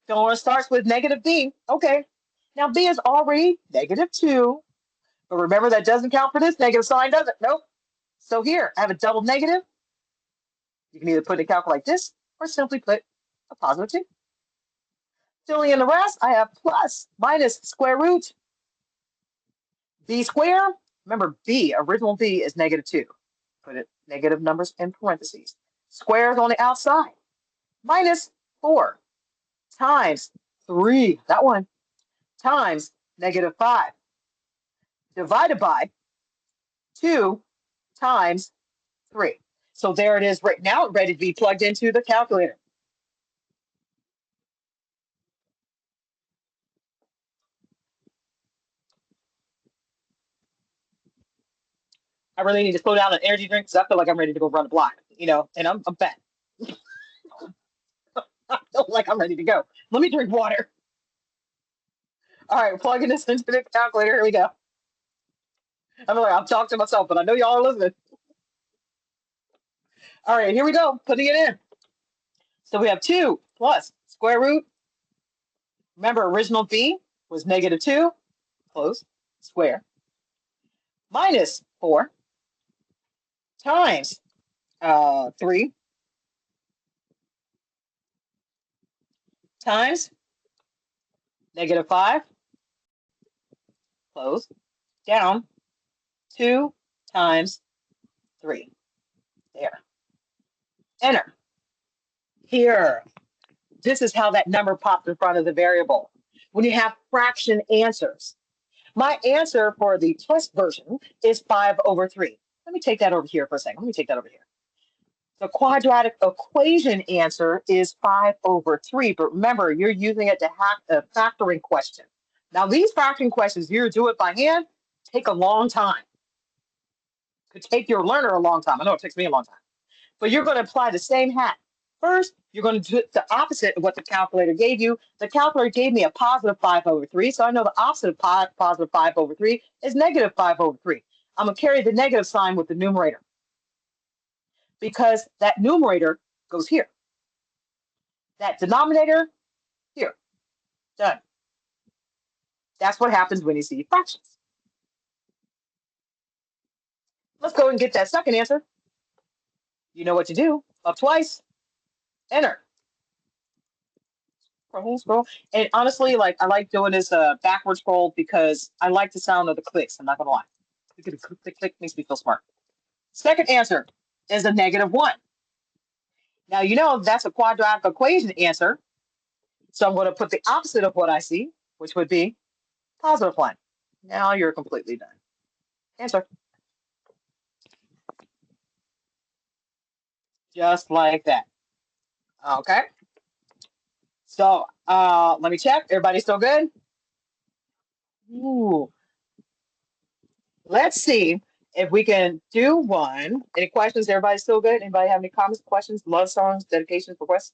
formula starts with -B. Okay, now B is already -2, but remember that doesn't count for this negative sign, does it? Nope. So here, I have a double negative. You can either put it in calc like this, or simply put a +2. Filling in the rest, I have plus, minus, square root, B squared. Remember, original B is -2. Put it negative numbers in parentheses. Squares on the outside. Minus 4 times 3, that one, times -5, divided by 2 times 3. So there it is right now, ready to be plugged into the calculator. I really need to slow down an energy drink because I feel like I'm ready to go run a block, and I'm fat. I feel like I'm ready to go. Let me drink water. All right, plugging this into the calculator. Here we go. I feel like I'm talking to myself, but I know y'all are listening. All right, here we go. Putting it in. So we have 2 plus square root. Remember, original B was -2, close, square, minus 4 times 3 times -5, close, down, 2 times 3. There. Enter. Here. This is how that number pops in front of the variable. When you have fraction answers. My answer for the plus version is 5/3. Let me take that over here for a second. Let me take that over here. The quadratic equation answer is 5/3, but remember, you're using it to hack a factoring question. Now, these factoring questions, you do it by hand, take a long time. Could take your learner a long time. I know it takes me a long time. But you're going to apply the same hack. First, you're going to do the opposite of what the calculator gave you. The calculator gave me a positive 5/3, so I know the opposite of positive 5/3 is negative 5/3. I'm going to carry the negative sign with the numerator because that numerator goes here. That denominator, here. Done. That's what happens when you see fractions. Let's go and get that second answer. You know what to do. Up twice. Enter. Scroll. And honestly, I like doing this backward scroll because I like the sound of the clicks. I'm not going to lie. Click makes me feel smart. Second answer is a -1. Now, that's a quadratic equation answer. So I'm going to put the opposite of what I see, which would be +1. Now you're completely done. Answer. Just like that. Okay. So let me check. Everybody still good? Ooh. Let's see if we can do one. Any questions? Everybody still good? Anybody have any comments, questions, love songs, dedications, requests?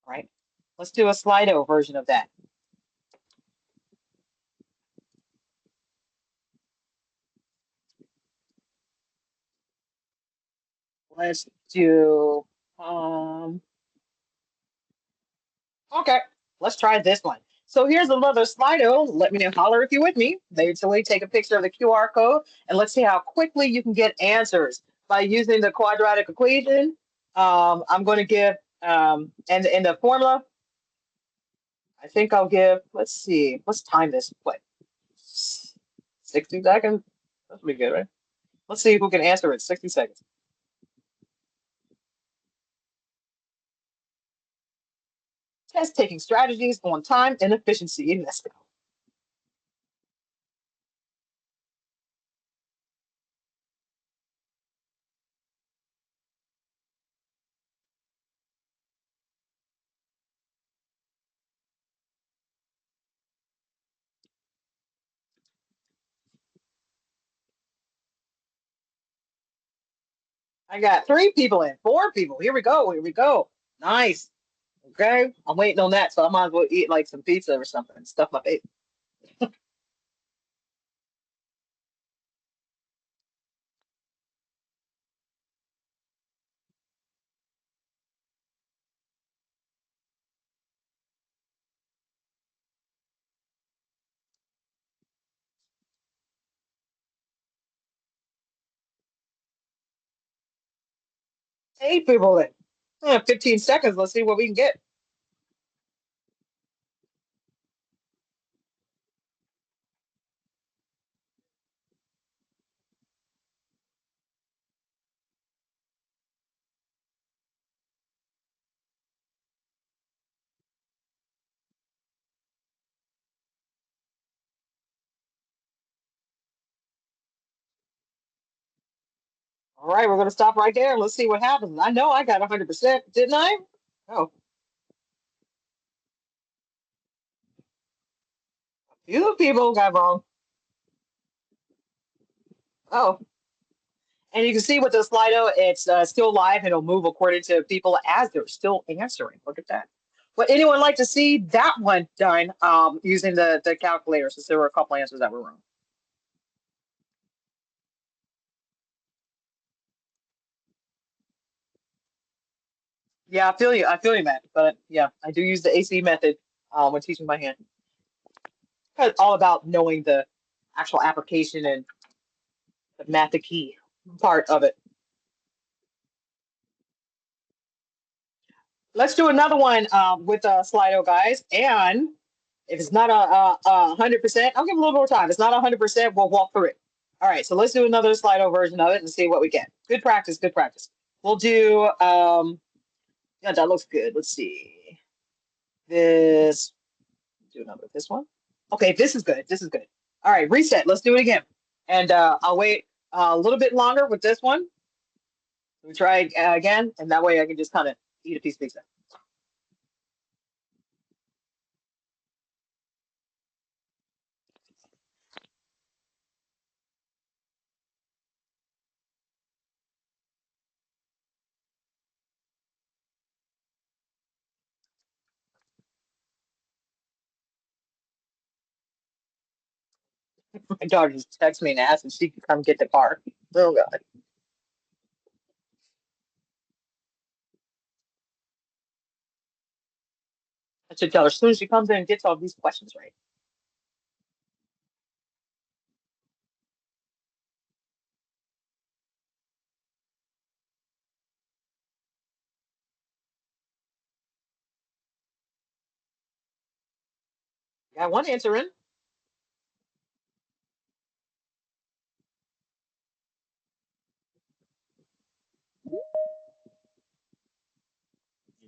All right. Let's do a Slido version of that. Let's do okay, let's try this one. So here's another Slido. Let me know, holler if you're with me. Basically, take a picture of the QR code and let's see how quickly you can get answers by using the quadratic equation. I'm going to give, and in the formula, I think I'll give, let's see, let's time this. What, 60 seconds? That's pretty good, right? Let's see who can answer it. 60 seconds. Test taking strategies on time and efficiency. Let's go. I got 3 people in, 4 people. Here we go. Here we go. Nice. Okay. I'm waiting on that, so I might as well eat like some pizza or something and stuff my face. Eight people in. 15 seconds. Let's see what we can get. All right, we're going to stop right there. Let's see what happens. I know I got 100%, didn't I? Oh, a few people got wrong. Oh, and you can see with the Slido, it's still live and it'll move according to people as they're still answering. Look at that. Would anyone like to see that one done using the calculator, since there were a couple answers that were wrong? Yeah, I feel you. I feel you, Matt. But yeah, I do use the AC method when teaching by hand. It's all about knowing the actual application and the math, the key part of it. Let's do another one with Slido, guys. And if it's not a 100%, I'll give a little more time. If it's not 100%, we'll walk through it. All right, so let's do another Slido version of it and see what we get. Good practice, good practice. We'll do, yeah, that looks good. Let's see. This, do another, this one. Okay, this is good. This is good. All right, reset. Let's do it again. And I'll wait a little bit longer with this one. We try again, and that way I can just kind of eat a piece of pizza. My daughter just texted me and asked if she could come get the car. Oh God. I should tell her as soon as she comes in and gets all these questions right. Got one answer in.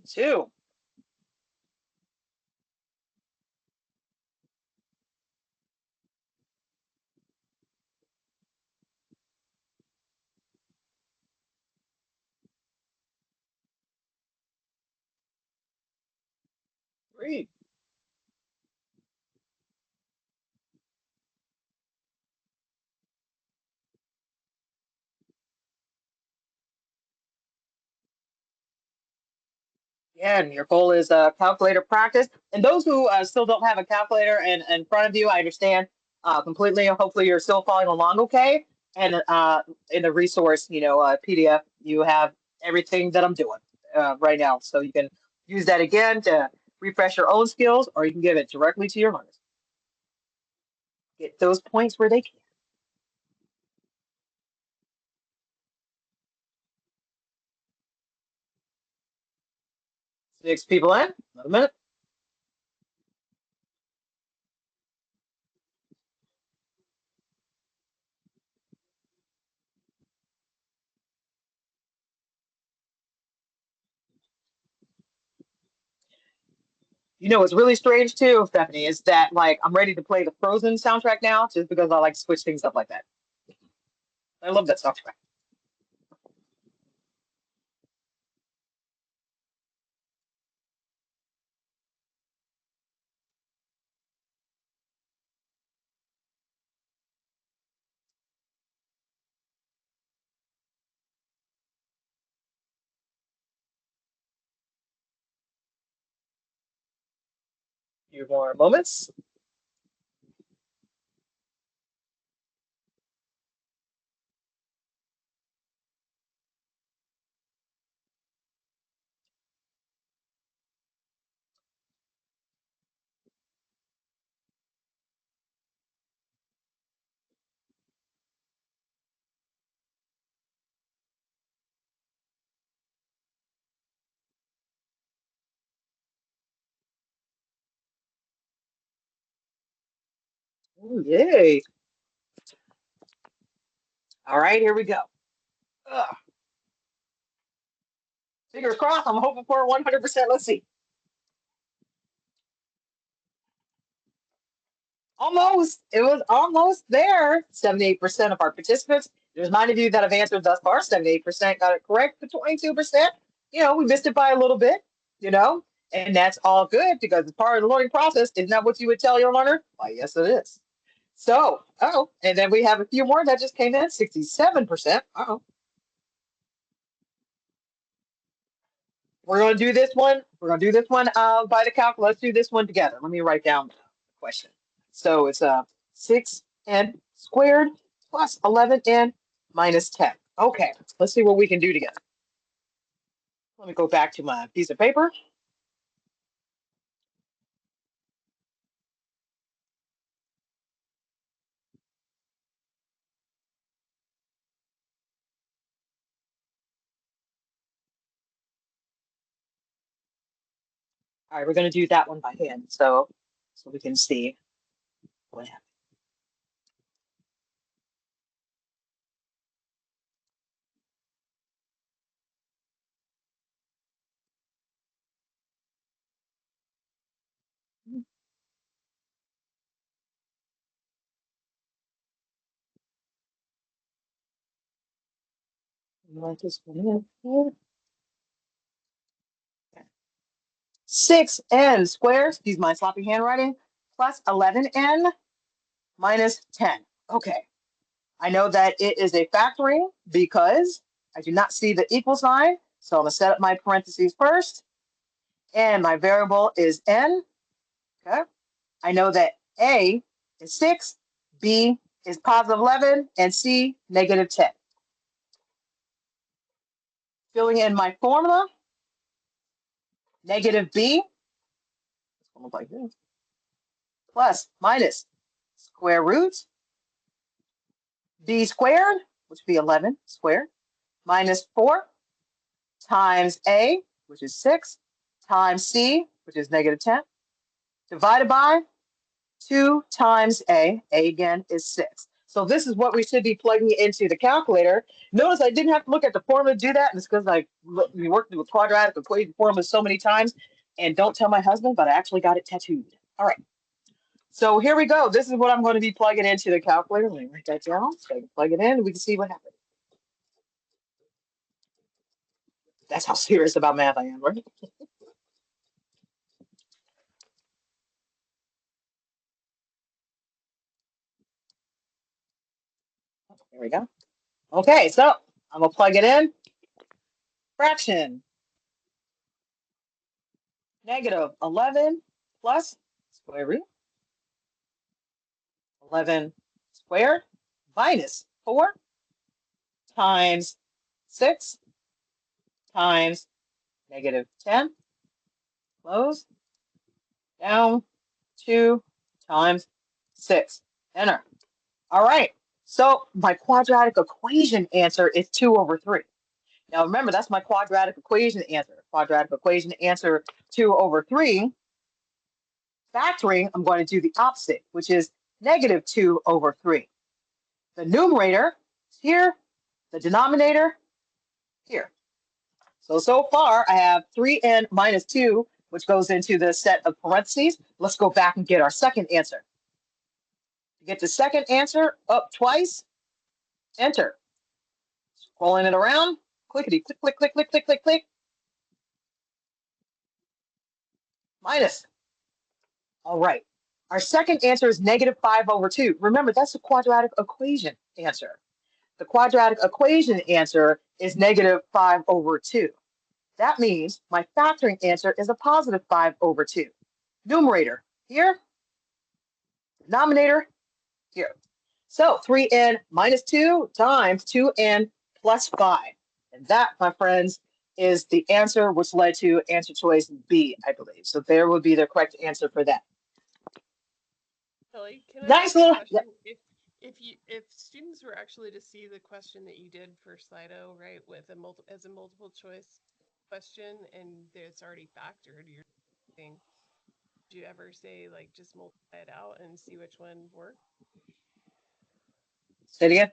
Two. Three. Yeah, and your goal is calculator practice. And those who still don't have a calculator in front of you, I understand completely. Hopefully, you're still following along okay. And in the resource, PDF, you have everything that I'm doing right now. So you can use that again to refresh your own skills, or you can give it directly to your learners. Get those points where they can. 6 people in, another minute. You know what's really strange too, Stephanie, is that like I'm ready to play the Frozen soundtrack now just because I like to switch things up like that. I love that soundtrack. Few more moments. Ooh, yay. All right, here we go. Ugh. Fingers crossed, I'm hoping for 100%. Let's see. Almost. It was almost there. 78% of our participants. There's 9 of you that have answered thus far. 78% got it correct, but 22%, we missed it by a little bit, and that's all good because it's part of the learning process. Isn't that what you would tell your learner? Why, yes, it is. So, and then we have a few more that just came in, 67%. We're going to do this one. We're going to do this one by the calc. Let's do this one together. Let me write down the question. So it's 6n squared plus 11n minus 10. Okay, let's see what we can do together. Let me go back to my piece of paper. All right, we're going to do that one by hand, so we can see what happens. Write this one in here. 6n squared, excuse my sloppy handwriting, plus 11n minus 10. Okay, I know that it is a factoring because I do not see the equal sign. So I'm going to set up my parentheses first. And my variable is n. Okay. I know that A is 6, B is positive 11, and C negative 10. Filling in my formula, negative B, it's going to look like this, plus minus square root B squared, which would be 11 squared, minus 4 times A, which is 6, times C, which is negative 10, divided by 2 times A again is 6. So this is what we should be plugging into the calculator. Notice I didn't have to look at the formula to do that. And it's because we worked with quadratic equation formulas so many times. And don't tell my husband, but I actually got it tattooed. All right. So here we go. This is what I'm going to be plugging into the calculator. Let me write that down so I can plug it in and we can see what happens. That's how serious about math I am, right? There we go. Okay, so I'm going to plug it in. Fraction. Negative 11 plus square root 11 squared minus 4 times 6 times negative 10, close, down 2 times 6. Enter. All right. So my quadratic equation answer is 2 over 3. Now remember, that's my quadratic equation answer. Quadratic equation answer 2 over 3. Factoring, I'm going to do the opposite, which is negative 2 over 3. The numerator is here, the denominator here. So far, I have 3n minus 2, which goes into the set of parentheses. Let's go back and get our second answer. To get the second answer, up twice, enter. Scrolling it around, clickety, click, click, click, click, click, click, click. Minus. All right. Our second answer is negative 5 over 2. Remember, that's the quadratic equation answer. The quadratic equation answer is negative 5 over 2. That means my factoring answer is a positive 5 over 2. Numerator here, denominator here. So 3n minus 2 times 2n plus 5. And that, my friends, is the answer, which led to answer choice B, I believe. So there would be the correct answer for that. Kelly, can I Nice ask a little. question? If students were actually to see the question that you did for Slido, right, with as a multiple choice question, and it's already factored, you're saying, do you ever say like just multiply it out and see which one works? Say it again.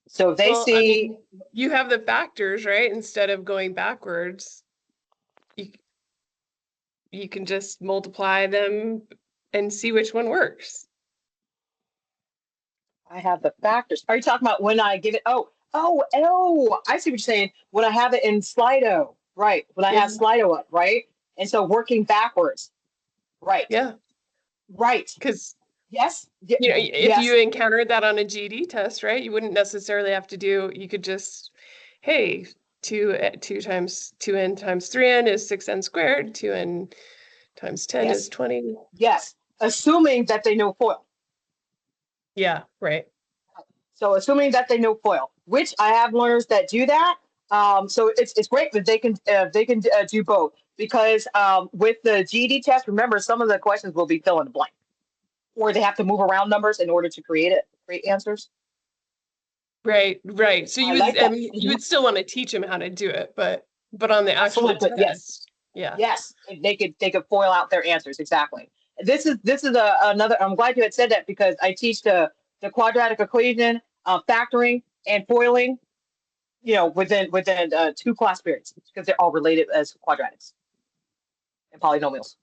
So they Well, I see. mean, you have the factors, right? Instead of going backwards, you can just multiply them and see which one works. I have the factors. Are you talking about when I give it? Oh, I see what you're saying. When I have it in Slido, right? When I have Yeah. Slido up, right? And so working backwards, right? Yeah. Right. Because Yes. you know, if Yes. you encountered that on a GED test, right, you wouldn't necessarily have to do, you could just, hey, 2 times 2n times 3n is 6n squared, 2n times 10 Yes. is 20. Yes. Assuming that they know FOIL. Yeah, right. So assuming that they know FOIL, which I have learners that do that. So it's great that they can do both, because with the GED test, remember, some of the questions will be fill in the blank, or they have to move around numbers in order to create answers. Right, right. So I you would, like I that. mean, you would still want to teach them how to do it, but on the actual Absolutely, but yes. test, yeah. Yes, they could FOIL out their answers exactly. This is another. I'm glad you had said that, because I teach the quadratic equation, factoring, and foiling. You know, within 2 class periods, because they're all related as quadratics and polynomials.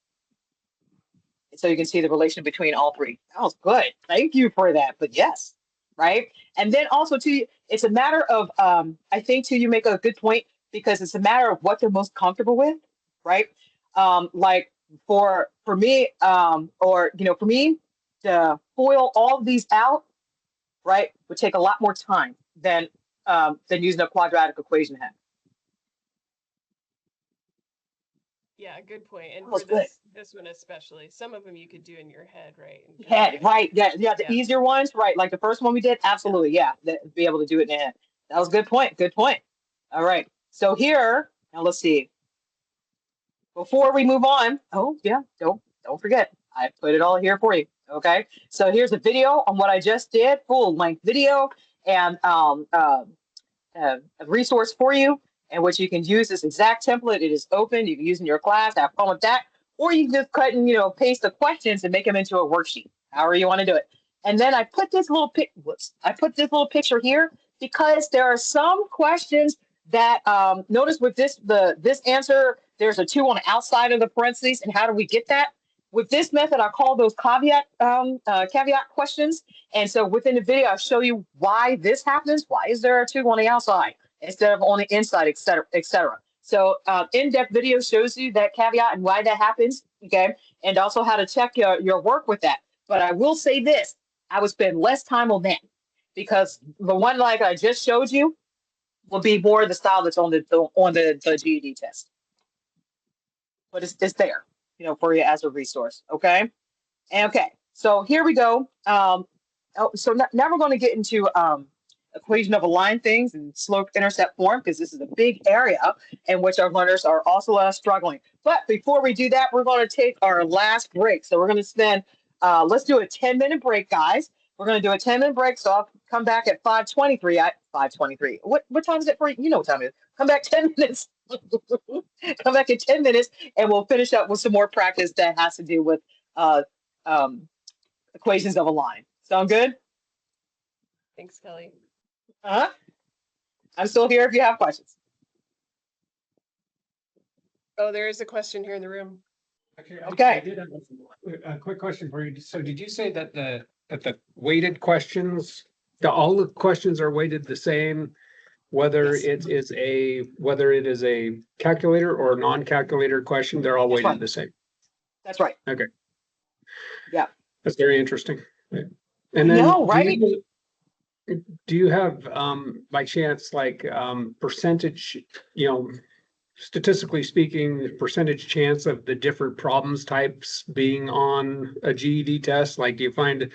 And so you can see the relation between all 3. That was good. Thank you for that. But yes, right. And then also too, it's a matter of I think too, you make a good point, because it's a matter of what they're most comfortable with, right? Like for me, or for me to FOIL all of these out, right, would take a lot more time than using a quadratic equation head. Yeah, good point. And That was for good. this one especially, some of them you could do in your head, right? Head, right? Yeah. The easier ones, right? Like the first one we did, absolutely, yeah. Be able to do it in the head. That was a good point. Good point. All right. So here, now let's see. Before we move on, oh yeah, don't forget, I put it all here for you. Okay. So here's a video on what I just did, full length video, and a resource for you, and which you can use this exact template. It is open. You can use in your class. Have fun with that. Or you can just cut and paste the questions and make them into a worksheet. However you want to do it. And then I put this little picture here, because there are some questions that notice with this answer, there's a 2 on the outside of the parentheses. And how do we get that? With this method, I call those caveat questions. And so within the video, I'll show you why this happens. Why is there a 2 on the outside instead of on the inside, et cetera, et cetera. So in-depth video shows you that caveat and why that happens, okay? And also how to check your work with that. But I will say this, I would spend less time on that, because the one like I just showed you will be more of the style that's on the GED test. But it's there, for you as a resource, okay? Okay, so here we go. So now we're going to get into equation of aligned things in slope-intercept form, because this is a big area in which our learners are also struggling. But before we do that, we're going to take our last break. So we're going to spend, let's do a 10-minute break, guys. We're going to do a 10-minute break, so I'll come back at 5:23. 5:23. What time is it for you? You know what time it is. Come back 10 minutes. Come back in 10 minutes, and we'll finish up with some more practice that has to do with equations of a line. Sound good? Thanks, Kelly. Uh-huh. I'm still here if you have questions. Oh, there is a question here in the room. Okay. I did have a quick question for you. So did you say that the weighted questions, all the questions are weighted the same, whether Yes. whether it is a calculator or a non-calculator question, they're all That's weighted right. the same? That's right. Okay. Yeah. That's very interesting. And then No, right? do you have by chance like percentage, statistically speaking, the percentage chance of the different problems types being on a GED test? Like, do you find a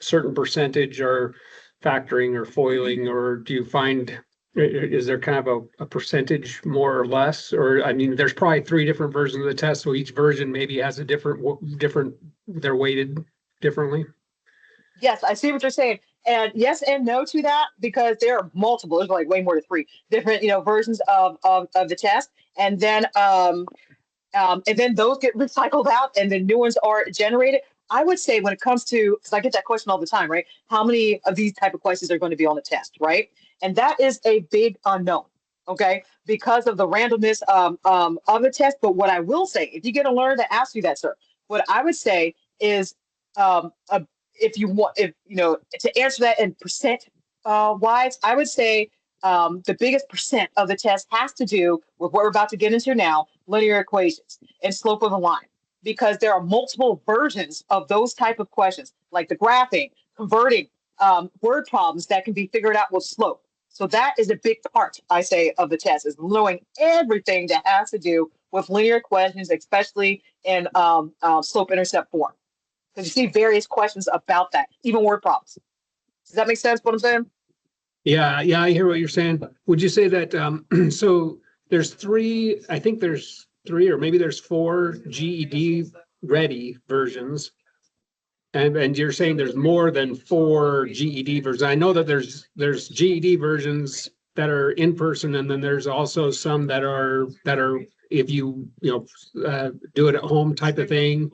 certain percentage are factoring or foiling, or do you find, is there kind of a percentage more or less? Or, I mean, there's probably 3 different versions of the test, so each version maybe has a different, they're weighted differently. Yes, I see what you're saying. And yes and no to that, because there are multiple, there's like way more than 3 different, versions of the test. And then those get recycled out and then new ones are generated. I would say when it comes to, because I get that question all the time, right? How many of these type of questions are going to be on the test, right? And that is a big unknown, okay? Because of the randomness of the test. But what I will say, if you get a learner that asks you that, sir, what I would say is if you want, to answer that in percent wise, I would say the biggest percent of the test has to do with what we're about to get into now, linear equations and slope of a line, because there are multiple versions of those type of questions, like the graphing, converting, word problems that can be figured out with slope. So that is a big part, I say, of the test, is knowing everything that has to do with linear equations, especially in slope-intercept form. Because you see various questions about that, even word problems. Does that make sense, what I'm saying? Yeah, I hear what you're saying. Would you say that, so there's 3, I think there's 3 or maybe there's 4 GED ready versions. And you're saying there's more than 4 GED versions. I know that there's GED versions that are in person, and then there's also some that are if you do it at home type of thing.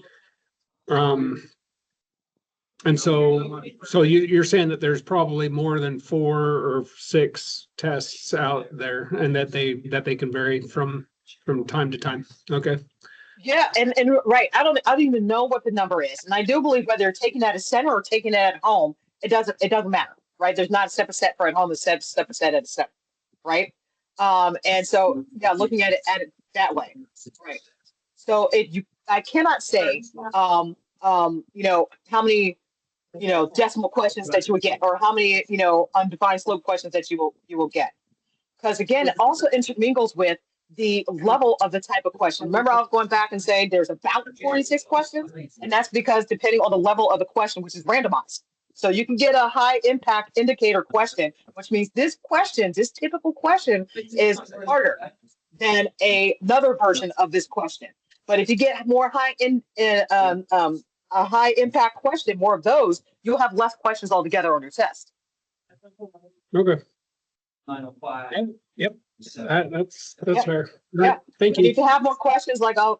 And so you're saying that there's probably more than 4 or 6 tests out there, and that they can vary from time to time. Okay. Yeah, and right. I don't even know what the number is, and I do believe whether you're taking that at a center or taking it at home, it doesn't matter, right? There's not a separate set for at home, a separate set at a center, right? And so yeah, looking at it that way, right? So I cannot say how many decimal questions that you would get, or how many undefined slope questions that you will get, because again, it also intermingles with the level of the type of question. Remember, I was going back and saying there's about 46 questions, and that's because depending on the level of the question, which is randomized. So you can get a high impact indicator question, which means this typical question is harder than another version of this question. But if you get more a high impact question, more of those, you'll have less questions altogether on your test. Okay. Yep. That's Yeah. fair. Yeah. Thank And you. if you have more questions, like I'll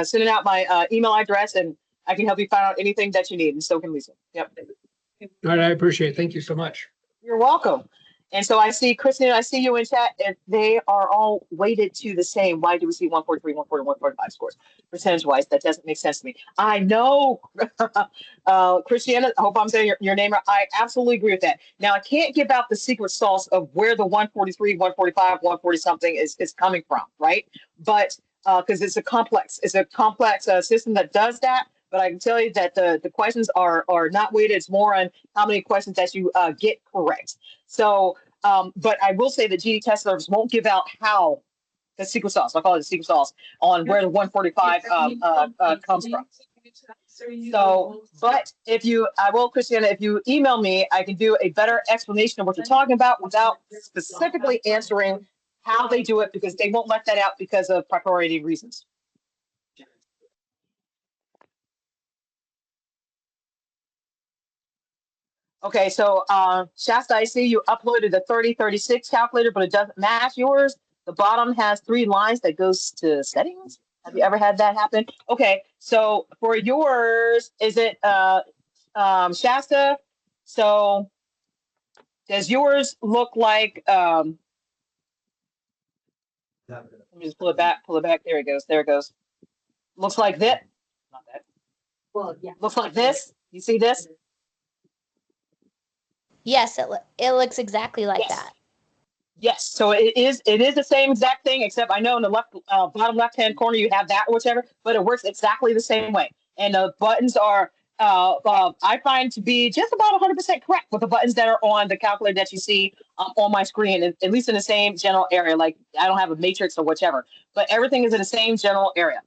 sending out my email address, and I can help you find out anything that you need, and so can Lisa. Yep. All right, I appreciate it. Thank you so much. You're welcome. And so I see, Kristen, I see you in chat, and they are all weighted to the same. Why do we see 143, 140, 145 scores percentage-wise? That doesn't make sense to me. I know, Christiana, I hope I'm saying your name right. I absolutely agree with that. Now, I can't give out the secret sauce of where the 143, 145, 140 something is coming from, right? But because it's a complex system that does that. But I can tell you that the questions are not weighted. It's more on how many questions that you get correct. So, but I will say the GED test service won't give out how the secret sauce, I'll call it the secret sauce, on where the 145 comes from. So, but if you, I will, Christiana, if you email me, I can do a better explanation of what you're talking about without specifically answering how they do it, because they won't let that out because of priority reasons. Okay, so Shasta, I see you uploaded the 3036 calculator, but it doesn't match yours. The bottom has 3 lines that goes to settings. Have you ever had that happen? Okay, so for yours, is it Shasta? So does yours look like, let me just pull it back, pull it back. There it goes, there it goes. Looks like that. Not that. Well, yeah. Looks like this. You see this? Yes, it looks exactly like Yes. that. Yes, so it is the same exact thing, except I know in the left bottom left hand corner you have that or whichever, but it works exactly the same way. And the buttons are I find to be just about 100% correct with the buttons that are on the calculator that you see on my screen, at least in the same general area. Like I don't have a matrix or whichever, but everything is in the same general area.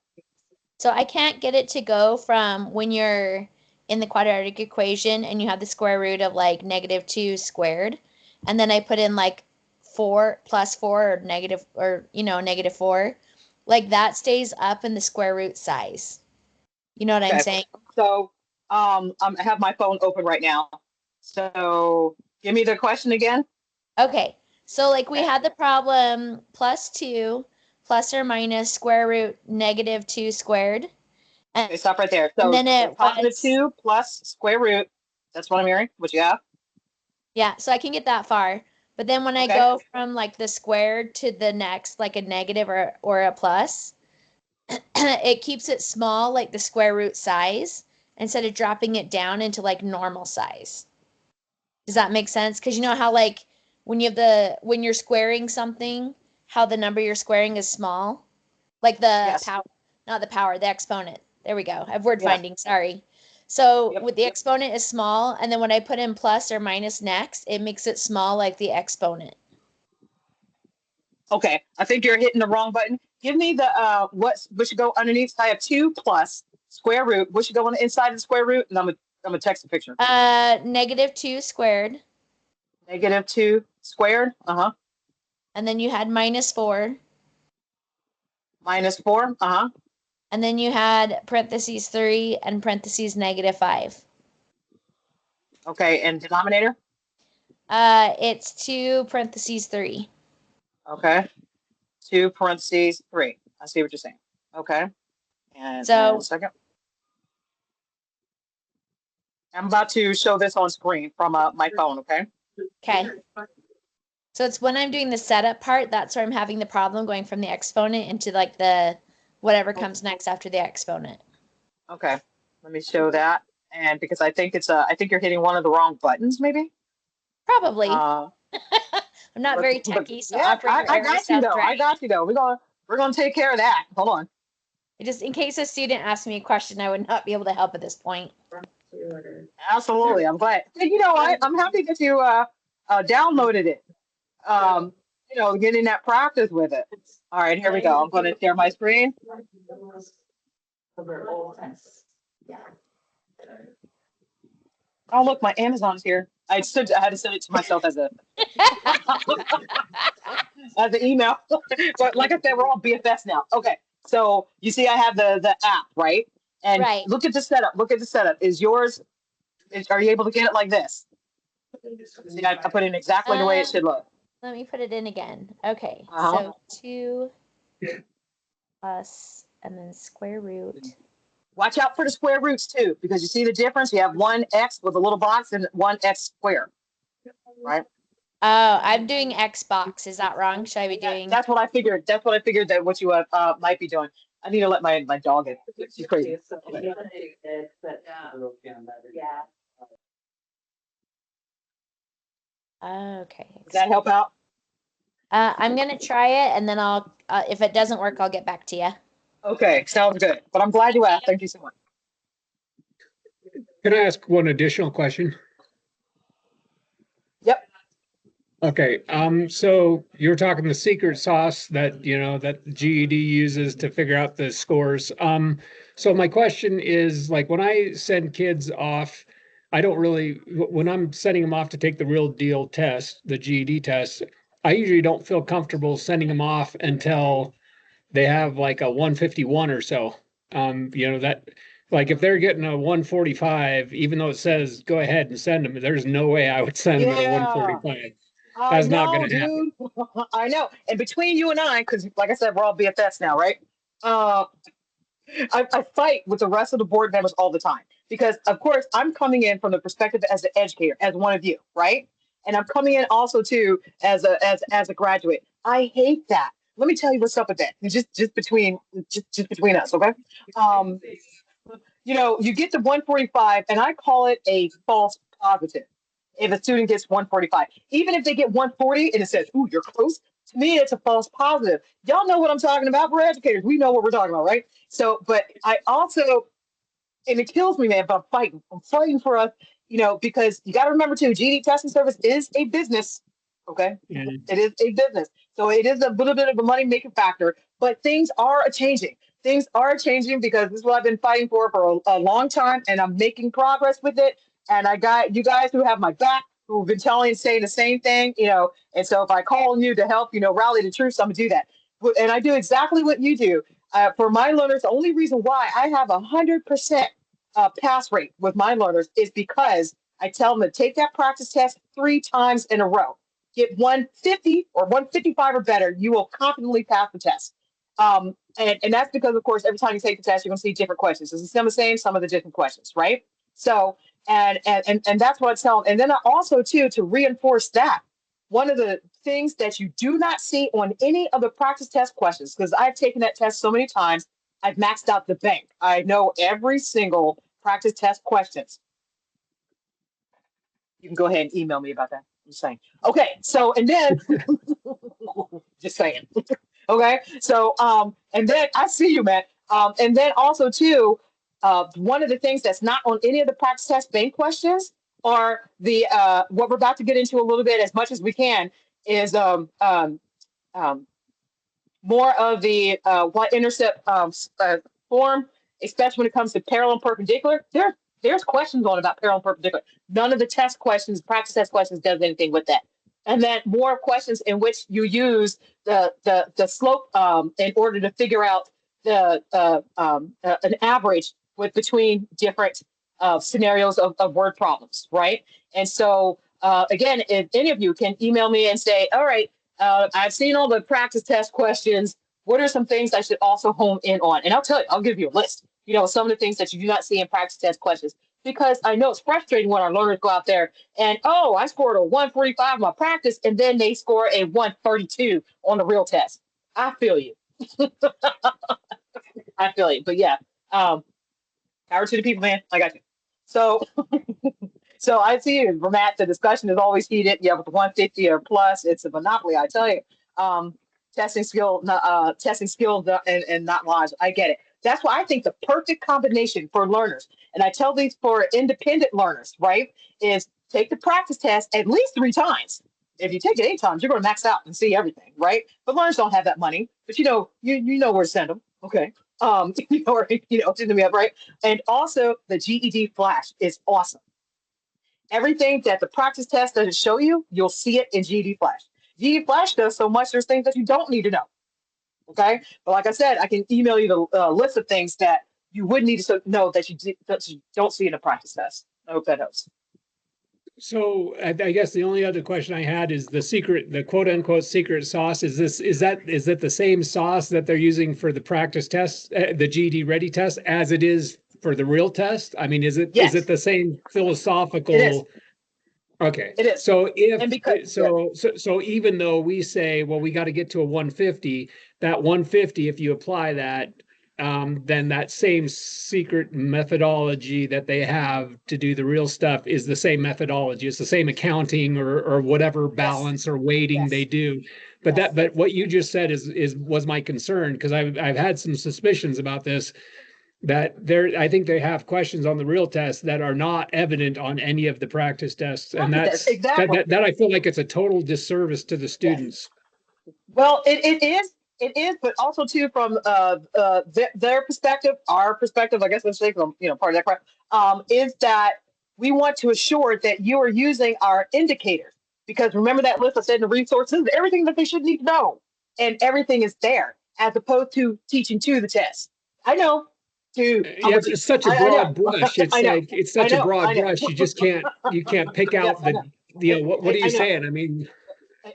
So I can't get it to go from when you're in the quadratic equation and you have the square root of like -2 squared, and then I put in like 4 plus 4 or negative, or -4, like that stays up in the square root size. You know what I'm saying? So I have my phone open right now. So give me the question again. Okay, so like we had the problem +2 plus or minus square root -2 squared. Okay, stop right there. So and then it was +2 plus square root. That's what I'm hearing. What you have? Yeah, so I can get that far. But then when I Okay. go from like the squared to the next, like a negative or a plus, it keeps it small, like the square root size, instead of dropping it down into like normal size. Does that make sense? Because you know how like when you're squaring something, how the number you're squaring is small? Like the power, not the power, the exponent. There we go. I have word finding, sorry. So with the exponent is small, and then when I put in plus or minus next, it makes it small like the exponent. Okay, I think you're hitting the wrong button. Give me the what should go underneath. I have 2 plus square root. What should go on the inside of the square root? And I'm gonna text a picture. -2 squared. -2 squared. And then you had -4. -4. And then you had parentheses 3 and parentheses -5. Okay, and denominator? It's 2 parentheses 3. Okay. 2 parentheses 3. I see what you're saying. Okay. And So a second. I'm about to show this on screen from my phone, okay? Okay. So it's when I'm doing the setup part, that's where I'm having the problem going from the exponent into like the whatever comes next after the exponent. Okay. Let me show that. And because I think I think you're hitting one of the wrong buttons, maybe? Probably. I'm not very techy, so yeah, operator I error got you sounds though. right. I got you though. We're gonna take care of that. Hold on. Just in case a student asked me a question, I would not be able to help at this point. Absolutely. I'm glad. Hey, you know what? I'm happy that you downloaded it. Getting that practice with it. All right, here we go. I'm gonna share my screen. Oh, look, my Amazon's here. I had to send it to myself as as an email. But like I said, we're all BFFs now. Okay, so you see, I have the app, right? And look at the setup. Look at the setup. Is yours? Are you able to get it like this? See, I put it in exactly the way it should look. Let me put it in again. Okay, so 2 plus and then square root. Watch out for the square roots too, because you see the difference. You have 1x with a little box and 1x square, right? Oh, I'm doing X box. Is that wrong? Should I be doing? That's what I figured. That's what I figured that what you might be doing. I need to let my dog in. She's crazy. Okay. Does that help out? I'm gonna try it, and then I'll. If it doesn't work, I'll get back to you. Okay, sounds good. But I'm glad you asked. Thank you so much. Can I ask one additional question? Yep. Okay, so you're talking the secret sauce that, that GED uses to figure out the scores. So my question is, like, when I send kids off, I don't really, when I'm sending them off to take the real deal test, the GED test, I usually don't feel comfortable sending them off until they have like a 151 or so. That, like, if they're getting a 145, even though it says go ahead and send them, there's no way I would send them at a Yeah. 145. I That's not know, going to happen. dude. I know. And between you and I, because like I said, we're all BFFs now, right? Uh, I fight with the rest of the board members all the time because, of course, I'm coming in from the perspective as an educator, as one of you, right? And I'm coming in also too as a graduate. I hate that. Let me tell you what's up with that. Just between us, okay? Um, you get to 145, and I call it a false positive. If a student gets 145, even if they get 140 and it says, "Ooh, you're close," to me, it's a false positive. Y'all know what I'm talking about. We're educators. We know what we're talking about, right? So, but I also, and it kills me, man, but I'm fighting. I'm fighting for us, because you got to remember too, GD testing service is a business. Okay. Yeah. It is a business. So it is a little bit of a money making factor, but things are changing. Things are changing because this is what I've been fighting for a long time, and I'm making progress with it. And I got you guys who have my back, who've been saying the same thing, and so if I call on you to help, rally the troops, I'm gonna do that. And I do exactly what you do. For my learners, the only reason why I have 100% pass rate with my learners is because I tell them to take that practice test 3 times in a row. Get 150 or 155 or better, you will confidently pass the test. And that's because, of course, every time you take the test, you're going to see different questions. It's some of the same, some of the different questions, right? So, and that's what I tell them. And then I also, too, to reinforce that, one of the things that you do not see on any of the practice test questions, because I've taken that test so many times, I've maxed out the bank. I know every single practice test questions. You can go ahead and email me about that. I'm just saying. Okay, so and then just saying. Okay, so and then I see you, man. And then also too, one of the things that's not on any of the practice test bank questions are the what we're about to get into a little bit as much as we can is more of the what intercept form, especially when it comes to parallel and perpendicular. There's questions on about parallel and perpendicular. None of the test questions, practice test questions, does anything with that. And then more questions in which you use the slope in order to figure out an average between different scenarios of word problems, right? And so again, if any of you can email me and say, all right, I've seen all the practice test questions. What are some things I should also hone in on? And I'll tell you, I'll give you a list. Some of the things that you do not see in practice test questions, because I know it's frustrating when our learners go out there and, oh, I scored a 145 on my practice, and then they score a 132 on the real test. I feel you. I feel you. But yeah, power to the people, man. I got you. So, so I see you, Ramat. The discussion is always heated. Yeah, with the 150 or plus, it's a monopoly. I tell you. Testing skill, and not knowledge. I get it. That's why I think the perfect combination for learners, and I tell these for independent learners, right, is take the practice test at least 3 times. If you take it 8 times, you're going to max out and see everything, right? But learners don't have that money. But you know where to send them, okay? Send them up, right? And also the GED Flash is awesome. Everything that the practice test doesn't show you, you'll see it in GED Flash. GED Flash does so much, there's things that you don't need to know. Okay, but like I said, I can email you the list of things that you would need to know that you don't see in a practice test. I hope that helps. So I guess the only other question I had is the quote unquote secret sauce. Is it the same sauce that they're using for the practice test, the GED ready test, as it is for the real test? I mean, is it the same philosophical? It is. Okay. It is. So so even though we say, well, we got to get to a 150, that 150, if you apply that, then that same secret methodology that they have to do the real stuff is the same methodology. It's the same accounting or whatever balance or weighting they do. But but what you just said was my concern, because I've had some suspicions about this. That I think they have questions on the real test that are not evident on any of the practice tests, and that's exactly that I feel like it's a total disservice to the students. Well, it is It is, but also too from their perspective, our perspective, I guess let's say from part of that crap, is that we want to assure that you are using our indicators because remember that list I said in the resources, everything that they should need to know, and everything is there as opposed to teaching to the test. I know, dude, I'm Yeah, with you. it's such a I know, broad brush. It's I know, like it's I such a know, I broad know. brush. You can't pick Yes, out I know. what are you I know. saying? I mean,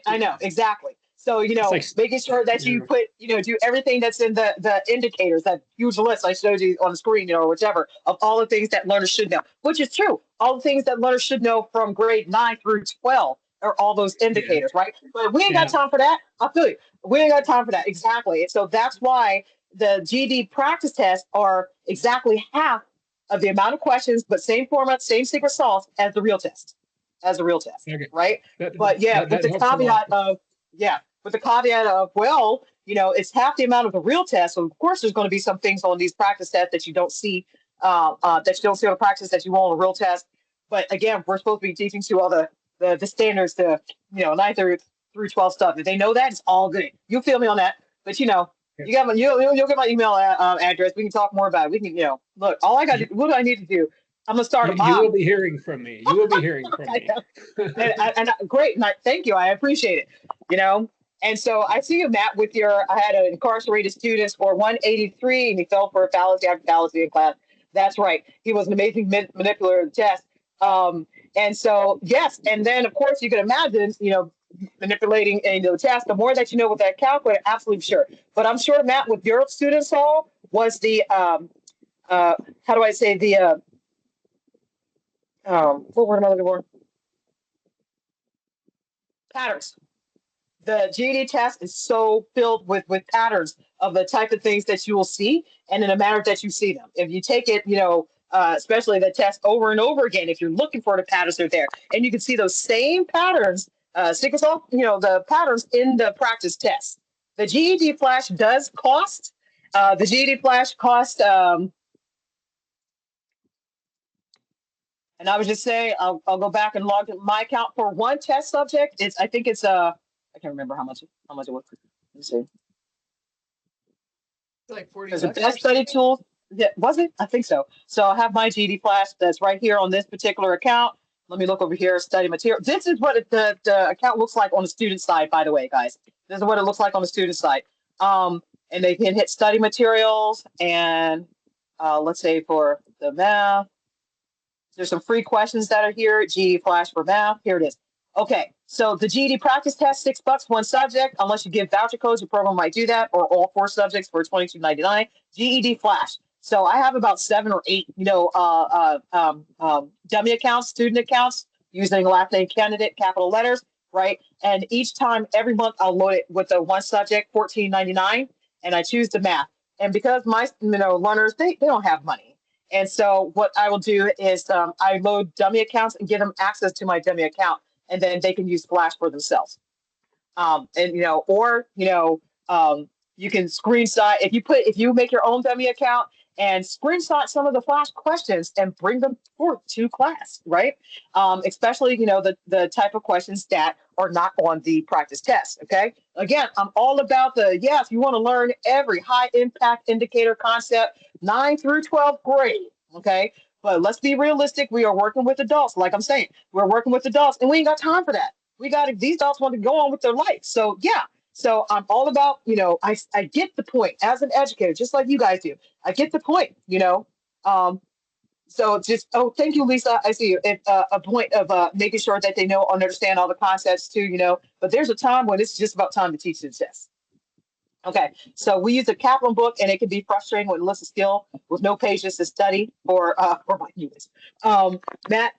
I know exactly. So it's like making sure that yeah, you put do everything that's in the indicators, that huge list I showed you on the screen, or whichever of all the things that learners should know, which is true. All the things that learners should know from grade 9 through 12 are all those yeah, indicators, right? But we ain't got yeah. time for that. I'll tell you, we ain't got time for that. Exactly. And so that's why the GD practice tests are exactly half of the amount of questions, but same format, same secret sauce as the real test, Okay. right? That But yeah, that helps a lot. with the caveat of, well, it's half the amount of the real test. So of course, there's going to be some things on these practice tests that you don't see, that you don't see on the practice that you will on a real test. But again, we're supposed to be teaching to all the standards, to 9 through 12 stuff. If they know that, it's all good. You feel me on that? But you'll get my email address. We can talk more about it. We can, look. All I got. What do I need to do? I'm gonna start a You will mob. be hearing from me. You will be hearing from I me. know. Great, and thank you. I appreciate it. And so I see you, Matt, with I had an incarcerated student score 183, and he fell for a fallacy after fallacy in class. That's right. He was an amazing manipulator of the test. And so, yes, and then of course you can imagine, manipulating the test. The more that you know with that calculator, absolutely sure. But I'm sure, Matt, with your students all was the how do I say what word am I looking for? Patterns. The GED test is so filled with patterns of the type of things that you will see and in a manner that you see them. If you take it, especially the test over and over again, if you're looking for the patterns, they're there. And you can see those same patterns, stickers off, the patterns in the practice test. The GED Flash does cost. The GED Flash cost, and I would just say, I'll go back and log in my account for one test subject. I think it's I can't remember how much it was. Let's see. Like 40 There's a bucks or best study something? tool. Yeah, was it? I think so. So I have my GD Flash that's right here on this particular account. Let me look over here, study material. This is what the account looks like on the student side, by the way, guys. This is what it looks like on the student side. And they can hit study materials, and let's say for the math, there's some free questions that are here. GED Flash for math. Here it is. Okay, so the GED practice test, $6, one subject. Unless you give voucher codes, your program might do that, or all 4 subjects for $22.99. GED Flash. So I have about 7 or 8, dummy accounts, student accounts, using last name candidate, capital letters, right? And each time, every month, I'll load it with the one subject, $14.99, and I choose the math. And because my learners, they don't have money. And so what I will do is I load dummy accounts and give them access to my dummy account, and then they can use Flash for themselves. You can screenshot if you make your own dummy account and screenshot some of the Flash questions and bring them forth to class, right? Especially the type of questions that are not on the practice test. Okay. Again, I'm all about if you want to learn every high impact indicator concept, 9 through 12th grade. Okay. But let's be realistic. We are working with adults. Like I'm saying, we're working with adults, and we ain't got time for that. These adults want to go on with their life. So yeah. So I'm all about, I get the point as an educator, just like you guys do. I get the point, so thank you, Lisa. I see you. A point of making sure that they know and understand all the concepts too, but there's a time when it's just about time to teach the test. Okay, so we use a Kaplan book, and it can be frustrating with lists of skill with no pages to study for my units. Matt,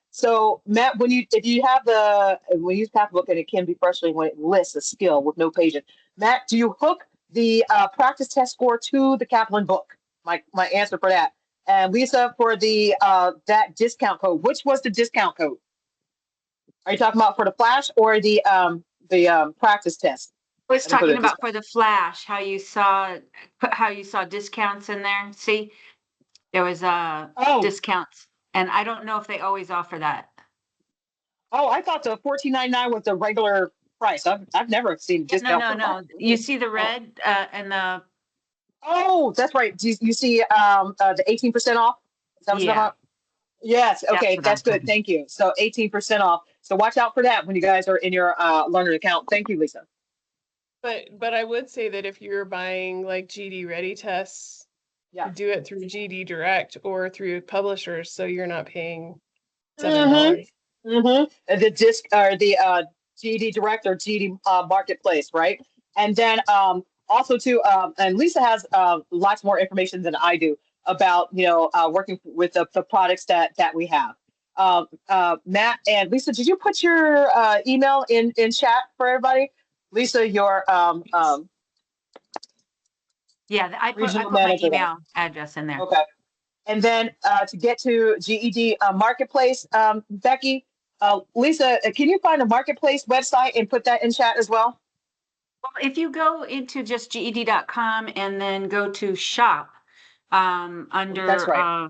when you use Kaplan book, and it can be frustrating when it lists a skill with no pages. Matt, do you hook the practice test score to the Kaplan book? My answer for that. And Lisa, for the that discount code, which was the discount code? Are you talking about for the Flash or the practice test? I was talking about for the Flash, how you saw discounts in there. See, there was discounts, and I don't know if they always offer that. Oh, I thought the $14.99 was the regular price. I've never seen Yeah, discount. no. You see the red and the Oh, that's right. Do you see the 18% off? Is that what you're talking yeah. about? Yes. That's Okay, what I'm that's good. talking. Thank you. So 18% off. So watch out for that when you guys are in your learner account. Thank you, Lisa. But I would say that if you're buying like GD ready tests, Yeah. do it through GD Direct or through publishers, so you're not paying Mm-hmm. $7. The disc or the GED Direct or GED Marketplace, right? And then also too, and Lisa has lots more information than I do about working with the products that we have. Matt and Lisa, did you put your email in chat for everybody? Lisa, your Yeah, I regional put my manager there. email address in there. Okay. And then to get to GED Marketplace, Becky, Lisa, can you find a Marketplace website and put that in chat as well? Well, if you go into just GED.com and then go to shop under That's right.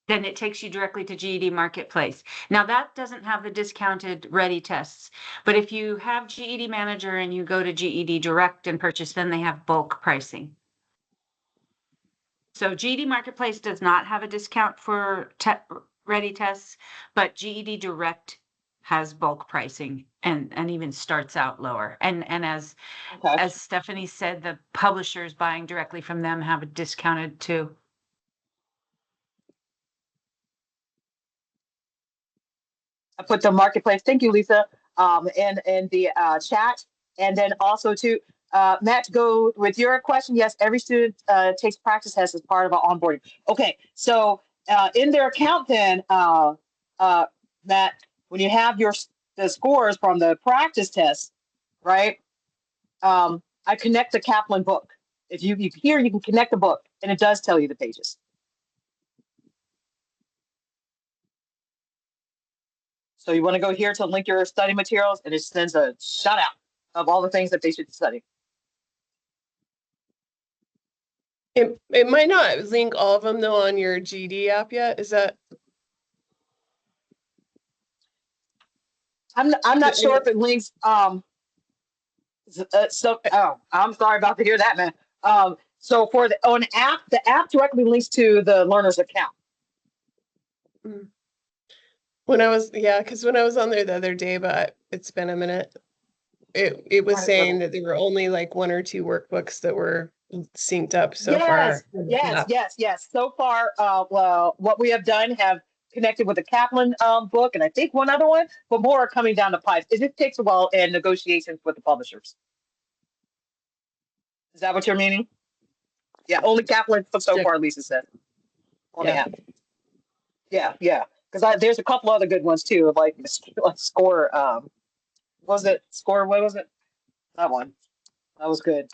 then it takes you directly to GED Marketplace. Now that doesn't have the discounted ready tests, but if you have GED Manager and you go to GED Direct and purchase, then they have bulk pricing. So GED Marketplace does not have a discount for ready tests, but GED Direct has bulk pricing and even starts out lower. And as Stephanie said, the publishers buying directly from them have it discounted too. I put the Marketplace. Thank you, Lisa. In the chat, and then also to Matt, to go with your question. Yes, every student takes practice tests as part of our onboarding. Okay, so in their account, then Matt, when you have the scores from the practice test, right? I connect the Kaplan book. If you here, you can connect the book, and it does tell you the pages. So you want to go here to link your study materials, and it sends a shout out of all the things that they should study. It might not link all of them though on your GD app yet. Is that? I'm not sure if it links. I'm sorry about to hear that, man. So for the app, the app directly links to the learner's account. Because when I was on there the other day, but it's been a minute, it was saying that there were only like 1 or 2 workbooks that were synced up so far. Yes. So far, well, what we have done have connected with the Kaplan book, and I think one other one, but more are coming down the pipe. It just takes a while in negotiations with the publishers. Is that what you're meaning? Yeah, only Kaplan so far, Lisa said. On the app. Yeah. Because there's a couple other good ones too, like Score. Was it Score? What was it? That one. That was good.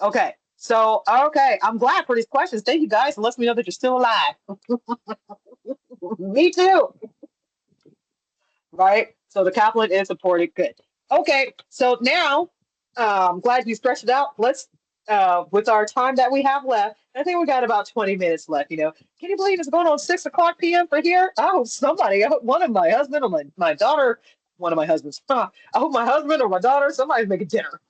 Okay. So, I'm glad for these questions. Thank you guys. It lets me know that you're still alive. Me too. Right? So the Kaplan is supported. Good. Okay. So now, I'm glad you stretched it out. Let's, with our time that we have left, I think we got about 20 minutes left. Can you believe it's going on 6:00 p.m. for here? I hope somebody, one of my husband or my daughter, one of my husbands. I hope my husband or my daughter, somebody's making dinner.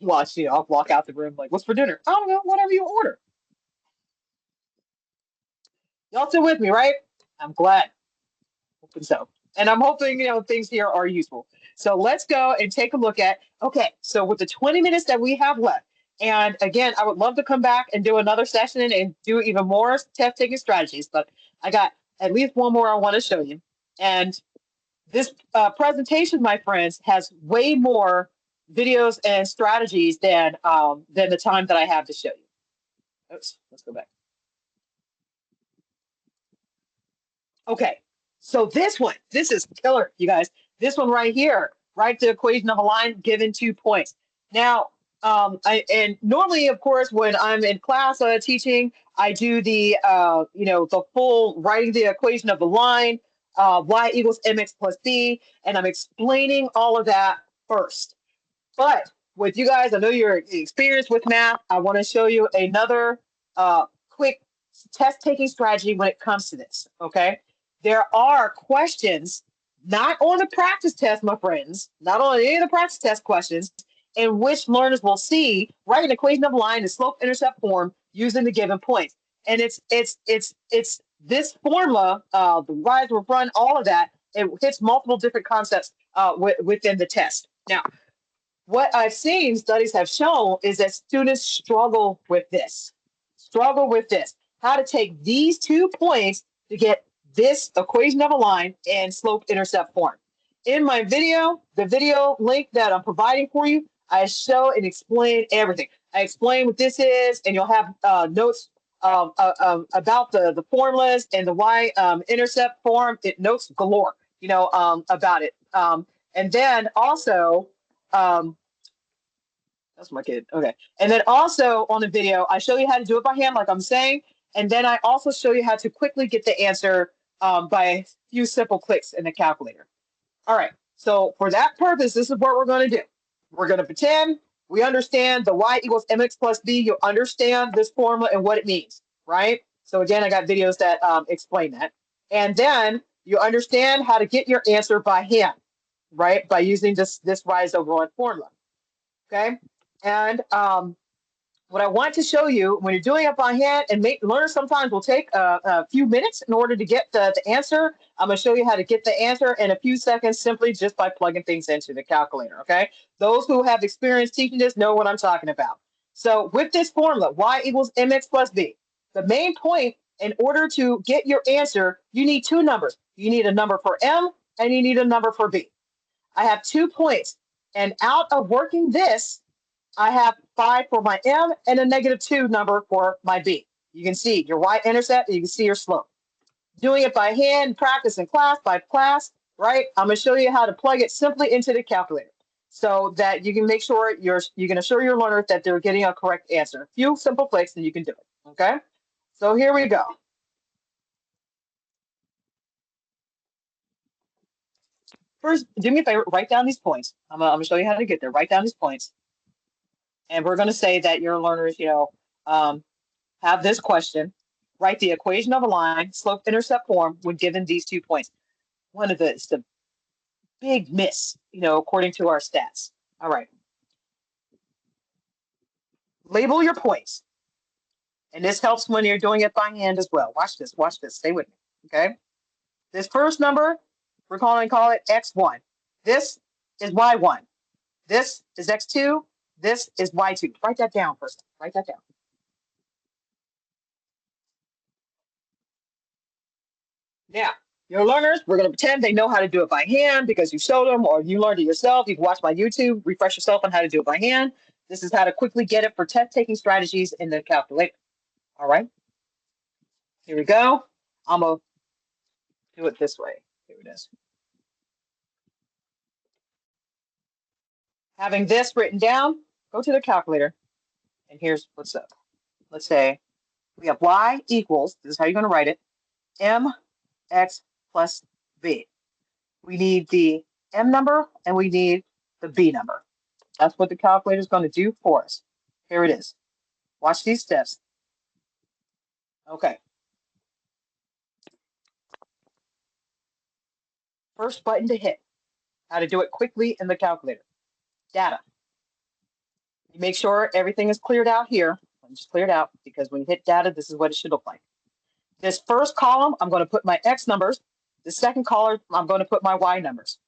Watch, I'll walk out the room like, what's for dinner? I don't know, whatever you order. Y'all still with me, right? I'm glad. Hoping so. And I'm hoping, things here are useful. So let's go and take a look at, so with the 20 minutes that we have left, and again, I would love to come back and do another session and do even more test taking strategies, but I got at least one more I want to show you. And this presentation, my friends, has way more videos and strategies than the time that I have to show you. Oops, let's go back. Okay, so this is killer, you guys. This one right here, write the equation of a line given 2 points. Now, and normally, of course, when I'm in class teaching, I do the the full writing the equation of the line, y equals mx plus b, and I'm explaining all of that first. But with you guys, I know you're experienced with math. I want to show you another quick test taking strategy when it comes to this. Okay, there are questions not on the practice test, my friends, not on any of the practice test questions, in which learners will see write an equation of a line in slope-intercept form using the given points. And it's this formula, the rise, run, all of that. It hits multiple different concepts within the test. Now, what I've seen studies have shown is that students struggle with this. How to take these 2 points to get this equation of a line in slope-intercept form. In my video, the video link that I'm providing for you, I show and explain everything. I explain what this is, and you'll have notes about the formulas and the y-intercept form. It notes galore, about it. And then also, that's my kid. Okay. And then also on the video, I show you how to do it by hand, like I'm saying. And then I also show you how to quickly get the answer by a few simple clicks in the calculator. All right. So for that purpose, this is what we're going to do. We're going to pretend we understand the y equals mx plus b. You'll understand this formula and what it means, right? So again, I got videos that explain that. And then you understand how to get your answer by hand, right? By using this rise over run formula. Okay. And what I want to show you when you're doing it by hand, and learners sometimes will take a few minutes in order to get the answer. I'm going to show you how to get the answer in a few seconds simply just by plugging things into the calculator. Okay. Those who have experience teaching this know what I'm talking about. So with this formula, y equals mx plus b, the main point, in order to get your answer, you need 2 numbers. You need a number for m and you need a number for b. I have 2 points. And out of working this, I have 5 for my m and a -2 number for my b. You can see your y-intercept and you can see your slope. Doing it by hand, practice in class, by class, right? I'm going to show you how to plug it simply into the calculator so that you can make sure you can assure your learners that they're getting a correct answer. A few simple clicks and you can do it, okay? So here we go. First, do me a favor, write down these points. I'm going to show you how to get there. Write down these points. And we're going to say that your learners, have this question. Write the equation of a line, slope-intercept form, when given these 2 points. One of the big miss, according to our stats. All right. Label your points. And this helps when you're doing it by hand as well. Watch this. Stay with me. Okay. This first number, we're going to call it X1. This is Y1. This is X2. This is Y2. Write that down first. Write that down. Now, your learners, we're going to pretend they know how to do it by hand because you showed them or you learned it yourself. You can watch my YouTube, refresh yourself on how to do it by hand. This is how to quickly get it for test-taking strategies in the calculator. All right. Here we go. I'm going to do it this way. Here it is. Having this written down, go to the calculator, and here's what's up. Let's say we have y equals, this is how you're going to write it, mx plus b. We need the m number and we need the b number. That's what the calculator is going to do for us. Here it is. Watch these steps. Okay. First button to hit. How to do it quickly in the calculator. Data. You make sure everything is cleared out here. Just cleared out because when you hit data, this is what it should look like. This first column, I'm going to put my X numbers. The second column, I'm going to put my Y numbers.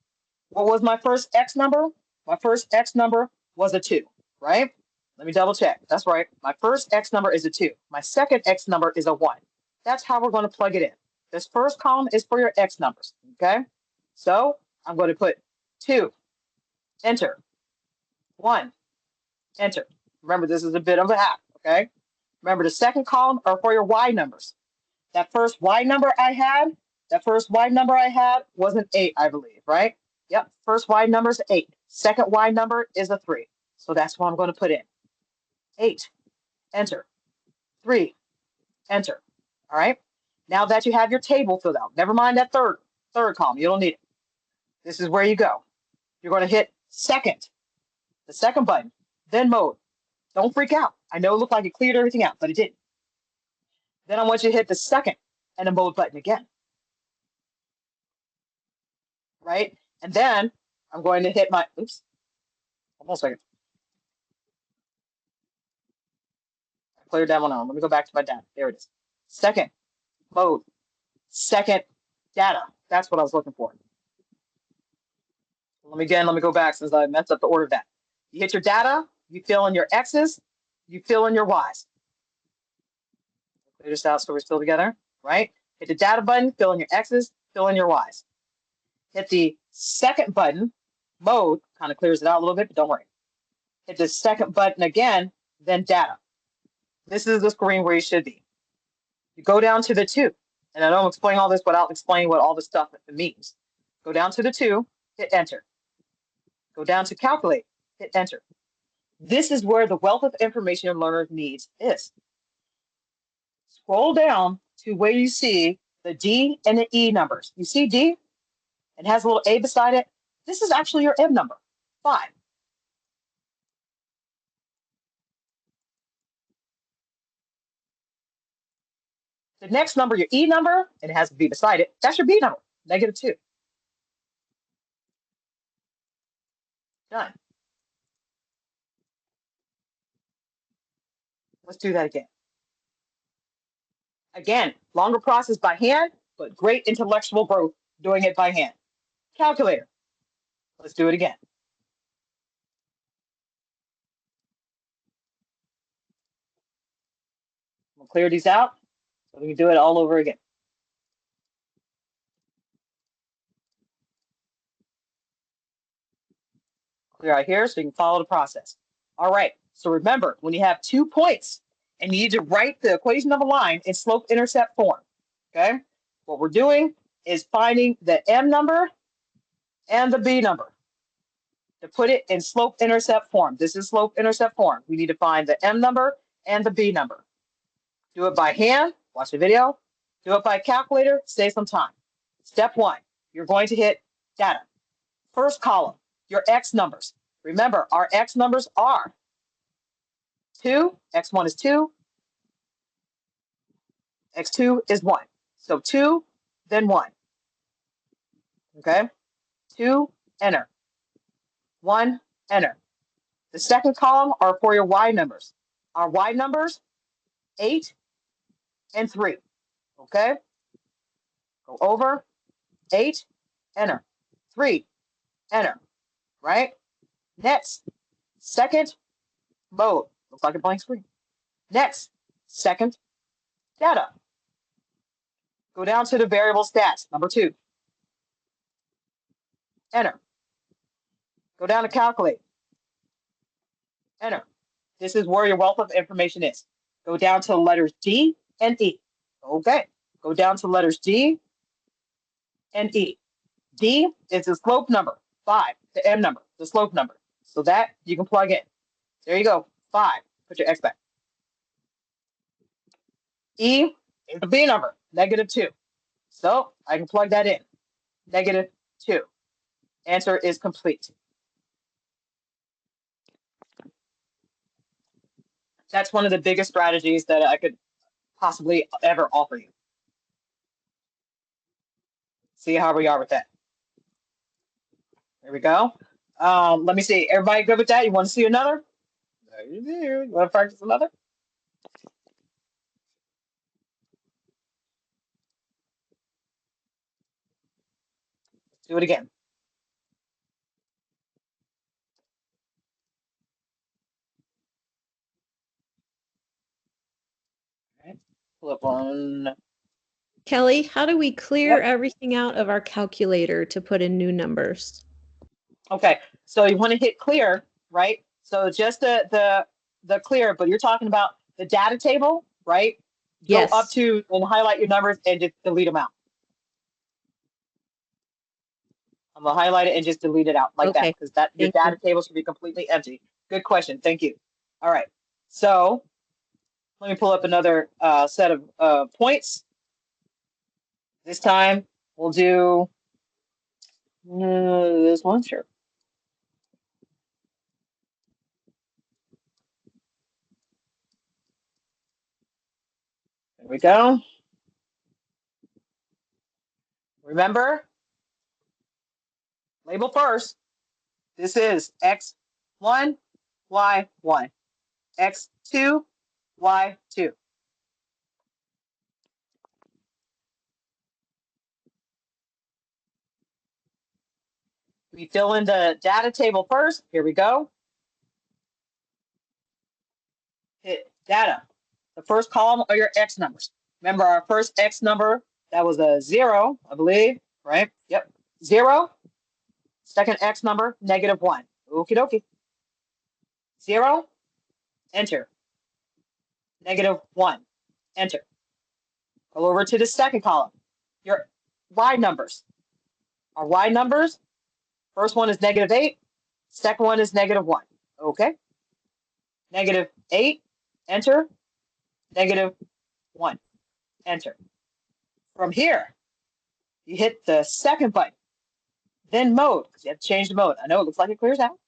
What was my first X number? My first X number was a 2, right? Let me double check. That's right. My first X number is a 2. My second X number is a 1. That's how we're going to plug it in. This first column is for your X numbers, okay? So I'm going to put 2, enter, 1, enter. Remember, this is a bit of a hack, okay? Remember, the second column are for your Y numbers. That first Y number I had was an 8, I believe, right? Yep, first Y number is 8. Second Y number is a 3. So that's what I'm going to put in. 8, enter. 3, enter. All right? Now that you have your table filled out, never mind that third column. You don't need it. This is where you go. You're going to hit the second button, then mode. Don't freak out. I know it looked like it cleared everything out, but it didn't. Then I want you to hit the second and the mode button again. right? And then I'm going to hit my, oops, almost like I cleared that one on. Let me go back to my data. There it is. Second mode, second data. That's what I was looking for. Let me go back since I messed up the order of that. You hit your data, you fill in your X's, you fill in your Y's. Clear this out so we're still together, right? Hit the data button, fill in your X's, fill in your Y's. Hit the second button, mode, kind of clears it out a little bit, but don't worry. Hit the second button again, then data. This is the screen where you should be. You go down to the 2, and I don't explain all this without explaining what all the stuff means. Go down to the 2, hit enter. Go down to calculate, hit enter. This is where the wealth of information a learner needs is. Scroll down to where you see the D and the E numbers. You see D? It has a little A beside it. This is actually your M number, 5. The next number, your E number, and it has a B beside it, that's your B number, -2. Done. Let's do that again. Again, longer process by hand, but great intellectual growth doing it by hand. Calculator. Let's do it again. We'll clear these out so we can do it all over again. Clear out here so you can follow the process. All right, so remember, when you have 2 points and you need to write the equation of a line in slope-intercept form, okay? What we're doing is finding the M number and the B number to put it in slope-intercept form. This is slope-intercept form. We need to find the M number and the B number. Do it by hand, watch the video. Do it by calculator, save some time. Step 1, you're going to hit data. First column, your X numbers. Remember, our X numbers are 2, X1 is 2, X2 is 1. So 2, then 1. Okay? 2, enter. 1, enter. The second column are for your Y numbers. Our Y numbers, 8 and 3. Okay? Go over, 8, enter. 3, enter. Right? Next, second mode. Looks like a blank screen. Next, second data. Go down to the variable stats, number 2. Enter. Go down to calculate. Enter. This is where your wealth of information is. Go down to the letters D and E. Okay. Go down to letters D and E. D is the slope number, 5. The M number, the slope number. So that you can plug in. There you go, 5. Put your X back. E is the B number, -2. So I can plug that in, -2. Answer is complete. That's one of the biggest strategies that I could possibly ever offer you. See how we are with that. There we go. Let me see. Everybody good with that? You want to see another? There you do. You want to practice another? Do it again. All right. Pull up on. Kelly, how do we clear Yep. everything out of our calculator to put in new numbers? Okay, so you want to hit clear, right? So just the clear, but you're talking about the data table, right? Yes. Go up to and highlight your numbers and just delete them out. I'm gonna highlight it and just delete it out like that, Okay. because that your Thank you. data table should be completely empty. Good question. Thank you. All right. So let me pull up another set of points. This time we'll do this one, sure. There we go. Remember, Label first. This is x1, y1, x2, y2. We fill in the data table first. Here we go. Hit data. The first column are your X numbers. Remember our first X number, that was a 0, I believe, right? Yep, 0. Second X number, -1. Okie dokie. 0, enter. -1, enter. Go over to the second column. Your Y numbers. Our Y numbers, first one is -8, second one is -1. Okay. -8, enter. -1, enter. From here, you hit the second button, then mode, because you have to change the mode. I know it looks like it clears out,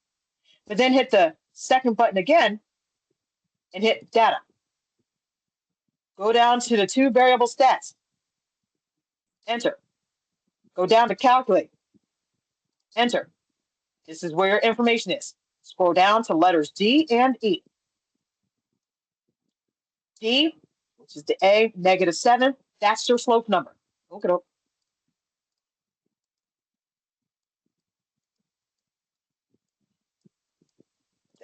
but then hit the second button again and hit data. Go down to the 2 variable stats, enter. Go down to calculate, enter. This is where your information is. Scroll down to letters D and E. D, which is the A, -7, that's your slope number. Okay.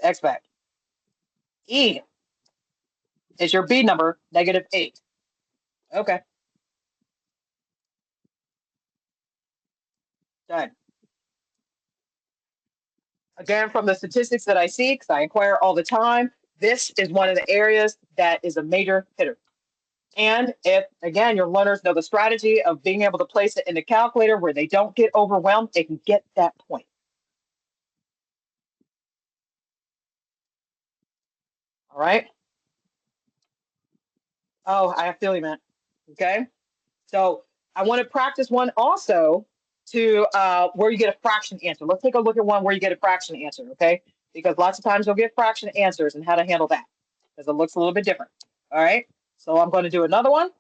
X back. E is your B number, -8. Okay. Done. Again, from the statistics that I see, because I inquire all the time, this is one of the areas that is a major hitter. And if, again, your learners know the strategy of being able to place it in the calculator where they don't get overwhelmed, they can get that point. All right. Oh, I feel you, man. Okay. So I want to practice one also to where you get a fraction answer. Let's take a look at one where you get a fraction answer, okay? Because lots of times you'll get fraction answers and how to handle that because it looks a little bit different. All right. So I'm going to do another one.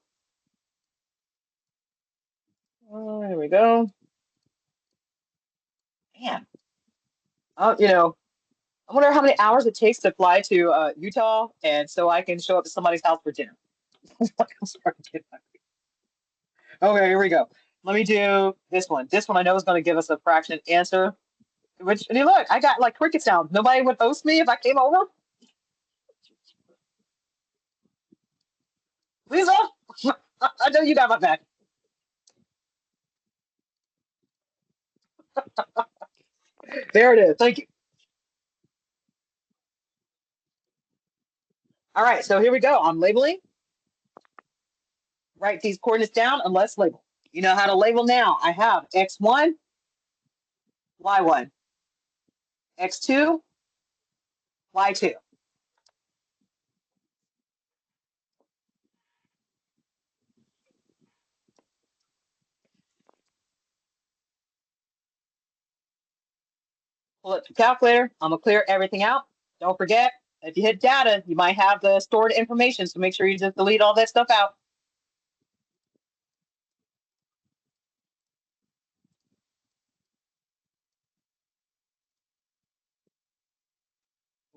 Oh, here we go. Man. You know, I wonder how many hours it takes to fly to Utah, and so I can show up to somebody's house for dinner. Okay, here we go. Let me do this one. This one I know is going to give us a fraction answer. Which, and look, I got like cricket sounds. Nobody would host me if I came over. Lisa, I know you got my back. There it is. Thank you. All right, so here we go. I'm labeling. Write these coordinates down and let's label. You know how to label now. I have x1, y1, x2, y2. Pull up the calculator. I'm going to clear everything out. Don't forget, if you hit data, you might have the stored information, so make sure you just delete all that stuff out.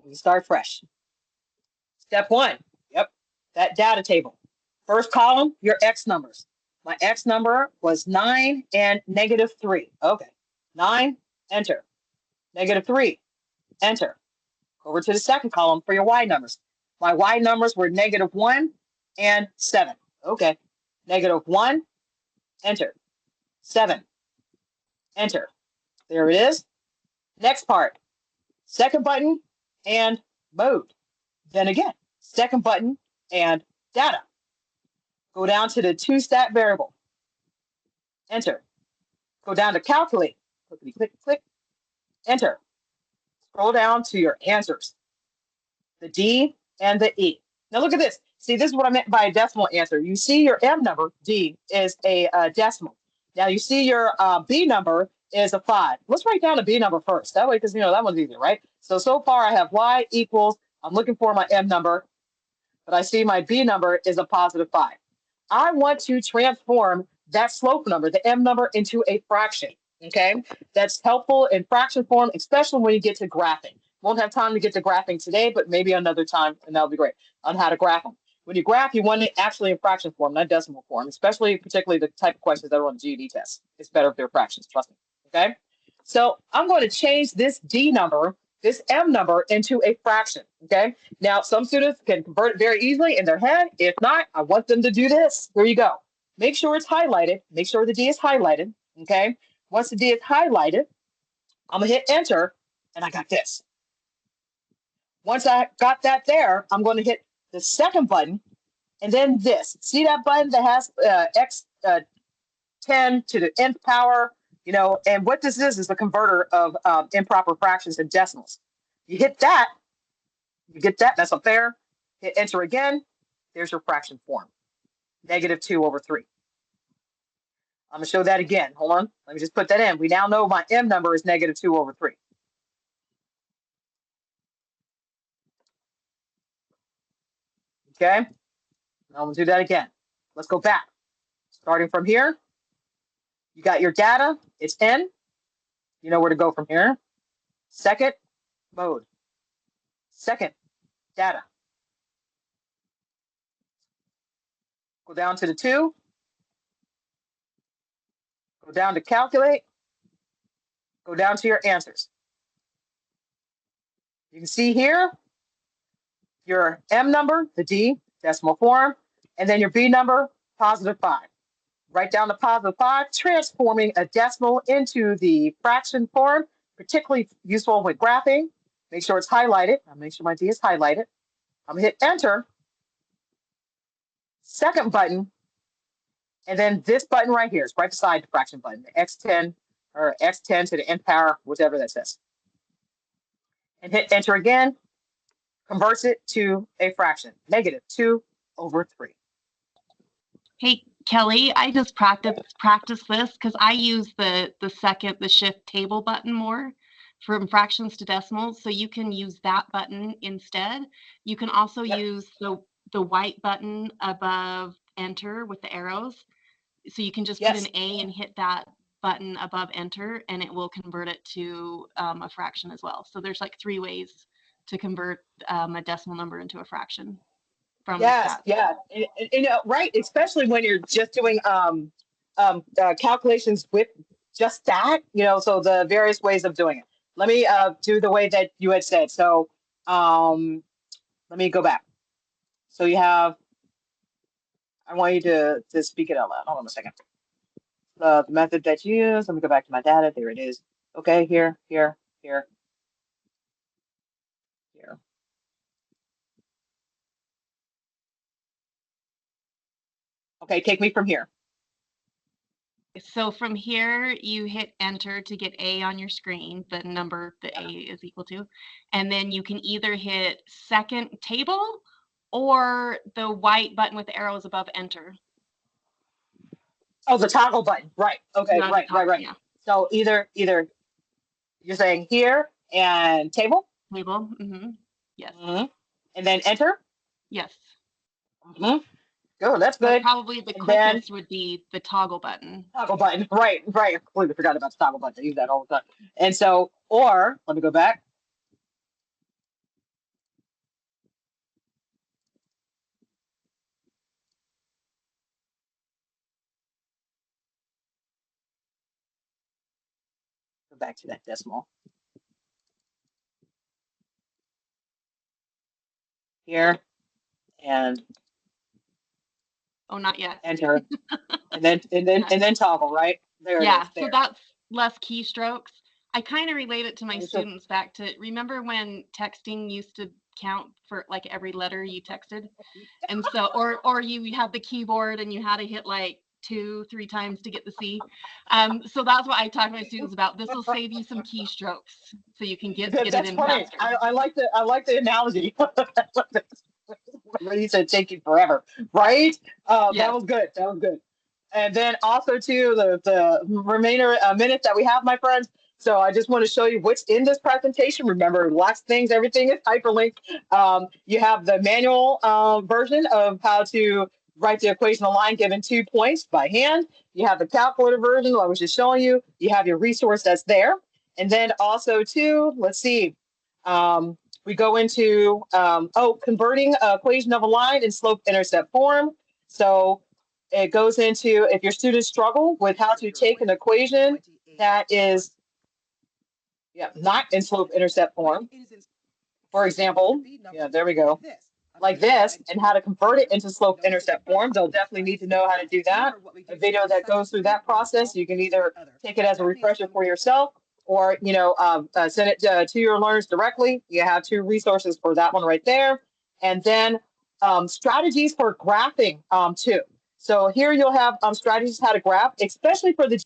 We start fresh. Step 1, yep, that data table. First column, your X numbers. My X number was 9 and -3. Okay, 9, enter. -3, enter. Over to the second column for your Y numbers. My Y numbers were -1 and 7. Okay, -1, enter. 7, enter. There it is. Next part, second button and mode. Then again, second button and data. Go down to the 2 stat variable. Enter. Go down to calculate. Clickety click, click. Enter. Scroll down to your answers. The D and the E. Now look at this. See, this is what I meant by a decimal answer. You see your M number, D, is a decimal. Now you see your B number is a 5. Let's write down the B number first. That way, because you know that one's easy, right? So far I have Y equals, I'm looking for my M number, but I see my B number is a +5. I want to transform that slope number, the M number, into a fraction. Okay, that's helpful in fraction form, especially when you get to graphing. Won't have time to get to graphing today, but maybe another time, and that'll be great on how to graph them. When you graph, you want it actually in fraction form, not decimal form, especially particularly the type of questions that are on the GED test. It's better if they're fractions, trust me. Okay, so I'm going to change this D number, this M number, into a fraction. Okay, now some students can convert it very easily in their head. If not, I want them to do this. There you go. Make sure it's highlighted. Make sure the D is highlighted. Okay. Once the D is highlighted, I'm gonna hit enter, and I got this. Once I got that there, I'm going to hit the second button, and then this. See that button that has x 10 to the nth power, you know, and what this is the converter of improper fractions and decimals. You hit that, you get that, that's up there. Hit enter again, there's your fraction form, -2/3. I'm gonna show that again. Hold on, let me just put that in. We now know my M number is -2/3. Okay, now I'm gonna do that again. Let's go back. Starting from here, you got your data, it's N. You know where to go from here. Second, mode. Second, data. Go down to the 2. Go down to calculate. Go down to your answers. You can see here your M number, the D, decimal form, and then your B number, +5. Write down the +5, transforming a decimal into the fraction form, particularly useful with graphing. Make sure it's highlighted. I'll make sure my D is highlighted. I'm gonna hit enter. Second button, and then this button right here is right beside the fraction button, the x10 or x10 to the nth power, whatever that says. And hit enter again, converts it to a fraction, -2/3. Hey, Kelly, I just practice this because I use the shift table button more from fractions to decimals. So you can use that button instead. You can also use the white button above enter with the arrows. So you can just put an A and hit that button above enter, and it will convert it to a fraction as well. So there's like 3 ways to convert a decimal number into a fraction. Yes, yeah, and, you know, right, especially when you're just doing calculations with just that, you know, so the various ways of doing it. Let me do the way that you had said. So let me go back. So you have, I want you to speak it out loud. Hold on a second. The method that you use, let me go back to my data. There it is. Okay, here. Okay, take me from here. So from here, you hit enter to get A on your screen, the number that A is equal to. And then you can either hit second table or the white button with the arrows above enter. Oh, the toggle button. Right. Okay, Yeah, right. Yeah. So either you're saying here and table? Table. Yes. And then enter? Yes. Good, that's So good. probably the quickest would be the toggle button. Toggle button, right. I completely forgot about the toggle button. I use that all the time. And so, or, let me go back. Go back to that decimal. Here, and not yet. enter. and then toggle, right? There it is. There. So that's less keystrokes. I kind of relate it to my students back to, remember when texting used to count for like every letter you texted? And so, or you had the keyboard and you had to hit like 2-3 times to get the C. So that's what I talk to my students about. This will save you some keystrokes so you can get it in faster. I like the analogy. He said take you forever, right? That was good. And then also too, the remainder minutes that we have, my friends. So I just want to show you what's in this presentation. Remember, lots of things, everything is hyperlinked. You have the manual version of how to write the equation on line given 2 points by hand. You have the calculator version I was just showing you. You have your resource that's there. And then also too, let's see, we go into, converting equation of a line in slope-intercept form. So it goes into, if your students struggle with how to take an equation that is not in slope-intercept form, for example, there we go, like this, and how to convert it into slope-intercept form, they'll definitely need to know how to do that. A video that goes through that process, you can either take it as a refresher for yourself, or send it to your learners directly. You have 2 resources for that one right there. And then strategies for graphing too. So here you'll have strategies how to graph, especially for the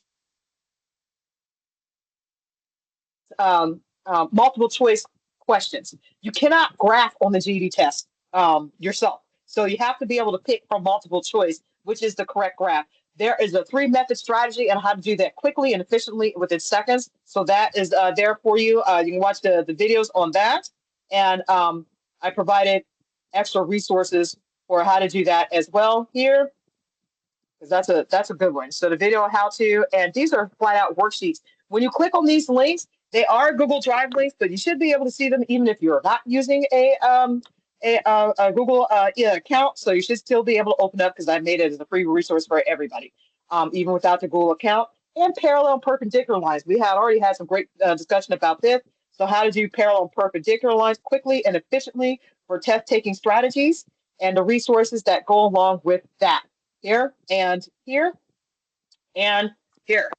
multiple choice questions. You cannot graph on the GED test yourself. So you have to be able to pick from multiple choice, which is the correct graph. There is a 3-method strategy on how to do that quickly and efficiently within seconds. So that is there for you. You can watch the videos on that. And I provided extra resources for how to do that as well here, because that's a good one. So the video on how to, and these are flat out worksheets. When you click on these links, they are Google Drive links, but you should be able to see them even if you're not using a Google account. So you should still be able to open up, because I made it as a free resource for everybody, even without the Google account. And parallel and perpendicular lines. We have already had some great discussion about this. So how to do parallel and perpendicular lines quickly and efficiently for test taking strategies, and the resources that go along with that. Here and here and here.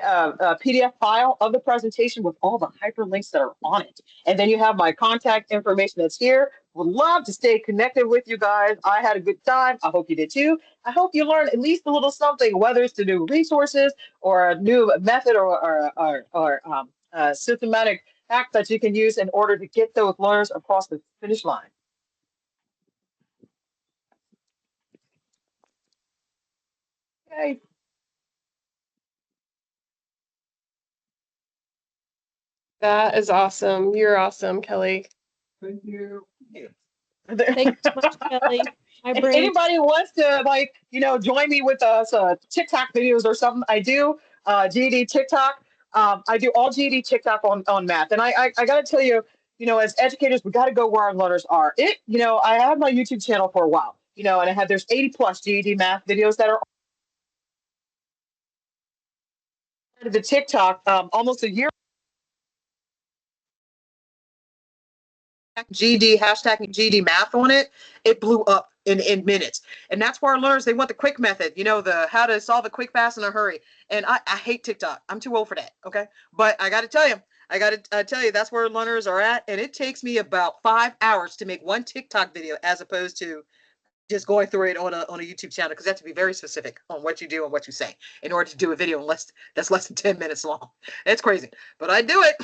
A PDF file of the presentation with all the hyperlinks that are on it. And then you have my contact information that's here. Would love to stay connected with you guys. I had a good time. I hope you did too. I hope you learned at least a little something, whether it's to new resources or a new method or systematic hack that you can use in order to get those learners across the finish line. Okay. That is awesome. You're awesome, Kelly. Thank you. Thanks so much, Kelly. If anybody wants to join me with TikTok videos or something, I do GED TikTok. I do all GED TikTok on math. And I got to tell you, as educators, we got to go where our learners are. I have my YouTube channel for a while, and there's 80+ GED math videos that are part of the TikTok almost a year. GED, hashtag GED math on it, it blew up in minutes. And that's where our learners, they want the quick method, the how to solve a quick, fast, in a hurry. And I hate TikTok. I'm too old for that. Okay. But I got to tell you, that's where learners are at. And it takes me about 5 hours to make one TikTok video, as opposed to just going through it on a YouTube channel, because you have to be very specific on what you do and what you say in order to do a video that's less than 10 minutes long. It's crazy, but I do it.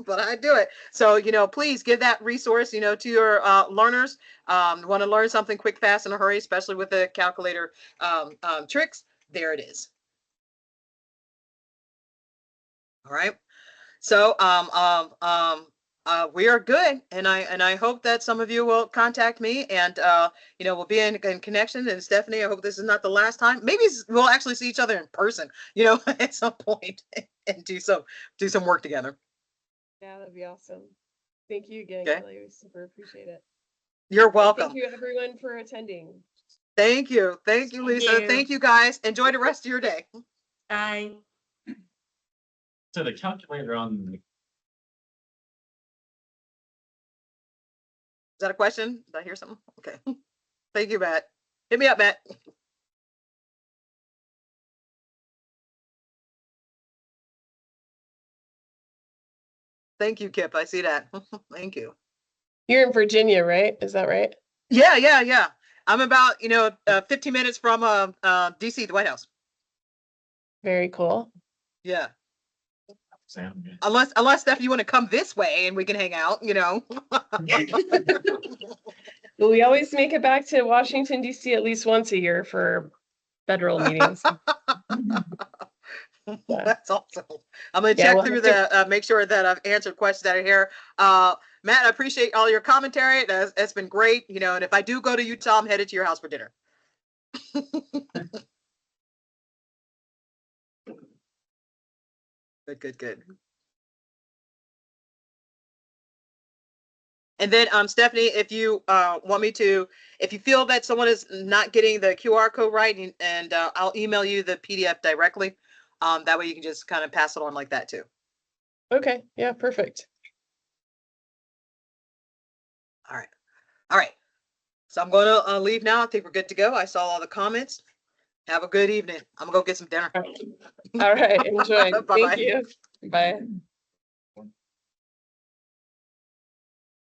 But I do it. So, please give that resource, to your learners. Want to learn something quick, fast, in a hurry, especially with the calculator tricks. There it is. All right. So we are good, and I hope that some of you will contact me, and we'll be in connection. And Stephanie, I hope this is not the last time. Maybe we'll actually see each other in person, at some point, and do some work together. Yeah, that'd be awesome. Thank you again, Okay. Kelly. We super appreciate it. You're welcome. Thank you, everyone, for attending. Thank you, Lisa. Thank you, guys. Enjoy the rest of your day. Bye. So the calculator on the Is that a question? Did I hear something? Okay. Thank you, Matt. Hit me up, Matt. Thank you, Kip. I see that. Thank you. You're in Virginia, right? Is that right? Yeah. I'm about 15 minutes from DC, the White House. Very cool. Yeah. sound good. Unless Steph, you want to come this way and we can hang out, Well, we always make it back to Washington, D.C. at least once a year for federal meetings. That's awesome. I'm gonna check through make sure that I've answered questions that are here. Matt, I appreciate all your commentary. That's been great. You know, and if I do go to Utah, I'm headed to your house for dinner. Good, good, good. And then, Stephanie, if you want me to, if you feel that someone is not getting the QR code right, and I'll email you the PDF directly. That way you can just kind of pass it on like that too. Okay. Yeah, perfect. All right. All right. So I'm going to leave now. I think we're good to go. I saw all the comments. Have a good evening. I'm going to go get some dinner. All right. Enjoy. Bye-bye. Thank you. Bye.